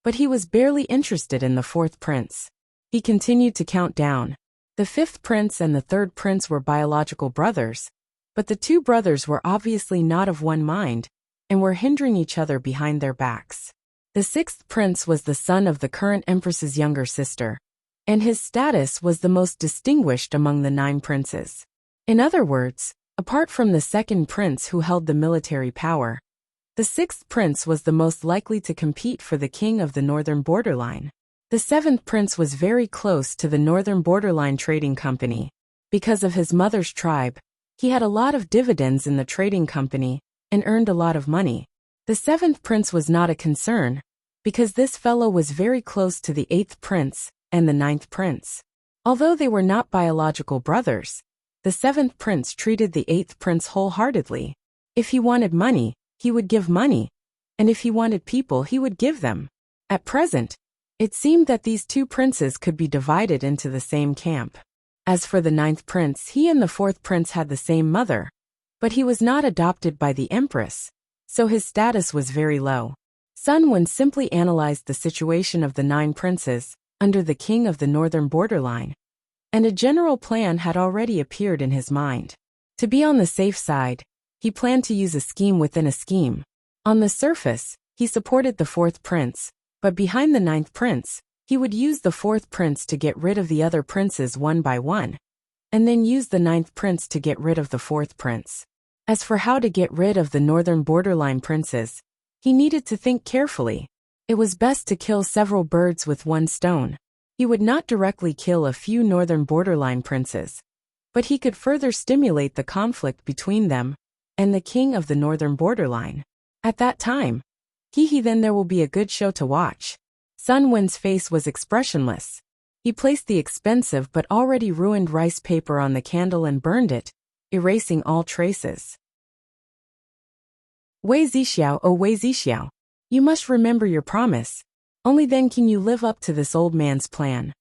but he was barely interested in the fourth prince. He continued to count down. The fifth prince and the third prince were biological brothers, but the 2 brothers were obviously not of one mind and were hindering each other behind their backs. The sixth prince was the son of the current empress's younger sister, and his status was the most distinguished among the 9 princes. In other words, apart from the second prince who held the military power, the sixth prince was the most likely to compete for the king of the northern borderline. The seventh prince was very close to the northern borderline trading company. Because of his mother's tribe, he had a lot of dividends in the trading company and earned a lot of money. The seventh prince was not a concern, because this fellow was very close to the 8th prince and the 9th prince. Although they were not biological brothers, the 7th prince treated the 8th prince wholeheartedly. If he wanted money, he would give money, and if he wanted people, he would give them. At present, it seemed that these 2 princes could be divided into the same camp. As for the 9th prince, he and the 4th prince had the same mother, but he was not adopted by the Empress, so his status was very low. Sun Wen simply analyzed the situation of the 9 princes under the king of the northern borderline, and a general plan had already appeared in his mind. To be on the safe side, he planned to use a scheme within a scheme. On the surface, he supported the 4th prince, but behind the 9th prince, he would use the 4th prince to get rid of the other princes one by one, and then use the 9th prince to get rid of the 4th prince. As for how to get rid of the northern borderline princes, he needed to think carefully. It was best to kill several birds with one stone. He would not directly kill a few northern borderline princes, but he could further stimulate the conflict between them and the king of the northern borderline. At that time, then there will be a good show to watch. Sun Wen's face was expressionless. He placed the expensive but already ruined rice paper on the candle and burned it, erasing all traces. Wei Zixiao, oh Wei Zixiao, you must remember your promise. Only then can you live up to this old man's plan.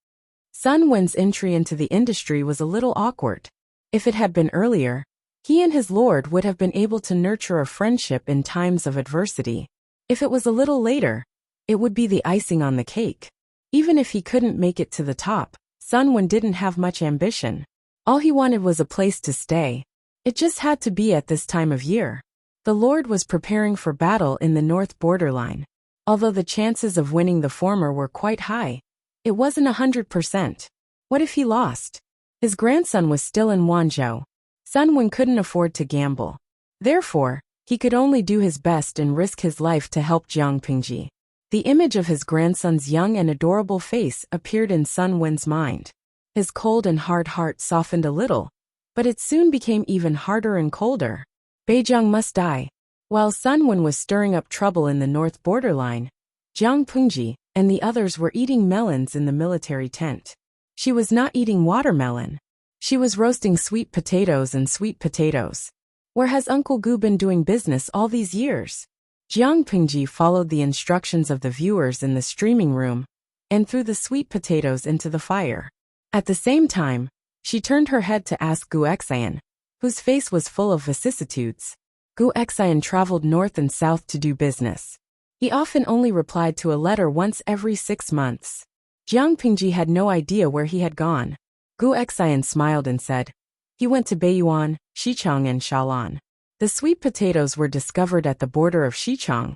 Sun Wen's entry into the industry was a little awkward. If it had been earlier, he and his lord would have been able to nurture a friendship in times of adversity. If it was a little later, it would be the icing on the cake. Even if he couldn't make it to the top, Sun Wen didn't have much ambition. All he wanted was a place to stay. It just had to be at this time of year. The lord was preparing for battle in the north borderline. Although the chances of winning the former were quite high, it wasn't 100%. What if he lost? His grandson was still in Wanzhou. Sun Wen couldn't afford to gamble. Therefore, he could only do his best and risk his life to help Jiang Pingji. The image of his grandson's young and adorable face appeared in Sun Wen's mind. His cold and hard heart softened a little, but it soon became even harder and colder. Beijing must die. While Sun Wen was stirring up trouble in the north borderline, Jiang Pengji and the others were eating melons in the military tent. She was not eating watermelon. She was roasting sweet potatoes and sweet potatoes. Where has Uncle Gu been doing business all these years? Jiang Pengji followed the instructions of the viewers in the streaming room and threw the sweet potatoes into the fire. At the same time, she turned her head to ask Gu Xian, whose face was full of vicissitudes. Gu Xian traveled north and south to do business. He often only replied to a letter once every 6 months. Jiang Pengji had no idea where he had gone. Gu Xian smiled and said, "He went to Beiyuan, Xichang and Shalan." The sweet potatoes were discovered at the border of Xichang,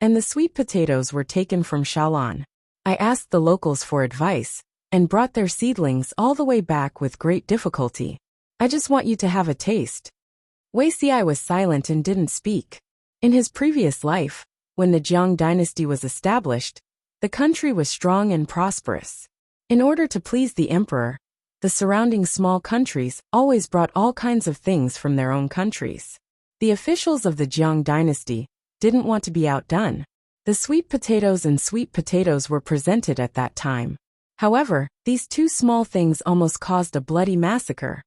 and the sweet potatoes were taken from Shalan. I asked the locals for advice, and brought their seedlings all the way back with great difficulty. I just want you to have a taste. Wei Xi was silent and didn't speak. In his previous life, when the Jiang dynasty was established, the country was strong and prosperous. In order to please the emperor, the surrounding small countries always brought all kinds of things from their own countries. The officials of the Jiang dynasty didn't want to be outdone. The sweet potatoes and sweet potatoes were presented at that time. However, these two small things almost caused a bloody massacre.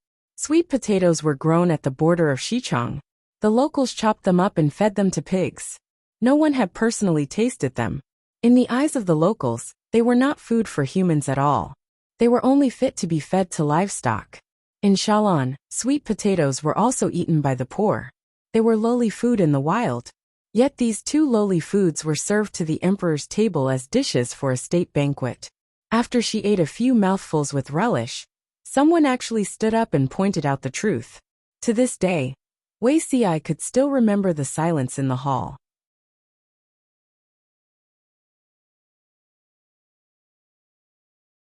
Sweet potatoes were grown at the border of Xichang. The locals chopped them up and fed them to pigs. No one had personally tasted them. In the eyes of the locals, they were not food for humans at all. They were only fit to be fed to livestock. In Shalan, sweet potatoes were also eaten by the poor. They were lowly food in the wild. Yet these two lowly foods were served to the emperor's table as dishes for a state banquet. After she ate a few mouthfuls with relish, someone actually stood up and pointed out the truth. To this day, Wei Xi could still remember the silence in the hall.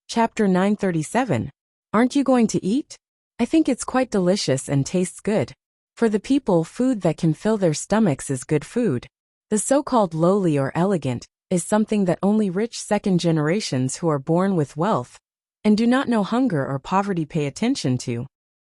Chapter 937. Aren't you going to eat? I think it's quite delicious and tastes good. For the people, food that can fill their stomachs is good food. The so-called lowly or elegant is something that only rich second generations who are born with wealth and do not know hunger or poverty pay attention to.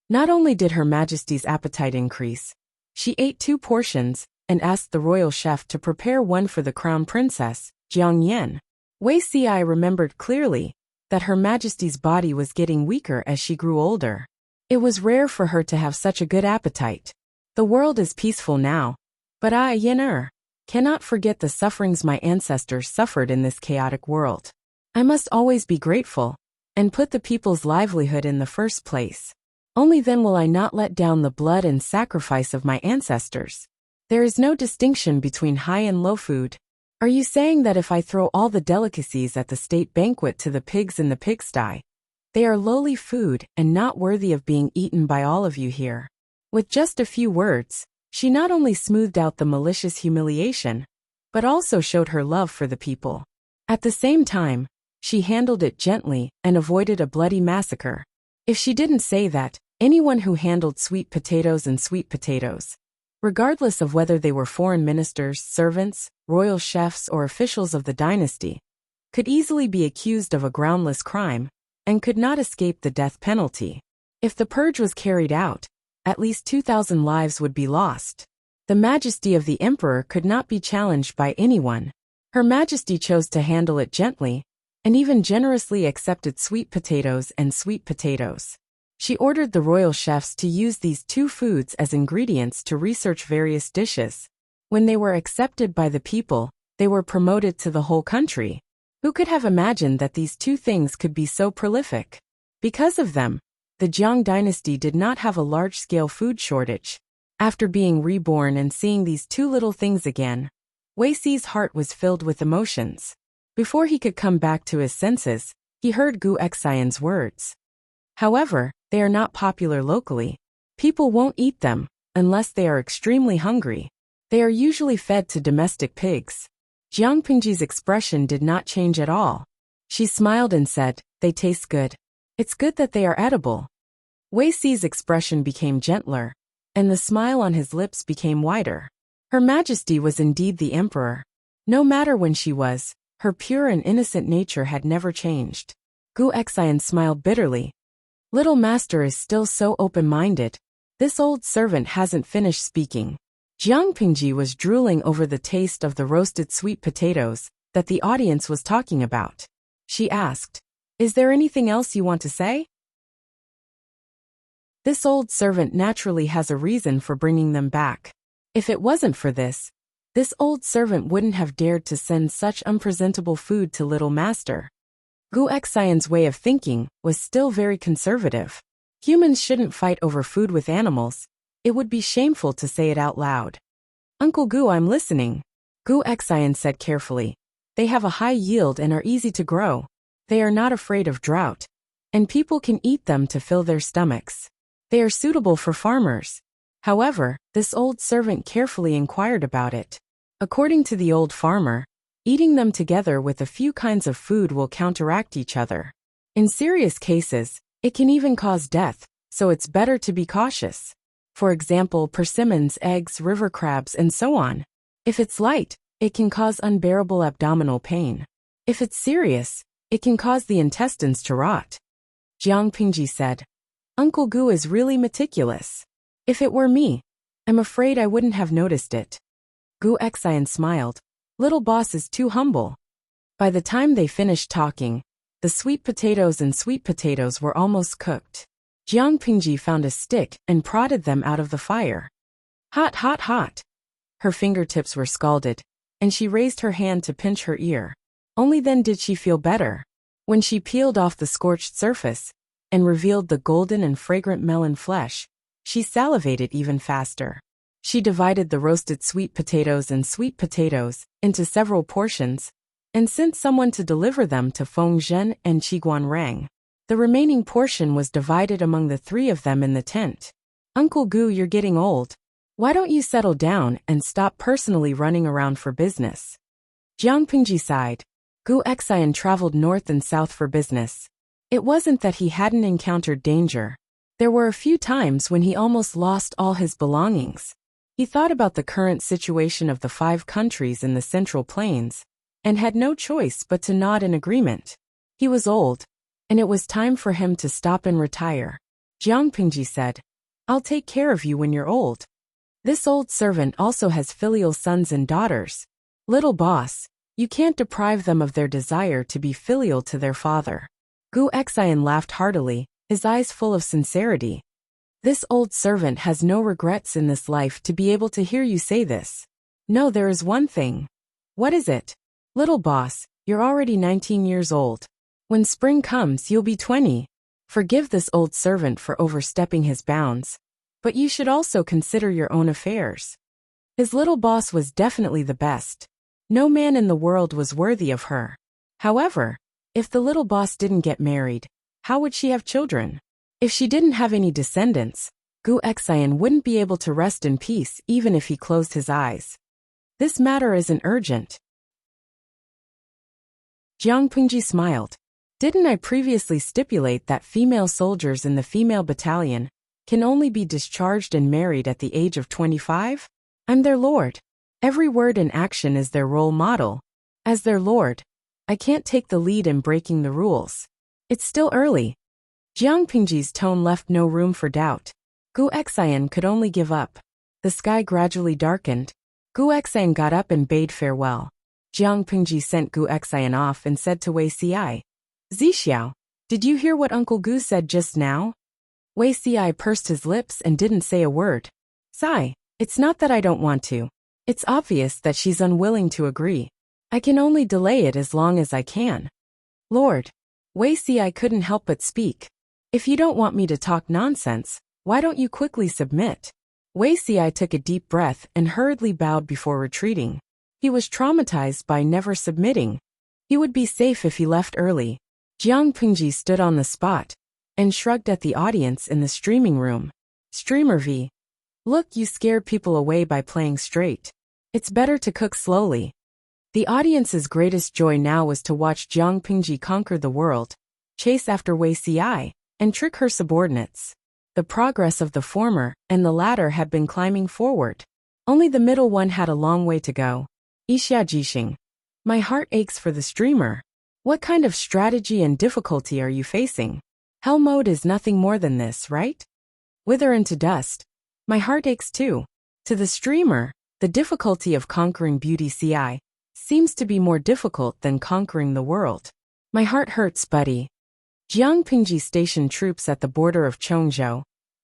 Not only did Her Majesty's appetite increase, she ate 2 portions and asked the royal chef to prepare one for the crown princess, Jiang Yan. Wei Xi remembered clearly that Her Majesty's body was getting weaker as she grew older. It was rare for her to have such a good appetite. The world is peaceful now, but I, Yen cannot forget the sufferings my ancestors suffered in this chaotic world. I must always be grateful and put the people's livelihood in the first place. Only then will I not let down the blood and sacrifice of my ancestors. There is no distinction between high and low food. Are you saying that if I throw all the delicacies at the state banquet to the pigs in the pigsty, they are lowly food and not worthy of being eaten by all of you here? With just a few words, she not only smoothed out the malicious humiliation, but also showed her love for the people. At the same time, she handled it gently and avoided a bloody massacre. If she didn't say that, anyone who handled sweet potatoes and sweet potatoes, regardless of whether they were foreign ministers, servants, royal chefs, or officials of the dynasty, could easily be accused of a groundless crime and could not escape the death penalty. If the purge was carried out, at least 2,000 lives would be lost. The majesty of the emperor could not be challenged by anyone. Her Majesty chose to handle it gently, and even generously accepted sweet potatoes and sweet potatoes. She ordered the royal chefs to use these 2 foods as ingredients to research various dishes. When they were accepted by the people, they were promoted to the whole country. Who could have imagined that these 2 things could be so prolific? Because of them, the Jiang dynasty did not have a large-scale food shortage. After being reborn and seeing these 2 little things again, Wei Xi's heart was filled with emotions. Before he could come back to his senses, he heard Gu Xian's words. However, they are not popular locally. People won't eat them unless they are extremely hungry. They are usually fed to domestic pigs. Jiang Pengji's expression did not change at all. She smiled and said, "They taste good. It's good that they are edible." Wei Xi's expression became gentler, and the smile on his lips became wider. Her Majesty was indeed the emperor. No matter when she was, her pure and innocent nature had never changed. Gu Xian smiled bitterly. Little master is still so open-minded. This old servant hasn't finished speaking. Jiang Pingji was drooling over the taste of the roasted sweet potatoes that the audience was talking about. She asked, "Is there anything else you want to say?" This old servant naturally has a reason for bringing them back. If it wasn't for this old servant wouldn't have dared to send such unpresentable food to little master. Gu Xian's way of thinking was still very conservative. Humans shouldn't fight over food with animals. It would be shameful to say it out loud. "Uncle Gu, I'm listening," Gu Xian said carefully. "They have a high yield and are easy to grow. They are not afraid of drought, and people can eat them to fill their stomachs. They are suitable for farmers." However, this old servant carefully inquired about it. According to the old farmer, eating them together with a few kinds of food will counteract each other. In serious cases, it can even cause death, so it's better to be cautious. For example, persimmons, eggs, river crabs, and so on. If it's light, it can cause unbearable abdominal pain. If it's serious, it can cause the intestines to rot. Jiang Pingji said, "Uncle Gu is really meticulous. If it were me, I'm afraid I wouldn't have noticed it." Gu Xian smiled. "Little boss is too humble." By the time they finished talking, the sweet potatoes were almost cooked. Jiang Pingji found a stick and prodded them out of the fire. Hot, hot, hot. Her fingertips were scalded, and she raised her hand to pinch her ear. Only then did she feel better. When she peeled off the scorched surface and revealed the golden and fragrant melon flesh, she salivated even faster. She divided the roasted sweet potatoes into several portions and sent someone to deliver them to Feng Zhen and Qiguan Rang. The remaining portion was divided among the three of them in the tent. "Uncle Gu, you're getting old. Why don't you settle down and stop personally running around for business?" Jiang Pingji sighed. Gu Xian traveled north and south for business. It wasn't that he hadn't encountered danger. There were a few times when he almost lost all his belongings. He thought about the current situation of the 5 countries in the Central Plains and had no choice but to nod in agreement. He was old, and it was time for him to stop and retire. Jiang Pingji said, "I'll take care of you when you're old." This old servant also has filial sons and daughters. "Little boss, you can't deprive them of their desire to be filial to their father." Gu Xian laughed heartily, his eyes full of sincerity. "This old servant has no regrets in this life to be able to hear you say this. No, there is one thing." "What is it?" "Little boss, you're already 19 years old. When spring comes, you'll be 20. Forgive this old servant for overstepping his bounds, but you should also consider your own affairs." His little boss was definitely the best. No man in the world was worthy of her. However, if the little boss didn't get married, how would she have children? If she didn't have any descendants, Gu Xian wouldn't be able to rest in peace even if he closed his eyes. "This matter isn't urgent." Jiang Pingji smiled. "Didn't I previously stipulate that female soldiers in the female battalion can only be discharged and married at the age of 25? I'm their lord. Every word and action is their role model. As their lord, I can't take the lead in breaking the rules. It's still early." Jiang Pingji's tone left no room for doubt. Gu Xian could only give up. The sky gradually darkened. Gu Xian got up and bade farewell. Jiang Pingji sent Gu Xian off and said to Wei Xiai, "Zixiao, did you hear what Uncle Gu said just now?" Wei Xiai pursed his lips and didn't say a word. "Sai, it's not that I don't want to. It's obvious that she's unwilling to agree. I can only delay it as long as I can." "Lord," Wei Xiai couldn't help but speak. "If you don't want me to talk nonsense, why don't you quickly submit?" Wei Xiai took a deep breath and hurriedly bowed before retreating. He was traumatized by never submitting. He would be safe if he left early. Jiang Pingji stood on the spot and shrugged at the audience in the streaming room. "Streamer V. Look, you scared people away by playing straight. It's better to cook slowly." The audience's greatest joy now was to watch Jiang Pingji conquer the world, chase after Wei Xiai, and trick her subordinates. The progress of the former and the latter had been climbing forward. Only the middle one had a long way to go. Yixia Jixing. My heart aches for the streamer. What kind of strategy and difficulty are you facing? Hell mode is nothing more than this, right? Wither into dust. My heart aches too. To the streamer, the difficulty of conquering beauty CI seems to be more difficult than conquering the world. My heart hurts, buddy. Jiang Pingji stationed troops at the border of Chongzhou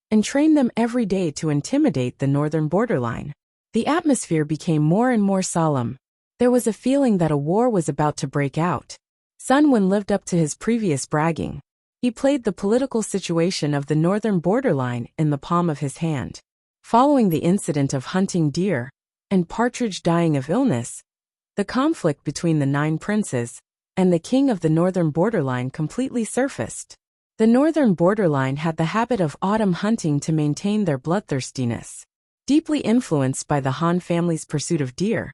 and trained them every day to intimidate the northern borderline. The atmosphere became more and more solemn. There was a feeling that a war was about to break out. Sun Wen lived up to his previous bragging. He played the political situation of the northern borderline in the palm of his hand. Following the incident of hunting deer and Partridge dying of illness, the conflict between the 9 princes and the king of the northern borderline completely surfaced. The northern borderline had the habit of autumn hunting to maintain their bloodthirstiness. Deeply influenced by the Han family's pursuit of deer,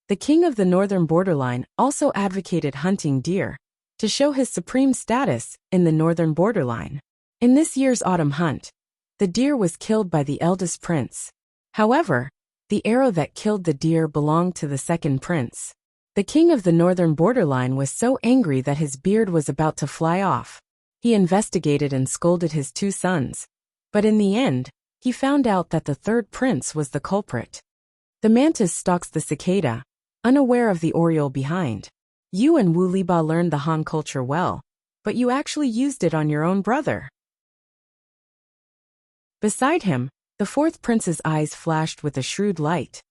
the king of the northern borderline also advocated hunting deer to show his supreme status in the northern borderline. In this year's autumn hunt, the deer was killed by the eldest prince. However, the arrow that killed the deer belonged to the second prince. The king of the northern borderline was so angry that his beard was about to fly off. He investigated and scolded his 2 sons, but in the end, he found out that the third prince was the culprit. The mantis stalks the cicada, unaware of the oriole behind. You and Wu Liba learned the Han culture well, but you actually used it on your own brother. Beside him, the fourth prince's eyes flashed with a shrewd light.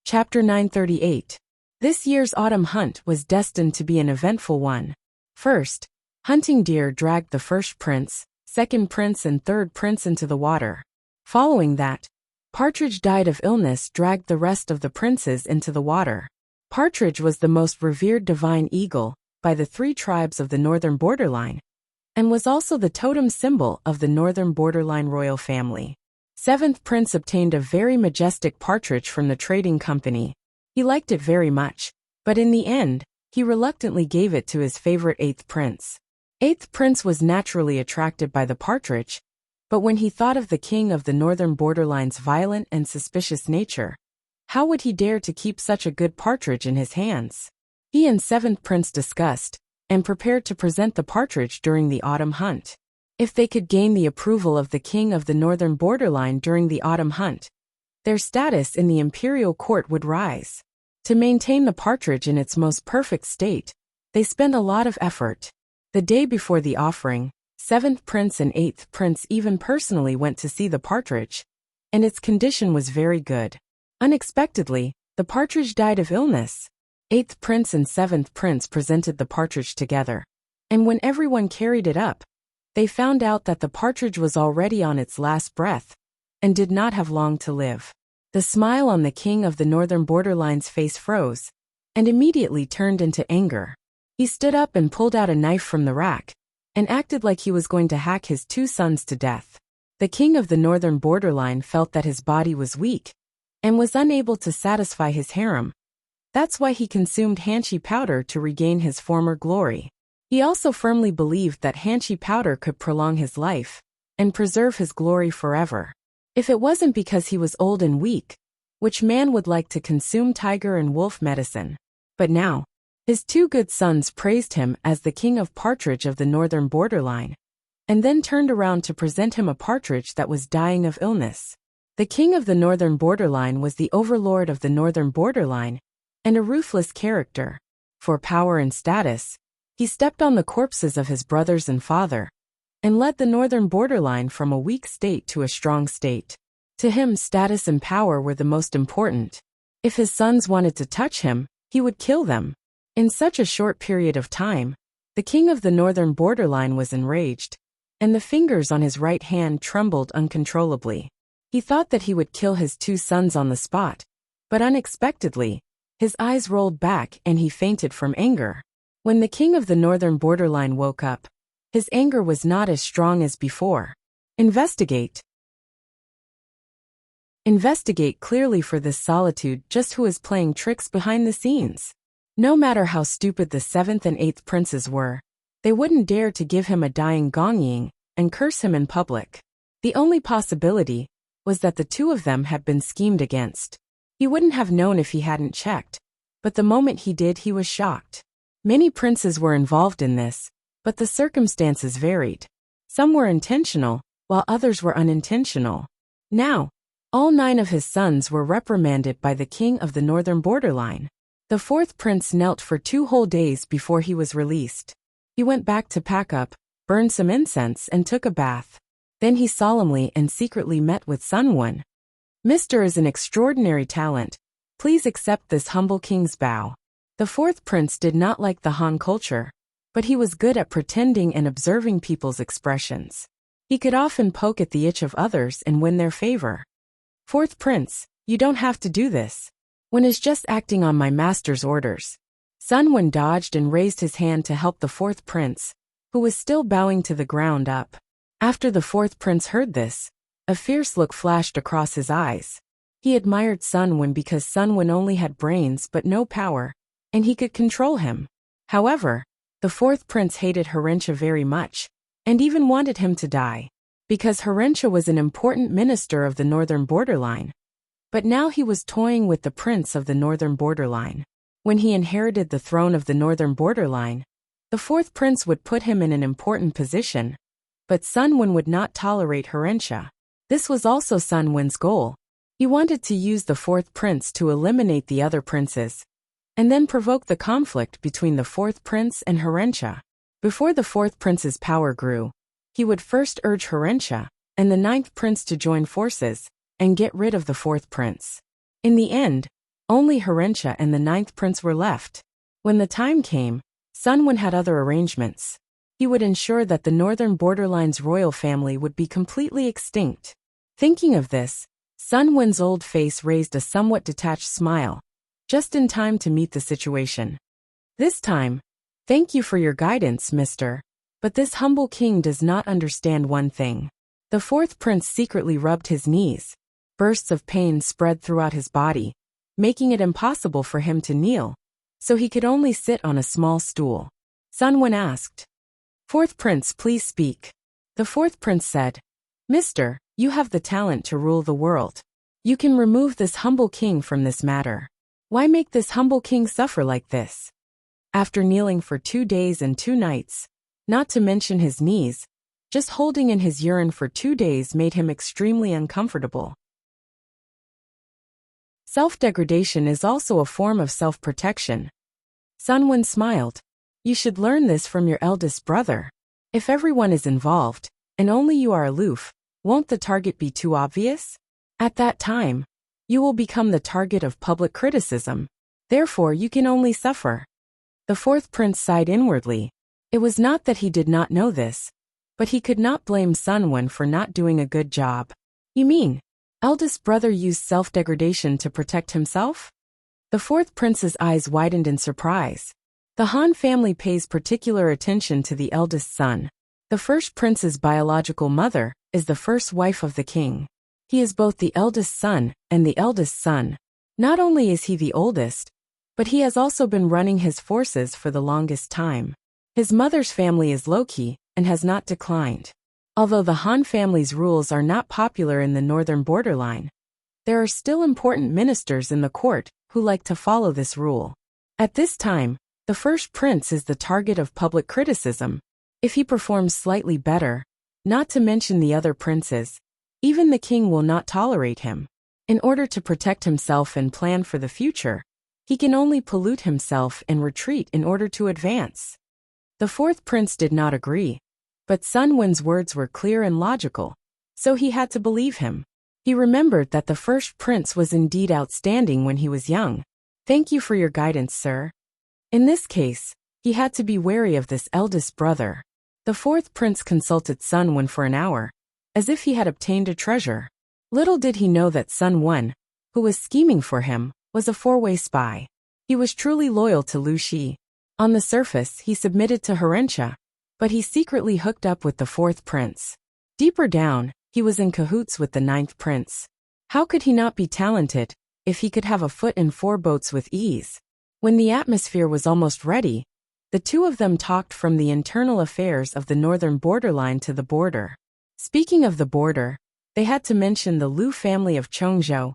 Chapter 938. This year's autumn hunt was destined to be an eventful one. First, hunting deer dragged the first prince, second prince and third prince into the water. Following that, Partridge died of illness dragged the rest of the princes into the water. Partridge was the most revered divine eagle by the 3 tribes of the northern borderline, and was also the totem symbol of the northern borderline royal family. Seventh prince obtained a very majestic partridge from the trading company. He liked it very much, but in the end, he reluctantly gave it to his favorite 8th prince. 8th prince was naturally attracted by the partridge, but when he thought of the king of the northern borderline's violent and suspicious nature, how would he dare to keep such a good partridge in his hands? He and 7th prince discussed and prepared to present the partridge during the autumn hunt. If they could gain the approval of the king of the northern borderline during the autumn hunt, their status in the imperial court would rise. To maintain the partridge in its most perfect state, they spent a lot of effort. The day before the offering, 7th prince and 8th prince even personally went to see the partridge, and its condition was very good. Unexpectedly, the partridge died of illness. 8th prince and 7th prince presented the partridge together, and when everyone carried it up, they found out that the partridge was already on its last breath and did not have long to live. The smile on the king of the northern borderline's face froze and immediately turned into anger. He stood up and pulled out a knife from the rack and acted like he was going to hack his 2 sons to death. The king of the northern borderline felt that his body was weak and was unable to satisfy his harem. That's why he consumed Hanshi powder to regain his former glory. He also firmly believed that Hanshi powder could prolong his life and preserve his glory forever. If it wasn't because he was old and weak, which man would like to consume tiger and wolf medicine? But now, his 2 good sons praised him as the king of partridge of the northern borderline, and then turned around to present him a partridge that was dying of illness. The king of the northern borderline was the overlord of the northern borderline, and a ruthless character. For power and status, he stepped on the corpses of his brothers and father, and led the northern borderline from a weak state to a strong state. To him, status and power were the most important. If his sons wanted to touch him, he would kill them. In such a short period of time, the king of the northern borderline was enraged, and the fingers on his right hand trembled uncontrollably. He thought that he would kill his 2 sons on the spot, but unexpectedly, his eyes rolled back and he fainted from anger. When the king of the northern borderline woke up, his anger was not as strong as before. Investigate. Investigate clearly for this solitude just who is playing tricks behind the scenes. No matter how stupid the 7th and 8th princes were, they wouldn't dare to give him a dying gongying and curse him in public. The only possibility was that the 2 of them had been schemed against. He wouldn't have known if he hadn't checked, but the moment he did he was shocked. Many princes were involved in this, but the circumstances varied. Some were intentional, while others were unintentional. Now, all 9 of his sons were reprimanded by the king of the northern borderline. The 4th prince knelt for 2 whole days before he was released. He went back to pack up, burned some incense and took a bath. Then he solemnly and secretly met with Sunwon. "Mr. is an extraordinary talent. Please accept this humble king's bow." The 4th prince did not like the Han culture, but he was good at pretending and observing people's expressions. He could often poke at the itch of others and win their favor. "4th prince, you don't have to do this. One is just acting on my master's orders." Sunwon dodged and raised his hand to help the 4th prince, who was still bowing to the ground up. After the 4th prince heard this, a fierce look flashed across his eyes. He admired Sunwon because Sunwon only had brains but no power, and he could control him. However, the 4th prince hated Herentia very much, and even wanted him to die, because Herentia was an important minister of the northern borderline. But now he was toying with the prince of the northern borderline. When he inherited the throne of the northern borderline, the 4th prince would put him in an important position, but Sunwon would not tolerate Herentia. This was also Sunwon's goal. He wanted to use the 4th prince to eliminate the other princes, and then provoke the conflict between the 4th prince and Herentia. Before the 4th prince's power grew, he would first urge Herentia and the 9th prince to join forces and get rid of the 4th prince. In the end, only Herentia and the 9th prince were left. When the time came, Sunwon had other arrangements. He would ensure that the northern borderline's royal family would be completely extinct. Thinking of this, Sunwon's old face raised a somewhat detached smile, just in time to meet the situation. This time, "Thank you for your guidance, mister. But this humble king does not understand one thing." The 4th prince secretly rubbed his knees. Bursts of pain spread throughout his body, making it impossible for him to kneel, so he could only sit on a small stool. Sunwon asked, "4th prince, please speak." The 4th prince said, "Mister, you have the talent to rule the world. You can remove this humble king from this matter. Why make this humble king suffer like this?" After kneeling for 2 days and 2 nights, not to mention his knees, just holding in his urine for 2 days made him extremely uncomfortable. Self-degradation is also a form of self-protection. Sunwon smiled. "You should learn this from your eldest brother. If everyone is involved, and only you are aloof, won't the target be too obvious? At that time, you will become the target of public criticism. Therefore you can only suffer." The 4th prince sighed inwardly. It was not that he did not know this, but he could not blame Sunwon for not doing a good job. "You mean, eldest brother used self-degradation to protect himself?" The 4th prince's eyes widened in surprise. The Han family pays particular attention to the eldest son. The 1st prince's biological mother is the first wife of the king. He is both the eldest son and the eldest son. Not only is he the oldest, but he has also been running his forces for the longest time. His mother's family is low-key and has not declined. Although the Han family's rules are not popular in the northern borderline, there are still important ministers in the court who like to follow this rule. At this time, the 1st prince is the target of public criticism. If he performs slightly better, not to mention the other princes, even the king will not tolerate him. In order to protect himself and plan for the future, he can only pollute himself and retreat in order to advance. The 4th prince did not agree, but Sunwon's words were clear and logical, so he had to believe him. He remembered that the 1st prince was indeed outstanding when he was young. "Thank you for your guidance, sir." In this case, he had to be wary of this eldest brother. The 4th prince consulted Sunwon for an hour, as if he had obtained a treasure. Little did he know that Sunwon, who was scheming for him, was a 4-way spy. He was truly loyal to Lu Shi. On the surface, he submitted to Herentia, but he secretly hooked up with the 4th prince. Deeper down, he was in cahoots with the 9th prince. How could he not be talented if he could have a foot in 4 boats with ease? When the atmosphere was almost ready, the two of them talked from the internal affairs of the northern borderline to the border. Speaking of the border, they had to mention the Lu family of Chongzhou,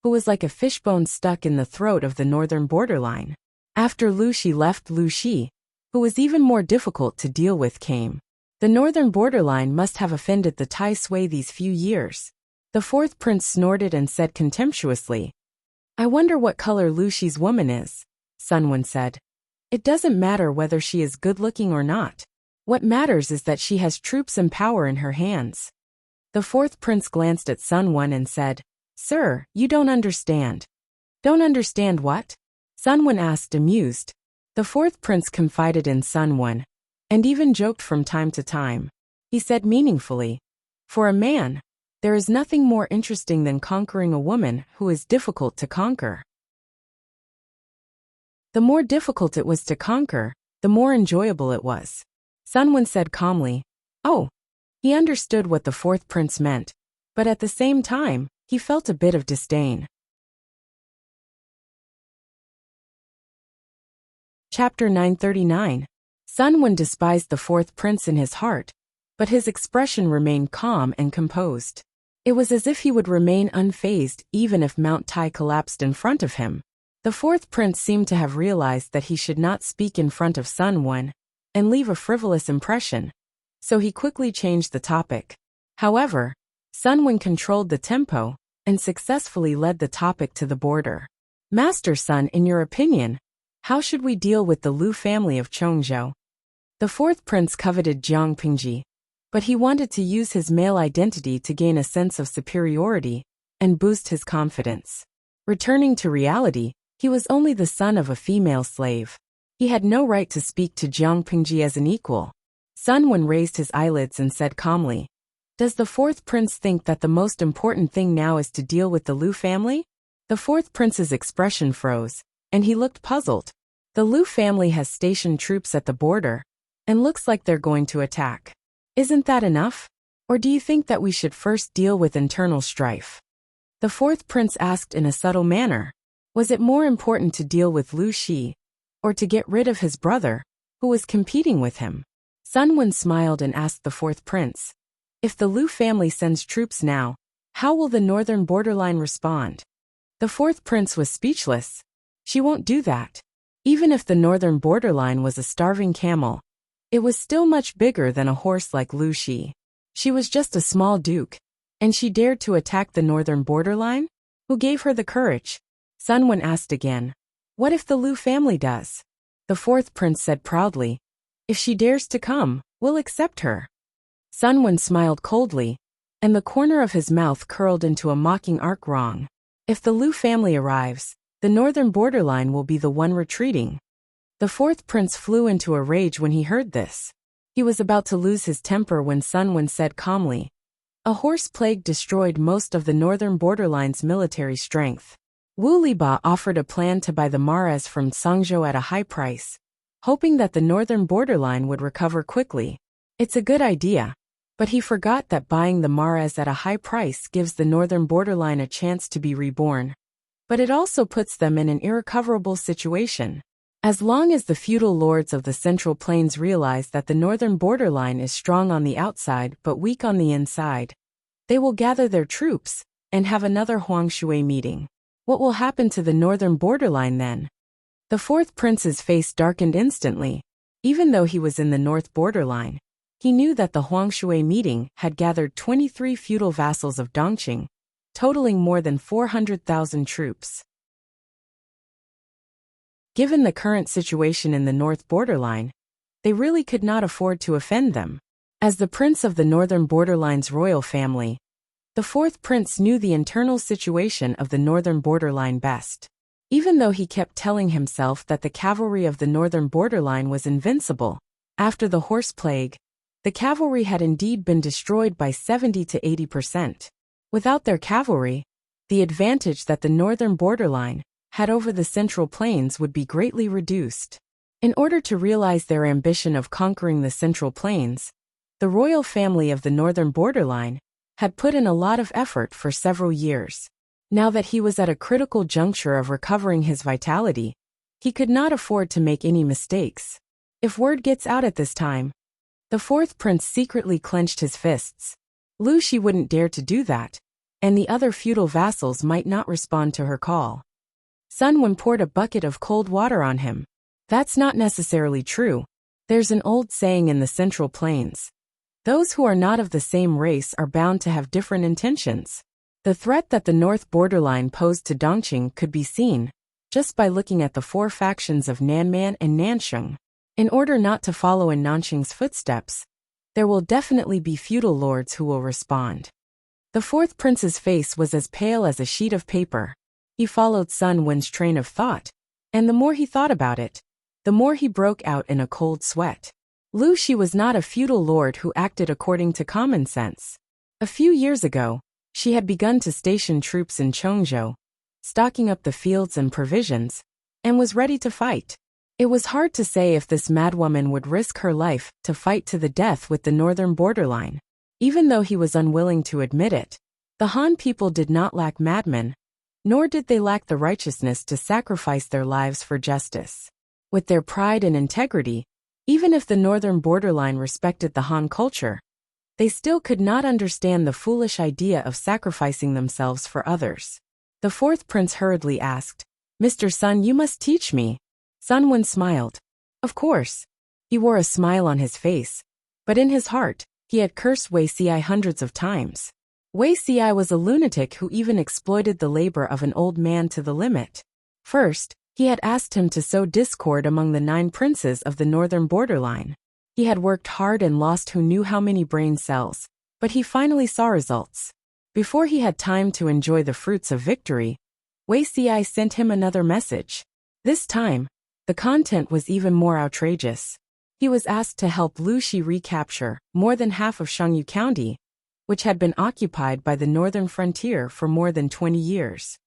who was like a fishbone stuck in the throat of the northern borderline. After Lu Shi left, Lu Shi, who was even more difficult to deal with, came. The northern borderline must have offended the Tai Sui these few years. The fourth prince snorted and said contemptuously, I wonder what color Lu Shi's woman is, Sunwon said. It doesn't matter whether she is good-looking or not. What matters is that she has troops and power in her hands. The fourth prince glanced at Sunwon and said, Sir, you don't understand. Don't understand what? Sunwon asked, amused. The fourth prince confided in Sunwon, and even joked from time to time. He said meaningfully, For a man, there is nothing more interesting than conquering a woman who is difficult to conquer. The more difficult it was to conquer, the more enjoyable it was. Sunwon said calmly, Oh. He understood what the fourth prince meant, but at the same time, he felt a bit of disdain. Chapter 939. Sunwon despised the fourth prince in his heart, but his expression remained calm and composed. It was as if he would remain unfazed even if Mount Tai collapsed in front of him. The fourth prince seemed to have realized that he should not speak in front of Sunwon and leave a frivolous impression, so he quickly changed the topic. However, Sunwon controlled the tempo and successfully led the topic to the border. Master Sun, in your opinion, how should we deal with the Lu family of Chongzhou? The fourth prince coveted Jiang Pingji, but he wanted to use his male identity to gain a sense of superiority and boost his confidence. Returning to reality, he was only the son of a female slave. He had no right to speak to Jiang Pingji as an equal. Sunwon raised his eyelids and said calmly, Does the fourth prince think that the most important thing now is to deal with the Lu family? The fourth prince's expression froze, and he looked puzzled. The Lu family has stationed troops at the border, and looks like they're going to attack. Isn't that enough? Or do you think that we should first deal with internal strife? The fourth prince asked in a subtle manner. Was it more important to deal with Lu Shi, or to get rid of his brother, who was competing with him? Sunwon smiled and asked the fourth prince, If the Lu family sends troops now, how will the northern borderline respond? The fourth prince was speechless. She won't do that. Even if the northern borderline was a starving camel, it was still much bigger than a horse like Lu Shi. She was just a small duke, and she dared to attack the northern borderline? Who gave her the courage? Sunwon asked again. What if the Lu family does? The fourth prince said proudly, If she dares to come, we'll accept her. Sunwon smiled coldly, and the corner of his mouth curled into a mocking arc. Wrong. If the Lu family arrives, the northern borderline will be the one retreating. The fourth prince flew into a rage when he heard this. He was about to lose his temper when Sunwon said calmly, A horse plague destroyed most of the northern borderline's military strength. Wu Liba offered a plan to buy the maras from Songzhou at a high price, hoping that the northern borderline would recover quickly. It's a good idea, but he forgot that buying the maras at a high price gives the northern borderline a chance to be reborn. But it also puts them in an irrecoverable situation. As long as the feudal lords of the Central Plains realize that the northern borderline is strong on the outside but weak on the inside, they will gather their troops and have another Huangshui meeting. What will happen to the northern borderline then? The fourth prince's face darkened instantly. Even though he was in the north borderline, he knew that the Huangshui meeting had gathered 23 feudal vassals of Dongqing, totaling more than 400,000 troops. Given the current situation in the north borderline, they really could not afford to offend them. As the prince of the northern borderline's royal family, the fourth prince knew the internal situation of the northern borderline best. Even though he kept telling himself that the cavalry of the northern borderline was invincible, after the horse plague, the cavalry had indeed been destroyed by 70 to 80%. Without their cavalry, the advantage that the northern borderline had over the Central Plains would be greatly reduced. In order to realize their ambition of conquering the Central Plains, the royal family of the northern borderline had put in a lot of effort for several years. Now that he was at a critical juncture of recovering his vitality, he could not afford to make any mistakes. If word gets out at this time, the fourth prince secretly clenched his fists. Lu Shi wouldn't dare to do that, and the other feudal vassals might not respond to her call. Sunwon poured a bucket of cold water on him. That's not necessarily true. There's an old saying in the Central Plains. Those who are not of the same race are bound to have different intentions. The threat that the north borderline posed to Dongqing could be seen just by looking at the four factions of Nanman and Nansheng. In order not to follow in Nanqing's footsteps, there will definitely be feudal lords who will respond. The fourth prince's face was as pale as a sheet of paper. He followed Sun Wen's train of thought, and the more he thought about it, the more he broke out in a cold sweat. Lu Shi was not a feudal lord who acted according to common sense. A few years ago, she had begun to station troops in Chongzhou, stocking up the fields and provisions, and was ready to fight. It was hard to say if this madwoman would risk her life to fight to the death with the northern borderline. Even though he was unwilling to admit it, the Han people did not lack madmen, nor did they lack the righteousness to sacrifice their lives for justice. With their pride and integrity, even if the northern borderline respected the Han culture, they still could not understand the foolish idea of sacrificing themselves for others. The fourth prince hurriedly asked, "Mr. Sun, you must teach me." Sun Wen smiled. Of course. He wore a smile on his face, but in his heart, he had cursed Wei Ci hundreds of times. Wei Ci was a lunatic who even exploited the labor of an old man to the limit. First, he had asked him to sow discord among the 9 princes of the northern borderline. He had worked hard and lost who knew how many brain cells, but he finally saw results. Before he had time to enjoy the fruits of victory, Wei Ci sent him another message. This time, the content was even more outrageous. He was asked to help Lu Shi recapture more than half of Shangyu County, which had been occupied by the northern frontier for more than 20 years.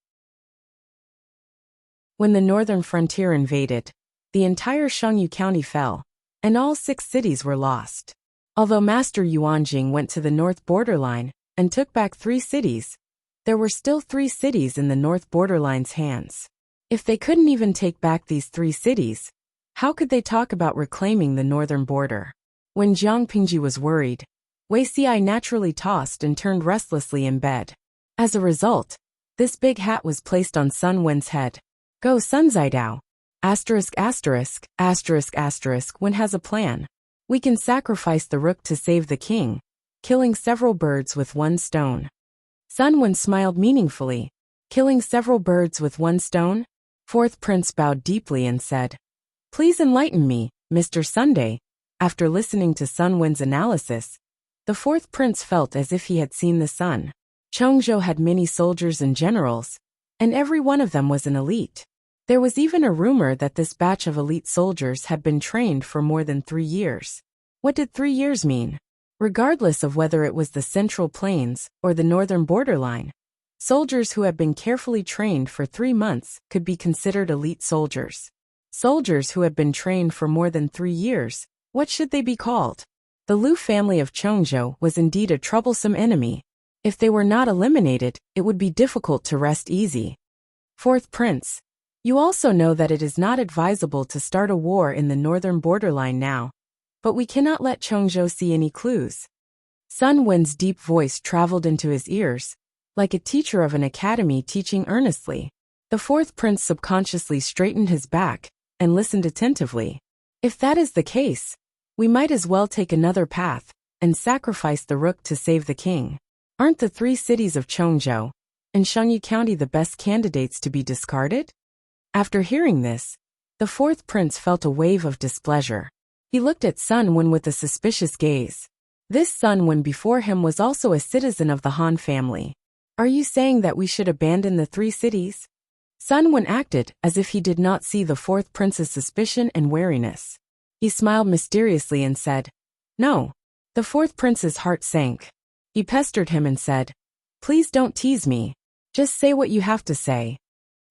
When the northern frontier invaded, the entire Shangyu County fell, and all 6 cities were lost. Although Master Yuanjing went to the north borderline and took back 3 cities, there were still 3 cities in the north borderline's hands. If they couldn't even take back these 3 cities, how could they talk about reclaiming the northern border? When Jiang Pingji was worried, Wei Ci naturally tossed and turned restlessly in bed. As a result, this big hat was placed on Sun Wen's head. Go Sun Zidao. When has a plan. We can sacrifice the rook to save the king, killing several birds with one stone. Sun Wen smiled meaningfully. Killing several birds with one stone? Fourth prince bowed deeply and said, "Please enlighten me, Mr. Sunday." After listening to Sun Wen's analysis, the fourth prince felt as if he had seen the sun. Chongzhou had many soldiers and generals, and every one of them was an elite. There was even a rumor that this batch of elite soldiers had been trained for more than 3 years. What did 3 years mean? Regardless of whether it was the Central Plains or the northern borderline, soldiers who had been carefully trained for 3 months could be considered elite soldiers. Soldiers who had been trained for more than 3 years, what should they be called? The Lu family of Chongzhou was indeed a troublesome enemy. If they were not eliminated, it would be difficult to rest easy. Fourth prince, you also know that it is not advisable to start a war in the northern borderline now, but we cannot let Chongzhou see any clues. Sun Wen's deep voice traveled into his ears, like a teacher of an academy teaching earnestly. The fourth prince subconsciously straightened his back and listened attentively. If that is the case, we might as well take another path and sacrifice the rook to save the king. Aren't the 3 cities of Chongzhou and Shangyu County the best candidates to be discarded? After hearing this, the fourth prince felt a wave of displeasure. He looked at Sun Wen with a suspicious gaze. This Sun Wen before him was also a citizen of the Han family. Are you saying that we should abandon the 3 cities? Sun Wen acted as if he did not see the fourth prince's suspicion and wariness. He smiled mysteriously and said, "No." The fourth prince's heart sank. He pestered him and said, "Please don't tease me. Just say what you have to say."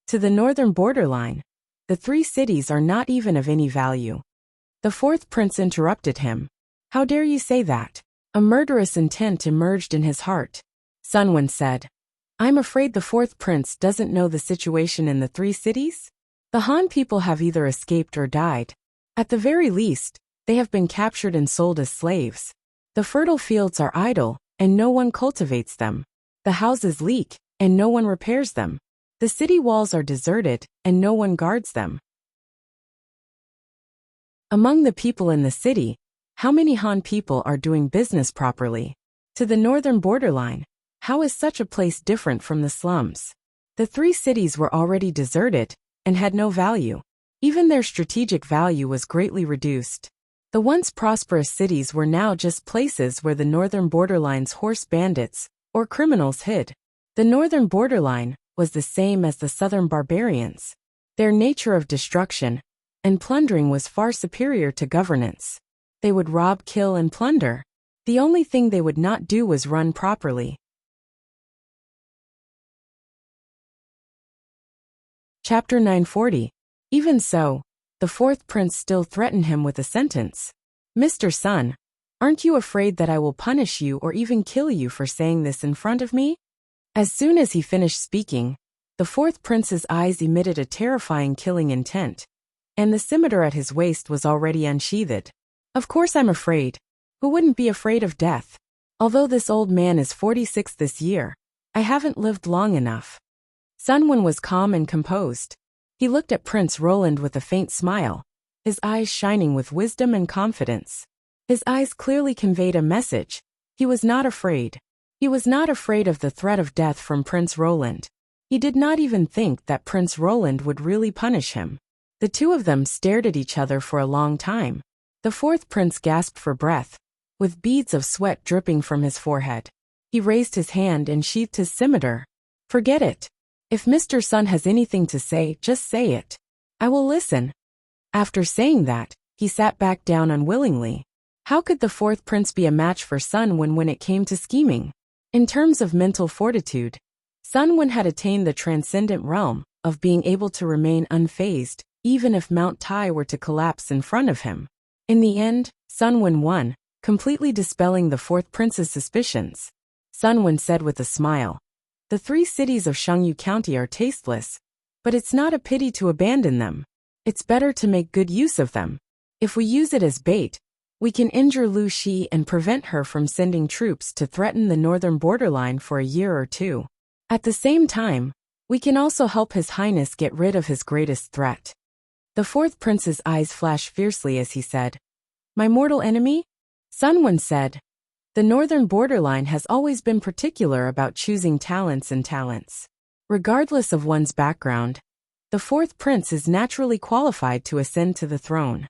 To the northern borderline, the 3 cities are not even of any value. The fourth prince interrupted him. How dare you say that? A murderous intent emerged in his heart. Sun Wen said, I'm afraid the fourth prince doesn't know the situation in the 3 cities. The Han people have either escaped or died. At the very least, they have been captured and sold as slaves. The fertile fields are idle, and no one cultivates them. The houses leak, and no one repairs them. The city walls are deserted, and no one guards them. Among the people in the city, How many Han people are doing business properly? To the northern borderline, how is such a place different from the slums? The three cities were already deserted and had no value. Even their strategic value was greatly reduced. The once prosperous cities were now just places where the northern borderline's horse bandits or criminals hid. The northern borderline was the same as the southern barbarians. Their nature of destruction and plundering was far superior to governance. They would rob, kill, and plunder. The only thing they would not do was run properly. Chapter 940. Even so, the fourth prince still threatened him with a sentence. Mr. Sun, aren't you afraid that I will punish you or even kill you for saying this in front of me? As soon as he finished speaking, the fourth prince's eyes emitted a terrifying killing intent, and the scimitar at his waist was already unsheathed. Of course I'm afraid. Who wouldn't be afraid of death? Although this old man is 46 this year, I haven't lived long enough. Sun Wen was calm and composed. He looked at Prince Roland with a faint smile, his eyes shining with wisdom and confidence. His eyes clearly conveyed a message. He was not afraid. He was not afraid of the threat of death from Prince Roland. He did not even think that Prince Roland would really punish him. The two of them stared at each other for a long time. The fourth prince gasped for breath, with beads of sweat dripping from his forehead. He raised his hand and sheathed his scimitar. Forget it. If Mr. Sun has anything to say, just say it. I will listen. After saying that, he sat back down unwillingly. How could the fourth prince be a match for Sun Wen when it came to scheming? In terms of mental fortitude, Sun Wen had attained the transcendent realm of being able to remain unfazed, even if Mount Tai were to collapse in front of him. In the end, Sun Wen won, completely dispelling the fourth prince's suspicions. Sun Wen said with a smile, "The three cities of Shangyu County are tasteless, but it's not a pity to abandon them. It's better to make good use of them. If we use it as bait, we can injure Lu Shi and prevent her from sending troops to threaten the northern borderline for a year or two. At the same time, we can also help His Highness get rid of his greatest threat." The fourth prince's eyes flashed fiercely as he said, "My mortal enemy?" Sun Wen said, "The northern borderline has always been particular about choosing talents and talents. Regardless of one's background, the fourth prince is naturally qualified to ascend to the throne.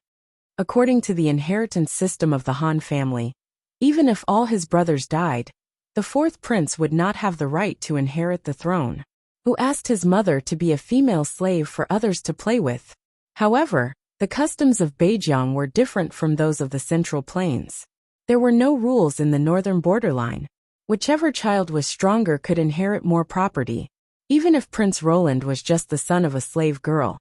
According to the inheritance system of the Han family, even if all his brothers died, the fourth prince would not have the right to inherit the throne. Who asked his mother to be a female slave for others to play with? However, the customs of Beijiang were different from those of the Central Plains. There were no rules in the northern borderline. Whichever child was stronger could inherit more property. Even if Prince Roland was just the son of a slave girl,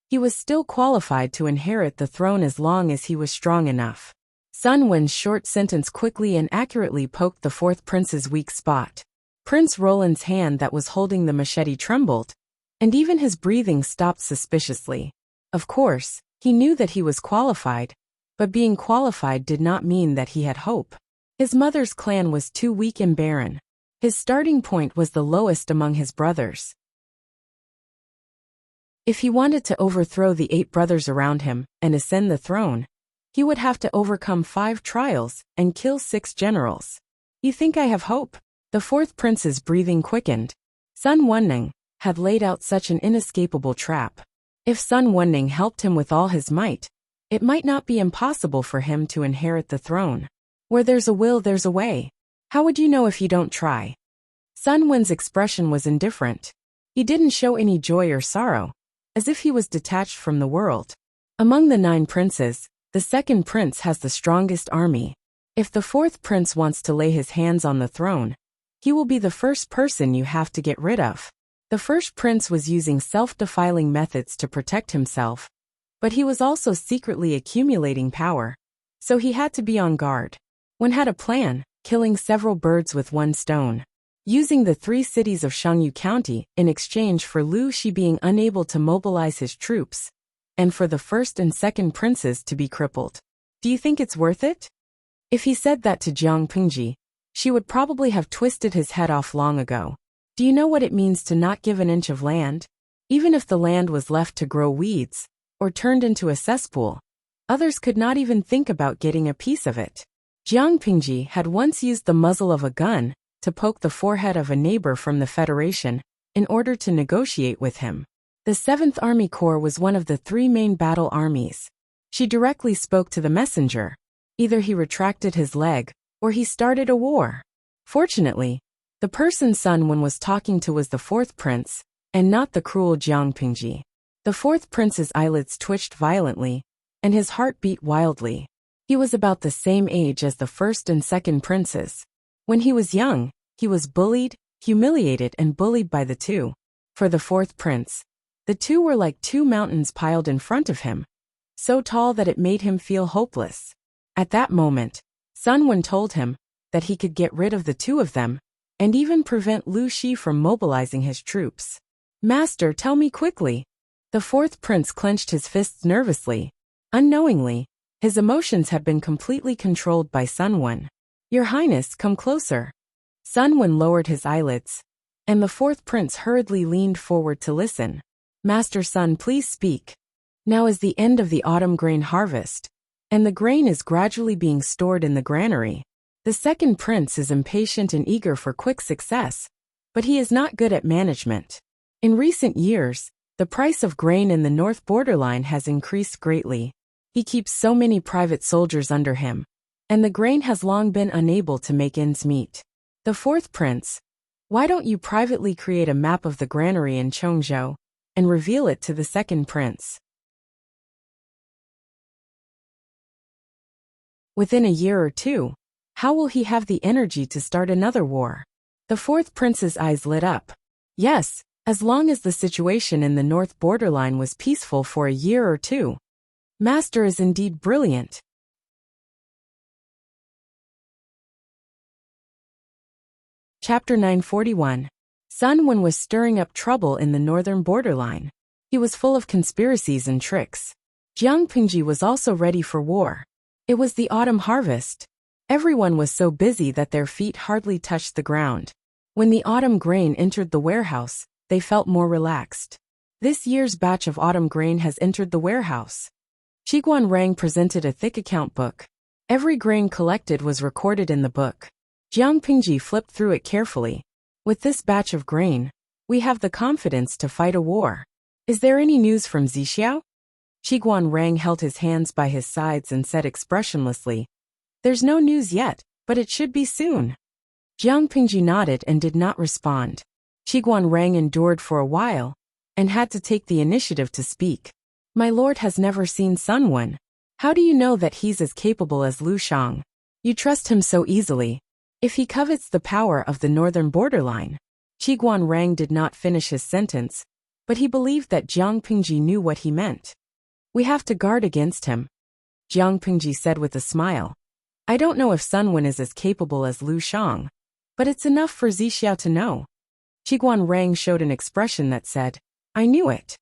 he was still qualified to inherit the throne as long as he was strong enough. Sun Wen's short sentence quickly and accurately poked the fourth prince's weak spot. Prince Roland's hand that was holding the machete trembled, and even his breathing stopped suspiciously. Of course, he knew that he was qualified, but being qualified did not mean that he had hope. His mother's clan was too weak and barren. His starting point was the lowest among his brothers. If he wanted to overthrow the 8 brothers around him and ascend the throne, he would have to overcome 5 trials and kill 6 generals. You think I have hope? The fourth prince's breathing quickened. Sun Wenning had laid out such an inescapable trap. If Sun Wenning helped him with all his might, it might not be impossible for him to inherit the throne. Where there's a will, there's a way. How would you know if you don't try? Sun Wen's expression was indifferent. He didn't show any joy or sorrow, as if he was detached from the world. Among the 9 princes, the second prince has the strongest army. If the fourth prince wants to lay his hands on the throne, he will be the first person you have to get rid of. The first prince was using self-defiling methods to protect himself, but he was also secretly accumulating power, so he had to be on guard. One had a plan, killing several birds with one stone, using the 3 cities of Shangyu County in exchange for Lu Shi being unable to mobilize his troops, and for the first and second princes to be crippled. Do you think it's worth it? If he said that to Jiang Pingji, she would probably have twisted his head off long ago. Do you know what it means to not give an inch of land? Even if the land was left to grow weeds, or turned into a cesspool, Others could not even think about getting a piece of it. Jiang Pingji had once used the muzzle of a gun to poke the forehead of a neighbor from the Federation in order to negotiate with him. The 7th Army Corps was one of the 3 main battle armies. She directly spoke to the messenger. Either he retracted his leg, or he started a war. Fortunately, the person Sun Wen was talking to was the 4th prince, and not the cruel Jiang Pingji. The 4th prince's eyelids twitched violently, and his heart beat wildly. He was about the same age as the 1st and 2nd princes. When he was young, he was bullied, humiliated and bullied by the 2. For the 4th prince, the 2 were like 2 mountains piled in front of him, so tall that it made him feel hopeless. At that moment, Sun Wen told him that he could get rid of the 2 of them, and even prevent Lu Shi from mobilizing his troops. Master, tell me quickly. The 4th prince clenched his fists nervously. Unknowingly, his emotions had been completely controlled by Sun Wen. Your Highness, come closer. Sun Wen lowered his eyelids, and the 4th prince hurriedly leaned forward to listen. Master Sun, please speak. Now is the end of the autumn grain harvest, and the grain is gradually being stored in the granary. The 2nd prince is impatient and eager for quick success, but he is not good at management. In recent years, the price of grain in the north borderline has increased greatly. He keeps so many private soldiers under him, and the grain has long been unable to make ends meet. The 4th prince, why don't you privately create a map of the granary in Chongzhou and reveal it to the 2nd prince? Within a year or 2, how will he have the energy to start another war? The 4th prince's eyes lit up. Yes, as long as the situation in the north borderline was peaceful for a year or 2. Master is indeed brilliant. Chapter 941. Sun Wen was stirring up trouble in the northern borderline. He was full of conspiracies and tricks. Jiang Pingji was also ready for war. It was the autumn harvest. Everyone was so busy that their feet hardly touched the ground. When the autumn grain entered the warehouse, they felt more relaxed. This year's batch of autumn grain has entered the warehouse. Qiguan Rang presented a thick account book. Every grain collected was recorded in the book. Jiang Pingji flipped through it carefully. With this batch of grain, we have the confidence to fight a war. Is there any news from Zixiao? Qiguan Rang held his hands by his sides and said expressionlessly, There's no news yet, but it should be soon. Jiang Pingji nodded and did not respond. Qiguan Rang endured for a while, and had to take the initiative to speak. My lord has never seen Sun Wen. How do you know that he's as capable as Lu Shang? You trust him so easily. If he covets the power of the northern borderline. Qiguan Rang did not finish his sentence, but he believed that Jiang Pingji knew what he meant. We have to guard against him. Jiang Pingji said with a smile. I don't know if Sun Wen is as capable as Lu Shang, but it's enough for Zixiao to know. Qiguan Rang showed an expression that said, I knew it.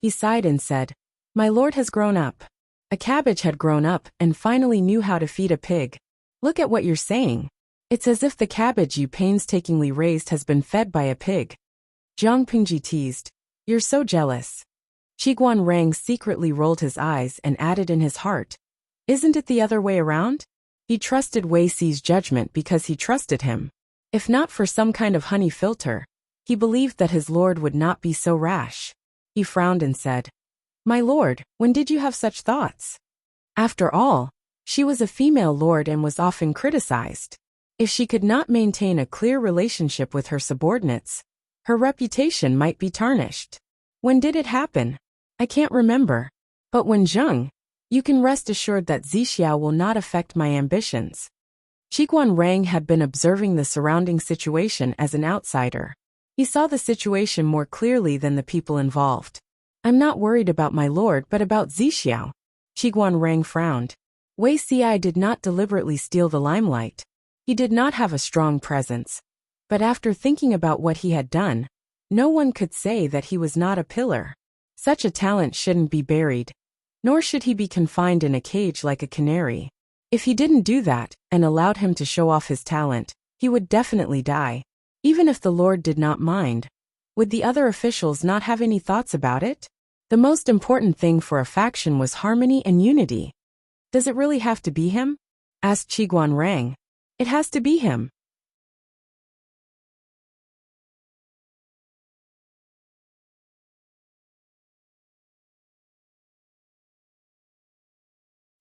He sighed and said, My lord has grown up. A cabbage had grown up and finally knew how to feed a pig. Look at what you're saying. It's as if the cabbage you painstakingly raised has been fed by a pig. Jiang Pingji teased, You're so jealous. Qiguan Rang secretly rolled his eyes and added in his heart, Isn't it the other way around? He trusted Wei Xi's judgment because he trusted him. If not for some kind of honey filter, he believed that his lord would not be so rash. He frowned and said, My lord, when did you have such thoughts? After all, she was a female lord and was often criticized. If she could not maintain a clear relationship with her subordinates, her reputation might be tarnished. When did it happen? I can't remember. But when Zheng, you can rest assured that Zixiao will not affect my ambitions. Qiguan Rang had been observing the surrounding situation as an outsider. He saw the situation more clearly than the people involved. I'm not worried about my lord but about Zixiao. Qiguan Rang frowned. Wei Xi did not deliberately steal the limelight. He did not have a strong presence. But after thinking about what he had done, no one could say that he was not a pillar. Such a talent shouldn't be buried. Nor should he be confined in a cage like a canary. If he didn't do that and allowed him to show off his talent, he would definitely die. Even if the Lord did not mind, would the other officials not have any thoughts about it? The most important thing for a faction was harmony and unity. Does it really have to be him? Asked Qiguan Rang. It has to be him.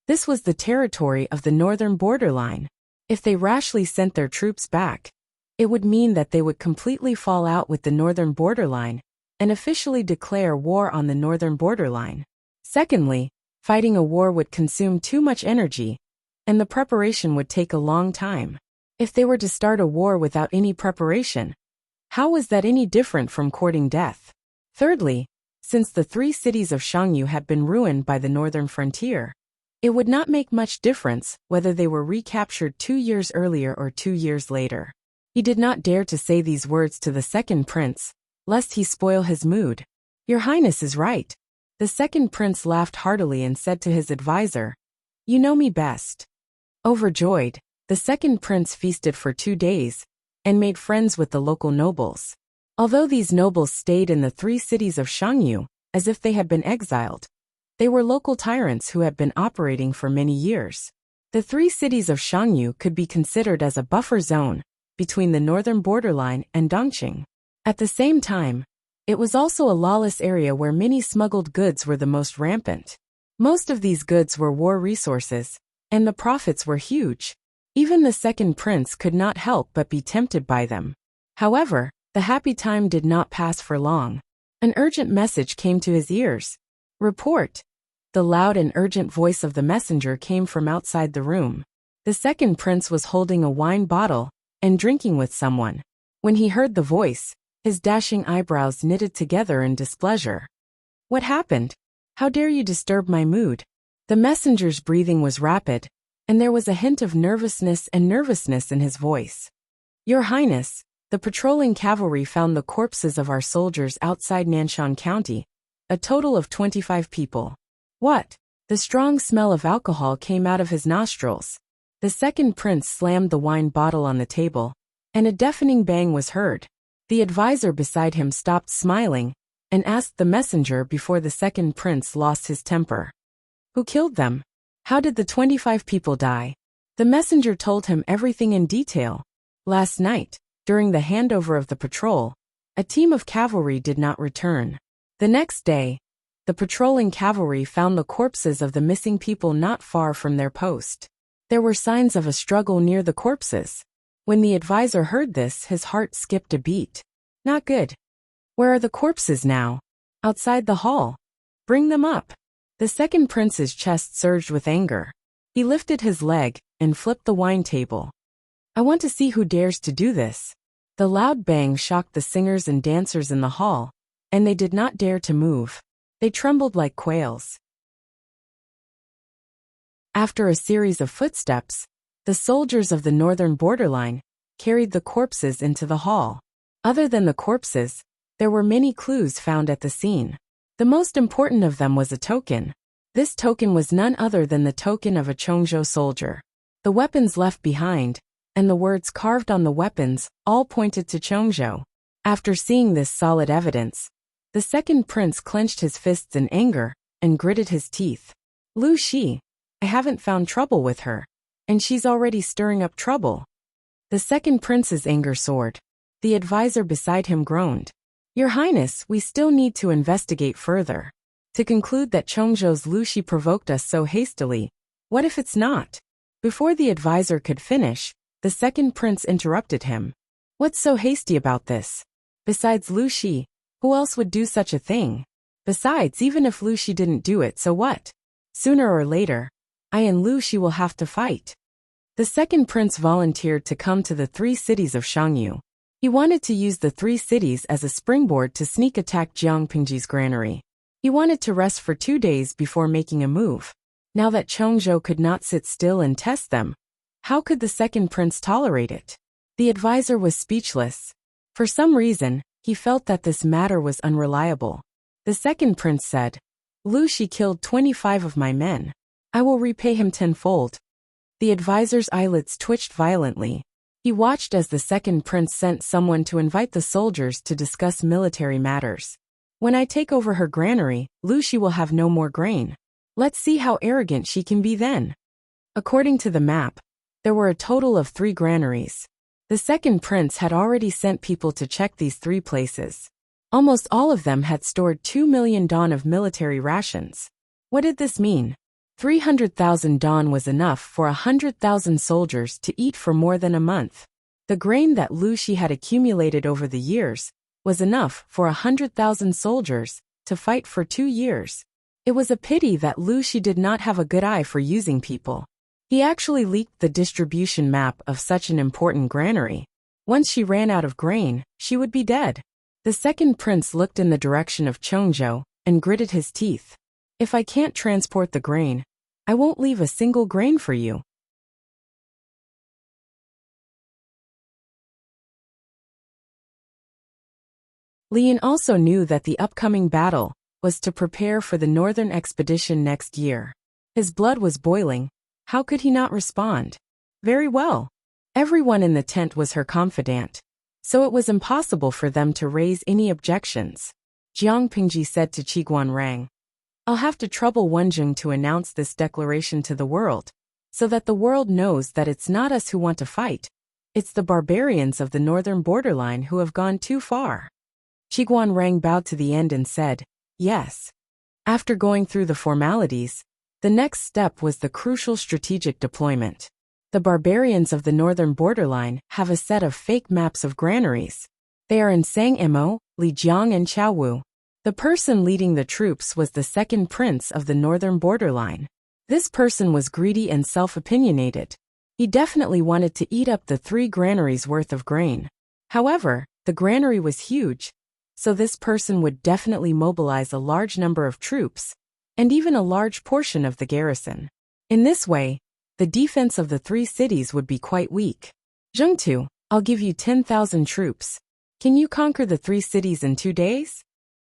This was the territory of the northern borderline. If they rashly sent their troops back, it would mean that they would completely fall out with the northern borderline and officially declare war on the northern borderline. Secondly, fighting a war would consume too much energy, and the preparation would take a long time. If they were to start a war without any preparation, how was that any different from courting death? Thirdly, since the 3 cities of Shangyu had been ruined by the northern frontier, it would not make much difference whether they were recaptured 2 years earlier or 2 years later. He did not dare to say these words to the second prince, lest he spoil his mood. Your Highness is right. The second prince laughed heartily and said to his advisor, You know me best. Overjoyed, the second prince feasted for 2 days and made friends with the local nobles. Although these nobles stayed in the 3 cities of Shangyu, as if they had been exiled, they were local tyrants who had been operating for many years. The 3 cities of Shangyu could be considered as a buffer zone between the northern borderline and Dongqing. At the same time, it was also a lawless area where many smuggled goods were the most rampant. Most of these goods were war resources, and the profits were huge. Even the second prince could not help but be tempted by them. However, the happy time did not pass for long. An urgent message came to his ears. Report. The loud and urgent voice of the messenger came from outside the room. The second prince was holding a wine bottle and drinking with someone. When he heard the voice, his dashing eyebrows knitted together in displeasure. What happened? How dare you disturb my mood? The messenger's breathing was rapid, and there was a hint of nervousness in his voice. Your Highness, the patrolling cavalry found the corpses of our soldiers outside Nanshan County, a total of 25 people. What? The strong smell of alcohol came out of his nostrils. The second prince slammed the wine bottle on the table, and a deafening bang was heard. The advisor beside him stopped smiling and asked the messenger before the second prince lost his temper. Who killed them? How did the 25 people die? The messenger told him everything in detail. Last night, during the handover of the patrol, a team of cavalry did not return. The next day, the patrolling cavalry found the corpses of the missing people not far from their post. There were signs of a struggle near the corpses. When the advisor heard this, his heart skipped a beat. Not good. Where are the corpses now? Outside the hall. Bring them up. The second prince's chest surged with anger. He lifted his leg and flipped the wine table. I want to see who dares to do this. The loud bang shocked the singers and dancers in the hall, and they did not dare to move. They trembled like quails. After a series of footsteps, the soldiers of the northern borderline carried the corpses into the hall. Other than the corpses, there were many clues found at the scene. The most important of them was a token. This token was none other than the token of a Chongzhou soldier. The weapons left behind, and the words carved on the weapons, all pointed to Chongzhou. After seeing this solid evidence, the second prince clenched his fists in anger and gritted his teeth. Lu Shi, I haven't found trouble with her, and she's already stirring up trouble. The second prince's anger soared. The advisor beside him groaned. Your Highness, we still need to investigate further. To conclude that Chongzhou's Lu Shi provoked us so hastily, what if it's not? Before the advisor could finish, the second prince interrupted him. What's so hasty about this? Besides Lu Shi, who else would do such a thing? Besides, even if Lu Shi didn't do it, so what? Sooner or later, I and Lu Shi will have to fight. The second prince volunteered to come to the 3 cities of Shangyu. He wanted to use the 3 cities as a springboard to sneak attack Jiang Pingji's granary. He wanted to rest for 2 days before making a move. Now that Chongzhou could not sit still and test them, how could the second prince tolerate it? The advisor was speechless. For some reason, he felt that this matter was unreliable. The second prince said, Lu Shi killed 25 of my men. I will repay him tenfold. The advisor's eyelids twitched violently. He watched as the second prince sent someone to invite the soldiers to discuss military matters. When I take over her granary, Lu Shi will have no more grain. Let's see how arrogant she can be then. According to the map, there were a total of 3 granaries. The second prince had already sent people to check these 3 places. Almost all of them had stored 2 million don of military rations. What did this mean? 300,000 don was enough for 100,000 soldiers to eat for more than a month. The grain that Lu Shi had accumulated over the years was enough for 100,000 soldiers to fight for 2 years. It was a pity that Lu Shi did not have a good eye for using people. He actually leaked the distribution map of such an important granary. Once she ran out of grain, she would be dead. The second prince looked in the direction of Chongzhou and gritted his teeth. If I can't transport the grain, I won't leave a single grain for you. Lian also knew that the upcoming battle was to prepare for the northern expedition next year. His blood was boiling. How could he not respond? Very well. Everyone in the tent was her confidant, so it was impossible for them to raise any objections. Jiang Pingji said to Qiguan Rang, I'll have to trouble Wenjing to announce this declaration to the world, so that the world knows that it's not us who want to fight. It's the barbarians of the northern borderline who have gone too far. Qiguan Rang bowed to the end and said, yes. After going through the formalities, the next step was the crucial strategic deployment. The barbarians of the northern borderline have a set of fake maps of granaries. They are in Sangmo, Lijiang and Chaowu. The person leading the troops was the second prince of the northern borderline. This person was greedy and self-opinionated. He definitely wanted to eat up the 3 granaries worth of grain. However, the granary was huge, so this person would definitely mobilize a large number of troops, and even a large portion of the garrison. In this way, the defense of the 3 cities would be quite weak. Zhengtu, I'll give you 10,000 troops. Can you conquer the 3 cities in 2 days?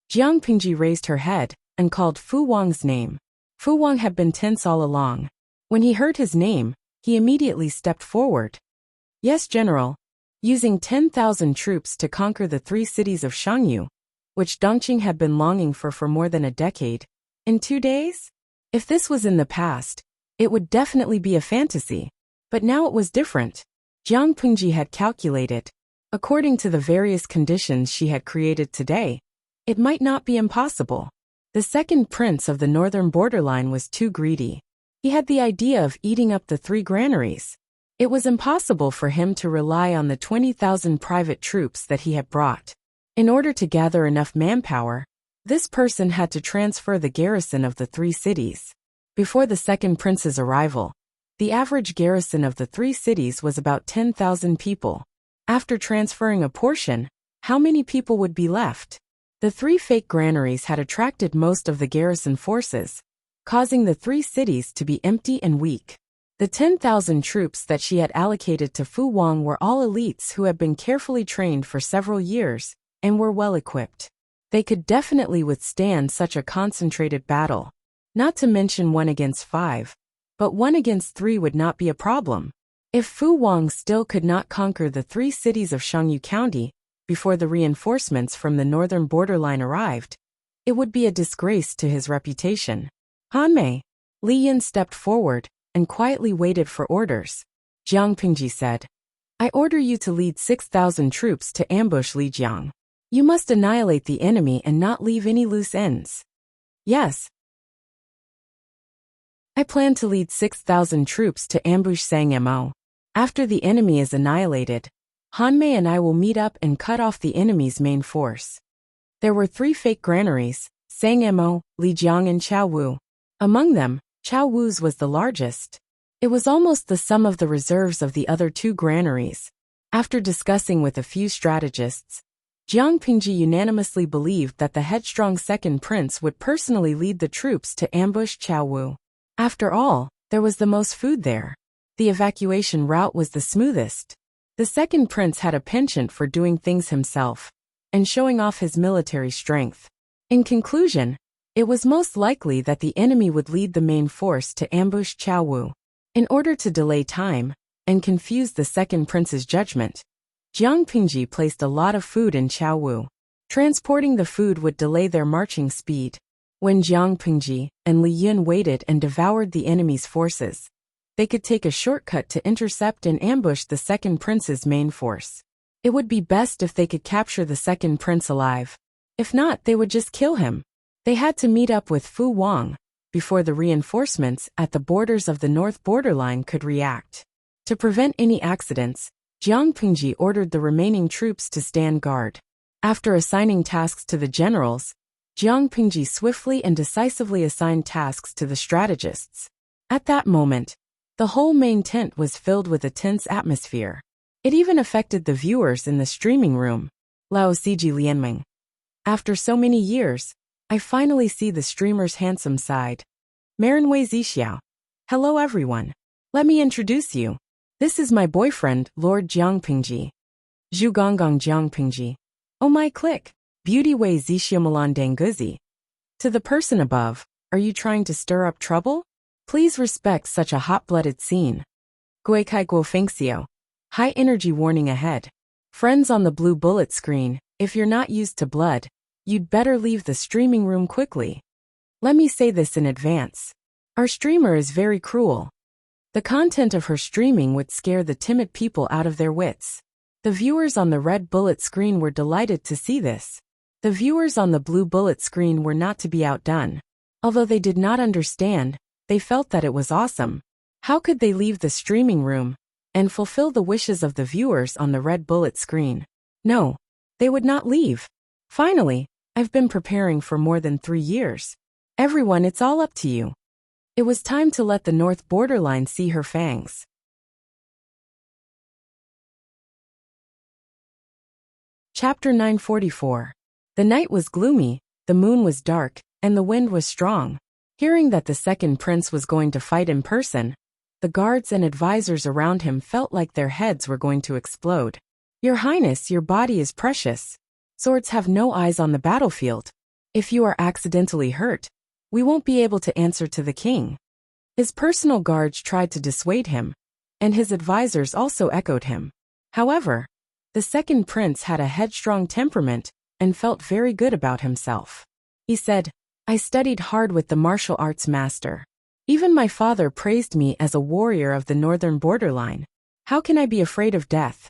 Jiang Pingji raised her head and called Fu Wang's name. Fu Wang had been tense all along. When he heard his name, he immediately stepped forward. Yes, General. Using 10,000 troops to conquer the 3 cities of Shangyu, which Dongqing had been longing for more than a decade, in 2 days? If this was in the past, it would definitely be a fantasy. But now it was different. Jiang Pingji had calculated. According to the various conditions she had created today, it might not be impossible. The second prince of the northern borderline was too greedy. He had the idea of eating up the 3 granaries. It was impossible for him to rely on the 20,000 private troops that he had brought. In order to gather enough manpower, this person had to transfer the garrison of the 3 cities. Before the second prince's arrival, the average garrison of the 3 cities was about 10,000 people. After transferring a portion, how many people would be left? The 3 fake granaries had attracted most of the garrison forces, causing the 3 cities to be empty and weak. The 10,000 troops that she had allocated to Fu Wang were all elites who had been carefully trained for several years and were well equipped. They could definitely withstand such a concentrated battle. Not to mention 1 against 5, but 1 against 3 would not be a problem. If Fu Wang still could not conquer the 3 cities of Shangyu County before the reinforcements from the northern borderline arrived, it would be a disgrace to his reputation. Hanmei, Li Yin stepped forward and quietly waited for orders. Jiang Pingji said, I order you to lead 6,000 troops to ambush Lijiang. You must annihilate the enemy and not leave any loose ends. Yes. I plan to lead 6,000 troops to ambush Sangmo. After the enemy is annihilated, Hanmei and I will meet up and cut off the enemy's main force. There were 3 fake granaries, Sangmo, Lijiang and Chaowu. Among them, Chaowu's was the largest. It was almost the sum of the reserves of the other 2 granaries. After discussing with a few strategists, Jiang Pingji unanimously believed that the headstrong second prince would personally lead the troops to ambush Chaowu. After all, there was the most food there. The evacuation route was the smoothest. The second prince had a penchant for doing things himself and showing off his military strength. In conclusion, it was most likely that the enemy would lead the main force to ambush Chaowu. In order to delay time and confuse the second prince's judgment, Jiang Pingji placed a lot of food in Chaowu. Transporting the food would delay their marching speed. When Jiang Pingji and Li Yun waited and devoured the enemy's forces, they could take a shortcut to intercept and ambush the second prince's main force. It would be best if they could capture the second prince alive. If not, they would just kill him. They had to meet up with Fu Wang before the reinforcements at the borders of the north borderline could react. To prevent any accidents, Jiang Pingji ordered the remaining troops to stand guard. After assigning tasks to the generals, Jiang Pingji swiftly and decisively assigned tasks to the strategists. At that moment, the whole main tent was filled with a tense atmosphere. It even affected the viewers in the streaming room. Lao Siji Lianming. After so many years, I finally see the streamer's handsome side. Marinwei Zixiao. Hello everyone. Let me introduce you. This is my boyfriend, Lord Jiang Pingji. Zhu Gonggong Jiang Pingji. Oh my click. Beauty Wei Zixiamalan Danguzi. To the person above, are you trying to stir up trouble? Please respect such a hot-blooded scene. Guikai Guo Fengxiao. High energy warning ahead. Friends on the blue bullet screen, if you're not used to blood, you'd better leave the streaming room quickly. Let me say this in advance. Our streamer is very cruel. The content of her streaming would scare the timid people out of their wits. The viewers on the red bullet screen were delighted to see this. The viewers on the blue bullet screen were not to be outdone. Although they did not understand, they felt that it was awesome. How could they leave the streaming room and fulfill the wishes of the viewers on the red bullet screen? No, they would not leave. Finally, I've been preparing for more than 3 years. Everyone, it's all up to you. It was time to let the north borderline see her fangs. Chapter 944. The night was gloomy, the moon was dark, and the wind was strong. Hearing that the second prince was going to fight in person, the guards and advisors around him felt like their heads were going to explode. Your Highness, your body is precious. Swords have no eyes on the battlefield. If you are accidentally hurt, we won't be able to answer to the king. His personal guards tried to dissuade him, and his advisors also echoed him. However, the second prince had a headstrong temperament and felt very good about himself. He said, I studied hard with the martial arts master. Even my father praised me as a warrior of the northern borderline. How can I be afraid of death?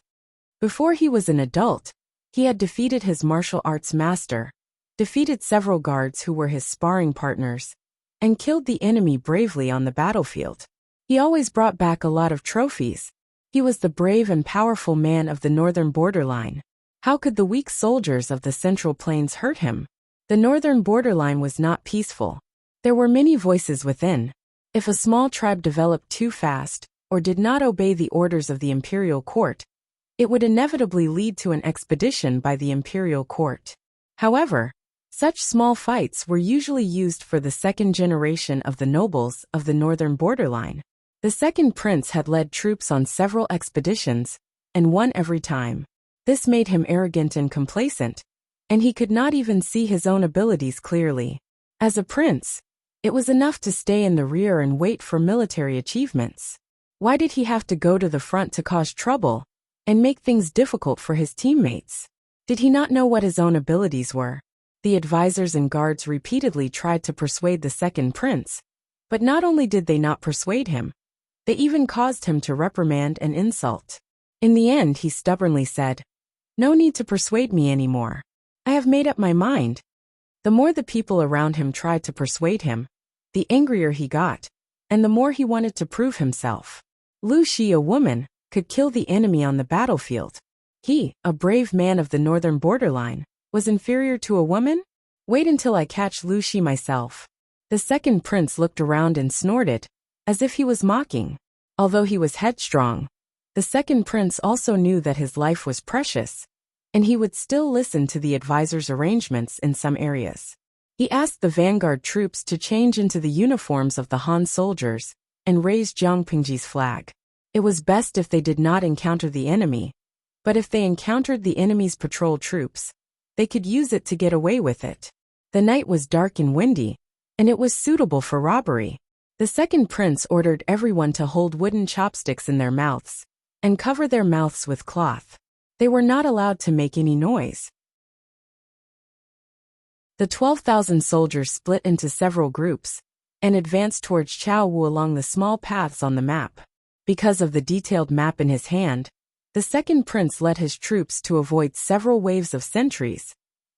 Before he was an adult, he had defeated his martial arts master, defeated several guards who were his sparring partners, and killed the enemy bravely on the battlefield. He always brought back a lot of trophies. He was the brave and powerful man of the northern borderline. How could the weak soldiers of the Central Plains hurt him? The northern borderline was not peaceful. There were many voices within. If a small tribe developed too fast, or did not obey the orders of the imperial court, it would inevitably lead to an expedition by the imperial court. However, such small fights were usually used for the second generation of the nobles of the northern borderline. The second prince had led troops on several expeditions, and won every time. This made him arrogant and complacent, and he could not even see his own abilities clearly. As a prince, it was enough to stay in the rear and wait for military achievements. Why did he have to go to the front to cause trouble and make things difficult for his teammates? Did he not know what his own abilities were? The advisors and guards repeatedly tried to persuade the second prince, but not only did they not persuade him, they even caused him to reprimand and insult. In the end, he stubbornly said, "No need to persuade me anymore. I have made up my mind." The more the people around him tried to persuade him, the angrier he got, and the more he wanted to prove himself. Lu Shi, a woman, could kill the enemy on the battlefield. He, a brave man of the northern borderline, was inferior to a woman? Wait until I catch Lu Shi myself. The second prince looked around and snorted, as if he was mocking. Although he was headstrong, the second prince also knew that his life was precious, and he would still listen to the advisor's arrangements in some areas. He asked the vanguard troops to change into the uniforms of the Han soldiers and raise Jiang Pingji's flag. It was best if they did not encounter the enemy, but if they encountered the enemy's patrol troops, they could use it to get away with it. The night was dark and windy, and it was suitable for robbery. The second prince ordered everyone to hold wooden chopsticks in their mouths and cover their mouths with cloth. They were not allowed to make any noise. The 12,000 soldiers split into several groups, and advanced towards Chao Wu along the small paths on the map. Because of the detailed map in his hand, the second prince led his troops to avoid several waves of sentries,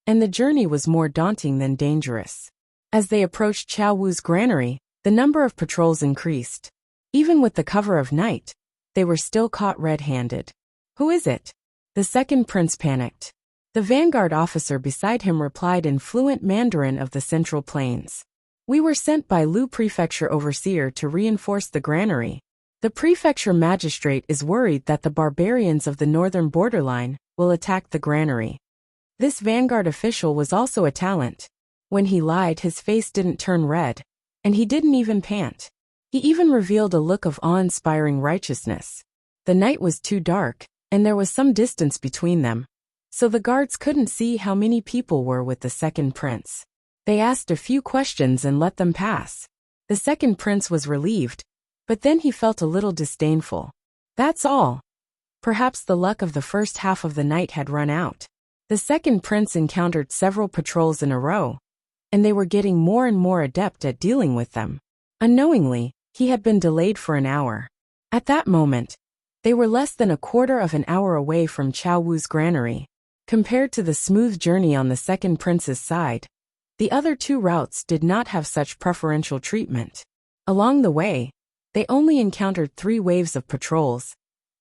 and the journey was more daunting than dangerous. As they approached Chao Wu's granary, the number of patrols increased. Even with the cover of night, they were still caught red-handed. "Who is it?" The second prince panicked. The vanguard officer beside him replied in fluent Mandarin of the Central Plains. "We were sent by Lu Prefecture Overseer to reinforce the granary. The prefecture magistrate is worried that the barbarians of the northern borderline will attack the granary." This vanguard official was also a talent. When he lied, his face didn't turn red, and he didn't even pant. He even revealed a look of awe-inspiring righteousness. The night was too dark, and there was some distance between them, so the guards couldn't see how many people were with the second prince. They asked a few questions and let them pass. The second prince was relieved, but then he felt a little disdainful. That's all. Perhaps the luck of the first half of the night had run out. The second prince encountered several patrols in a row, and they were getting more and more adept at dealing with them. Unknowingly, he had been delayed for an hour. At that moment, they were less than a quarter of an hour away from Chao Wu's granary. Compared to the smooth journey on the second prince's side, the other two routes did not have such preferential treatment. Along the way, they only encountered 3 waves of patrols,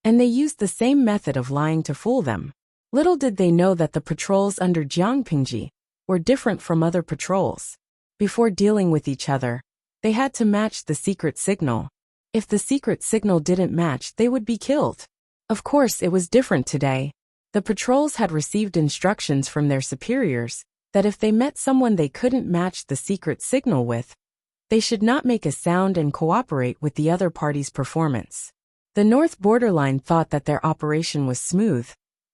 and they used the same method of lying to fool them. Little did they know that the patrols under Jiang Pingji were different from other patrols. Before dealing with each other, they had to match the secret signal. If the secret signal didn't match, they would be killed. Of course, it was different today. The patrols had received instructions from their superiors that if they met someone they couldn't match the secret signal with, they should not make a sound and cooperate with the other party's performance. The North Borderline thought that their operation was smooth,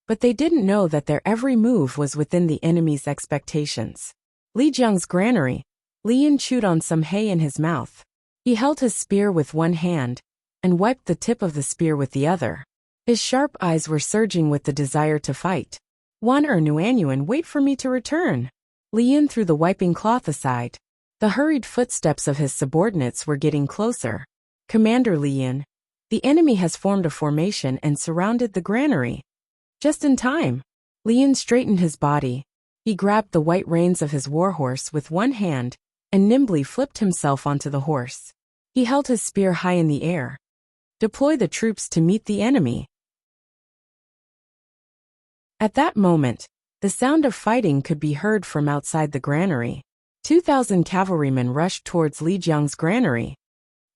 but they didn't know that their every move was within the enemy's expectations. Li Jiang's granary. Li Yin chewed on some hay in his mouth. He held his spear with one hand and wiped the tip of the spear with the other. His sharp eyes were surging with the desire to fight. "Wan Nuanyuan, wait for me to return." Li Yin threw the wiping cloth aside. The hurried footsteps of his subordinates were getting closer. "Commander Li Yin, the enemy has formed a formation and surrounded the granary." Just in time. Li Yin straightened his body. He grabbed the white reins of his warhorse with one hand and nimbly flipped himself onto the horse. He held his spear high in the air. "Deploy the troops to meet the enemy." At that moment, the sound of fighting could be heard from outside the granary. 2,000 cavalrymen rushed towards Li Jiang's granary.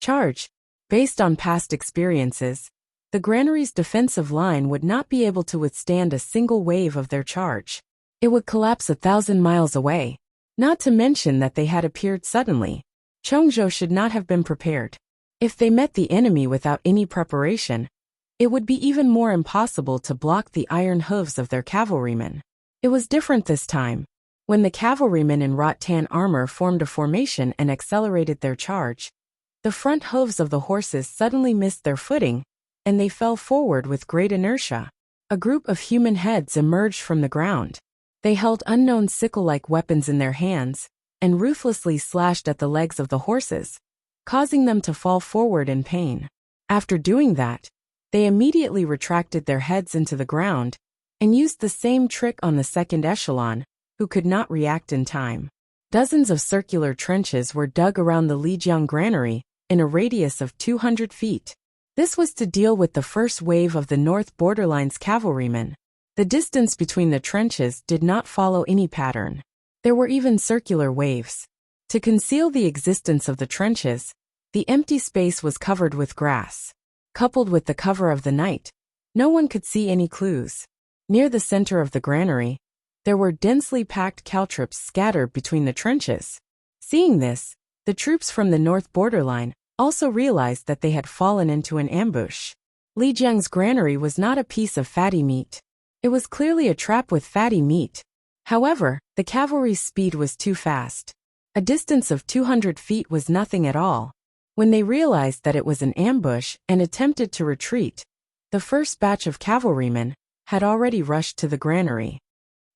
Charge. Based on past experiences, the granary's defensive line would not be able to withstand a single wave of their charge. It would collapse 1,000 miles away. Not to mention that they had appeared suddenly. Chongzhou should not have been prepared. If they met the enemy without any preparation, it would be even more impossible to block the iron hooves of their cavalrymen. It was different this time. When the cavalrymen in rattan armor formed a formation and accelerated their charge, the front hooves of the horses suddenly missed their footing, and they fell forward with great inertia. A group of human heads emerged from the ground. They held unknown sickle-like weapons in their hands and ruthlessly slashed at the legs of the horses, causing them to fall forward in pain. After doing that, they immediately retracted their heads into the ground and used the same trick on the second echelon, who could not react in time. Dozens of circular trenches were dug around the Lijiang granary in a radius of 200 feet. This was to deal with the first wave of the North Borderline's cavalrymen. The distance between the trenches did not follow any pattern. There were even circular waves. To conceal the existence of the trenches, the empty space was covered with grass. Coupled with the cover of the night, no one could see any clues. Near the center of the granary, there were densely packed caltrops scattered between the trenches. Seeing this, the troops from the North Borderline also realized that they had fallen into an ambush. Li Jiang's granary was not a piece of fatty meat. It was clearly a trap with fatty meat. However, the cavalry's speed was too fast. A distance of 200 feet was nothing at all. When they realized that it was an ambush and attempted to retreat, the first batch of cavalrymen had already rushed to the granary.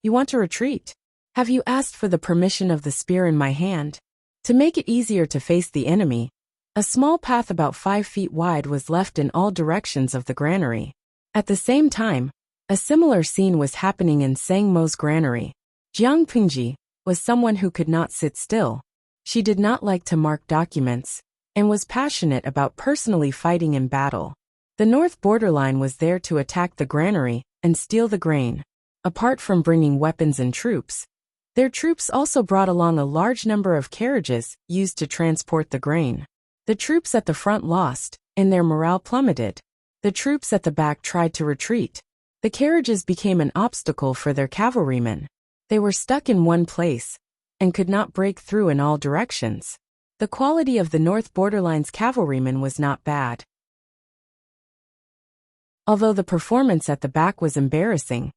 "You want to retreat? Have you asked for the permission of the spear in my hand?" To make it easier to face the enemy, a small path about 5 feet wide was left in all directions of the granary. At the same time, a similar scene was happening in Sang Mo's granary. Jiang Pingji was someone who could not sit still. She did not like to mark documents, and was passionate about personally fighting in battle. The north borderline was there to attack the granary and steal the grain. Apart from bringing weapons and troops, their troops also brought along a large number of carriages used to transport the grain. The troops at the front lost, and their morale plummeted. The troops at the back tried to retreat. The carriages became an obstacle for their cavalrymen. They were stuck in one place and could not break through in all directions. The quality of the north borderline's cavalrymen was not bad. Although the performance at the back was embarrassing,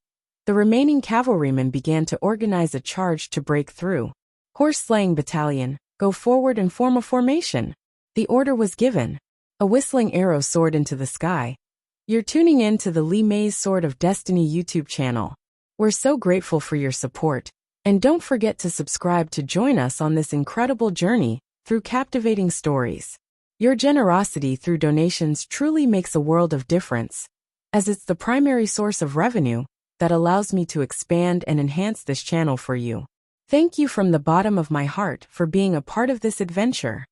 the remaining cavalrymen began to organize a charge to break through. Horse-slaying battalion, go forward and form a formation. The order was given. A whistling arrow soared into the sky. You're tuning in to the Li Mei's Sword of Destiny YouTube channel. We're so grateful for your support, and don't forget to subscribe to join us on this incredible journey through captivating stories. Your generosity through donations truly makes a world of difference, as it's the primary source of revenue that allows me to expand and enhance this channel for you. Thank you from the bottom of my heart for being a part of this adventure.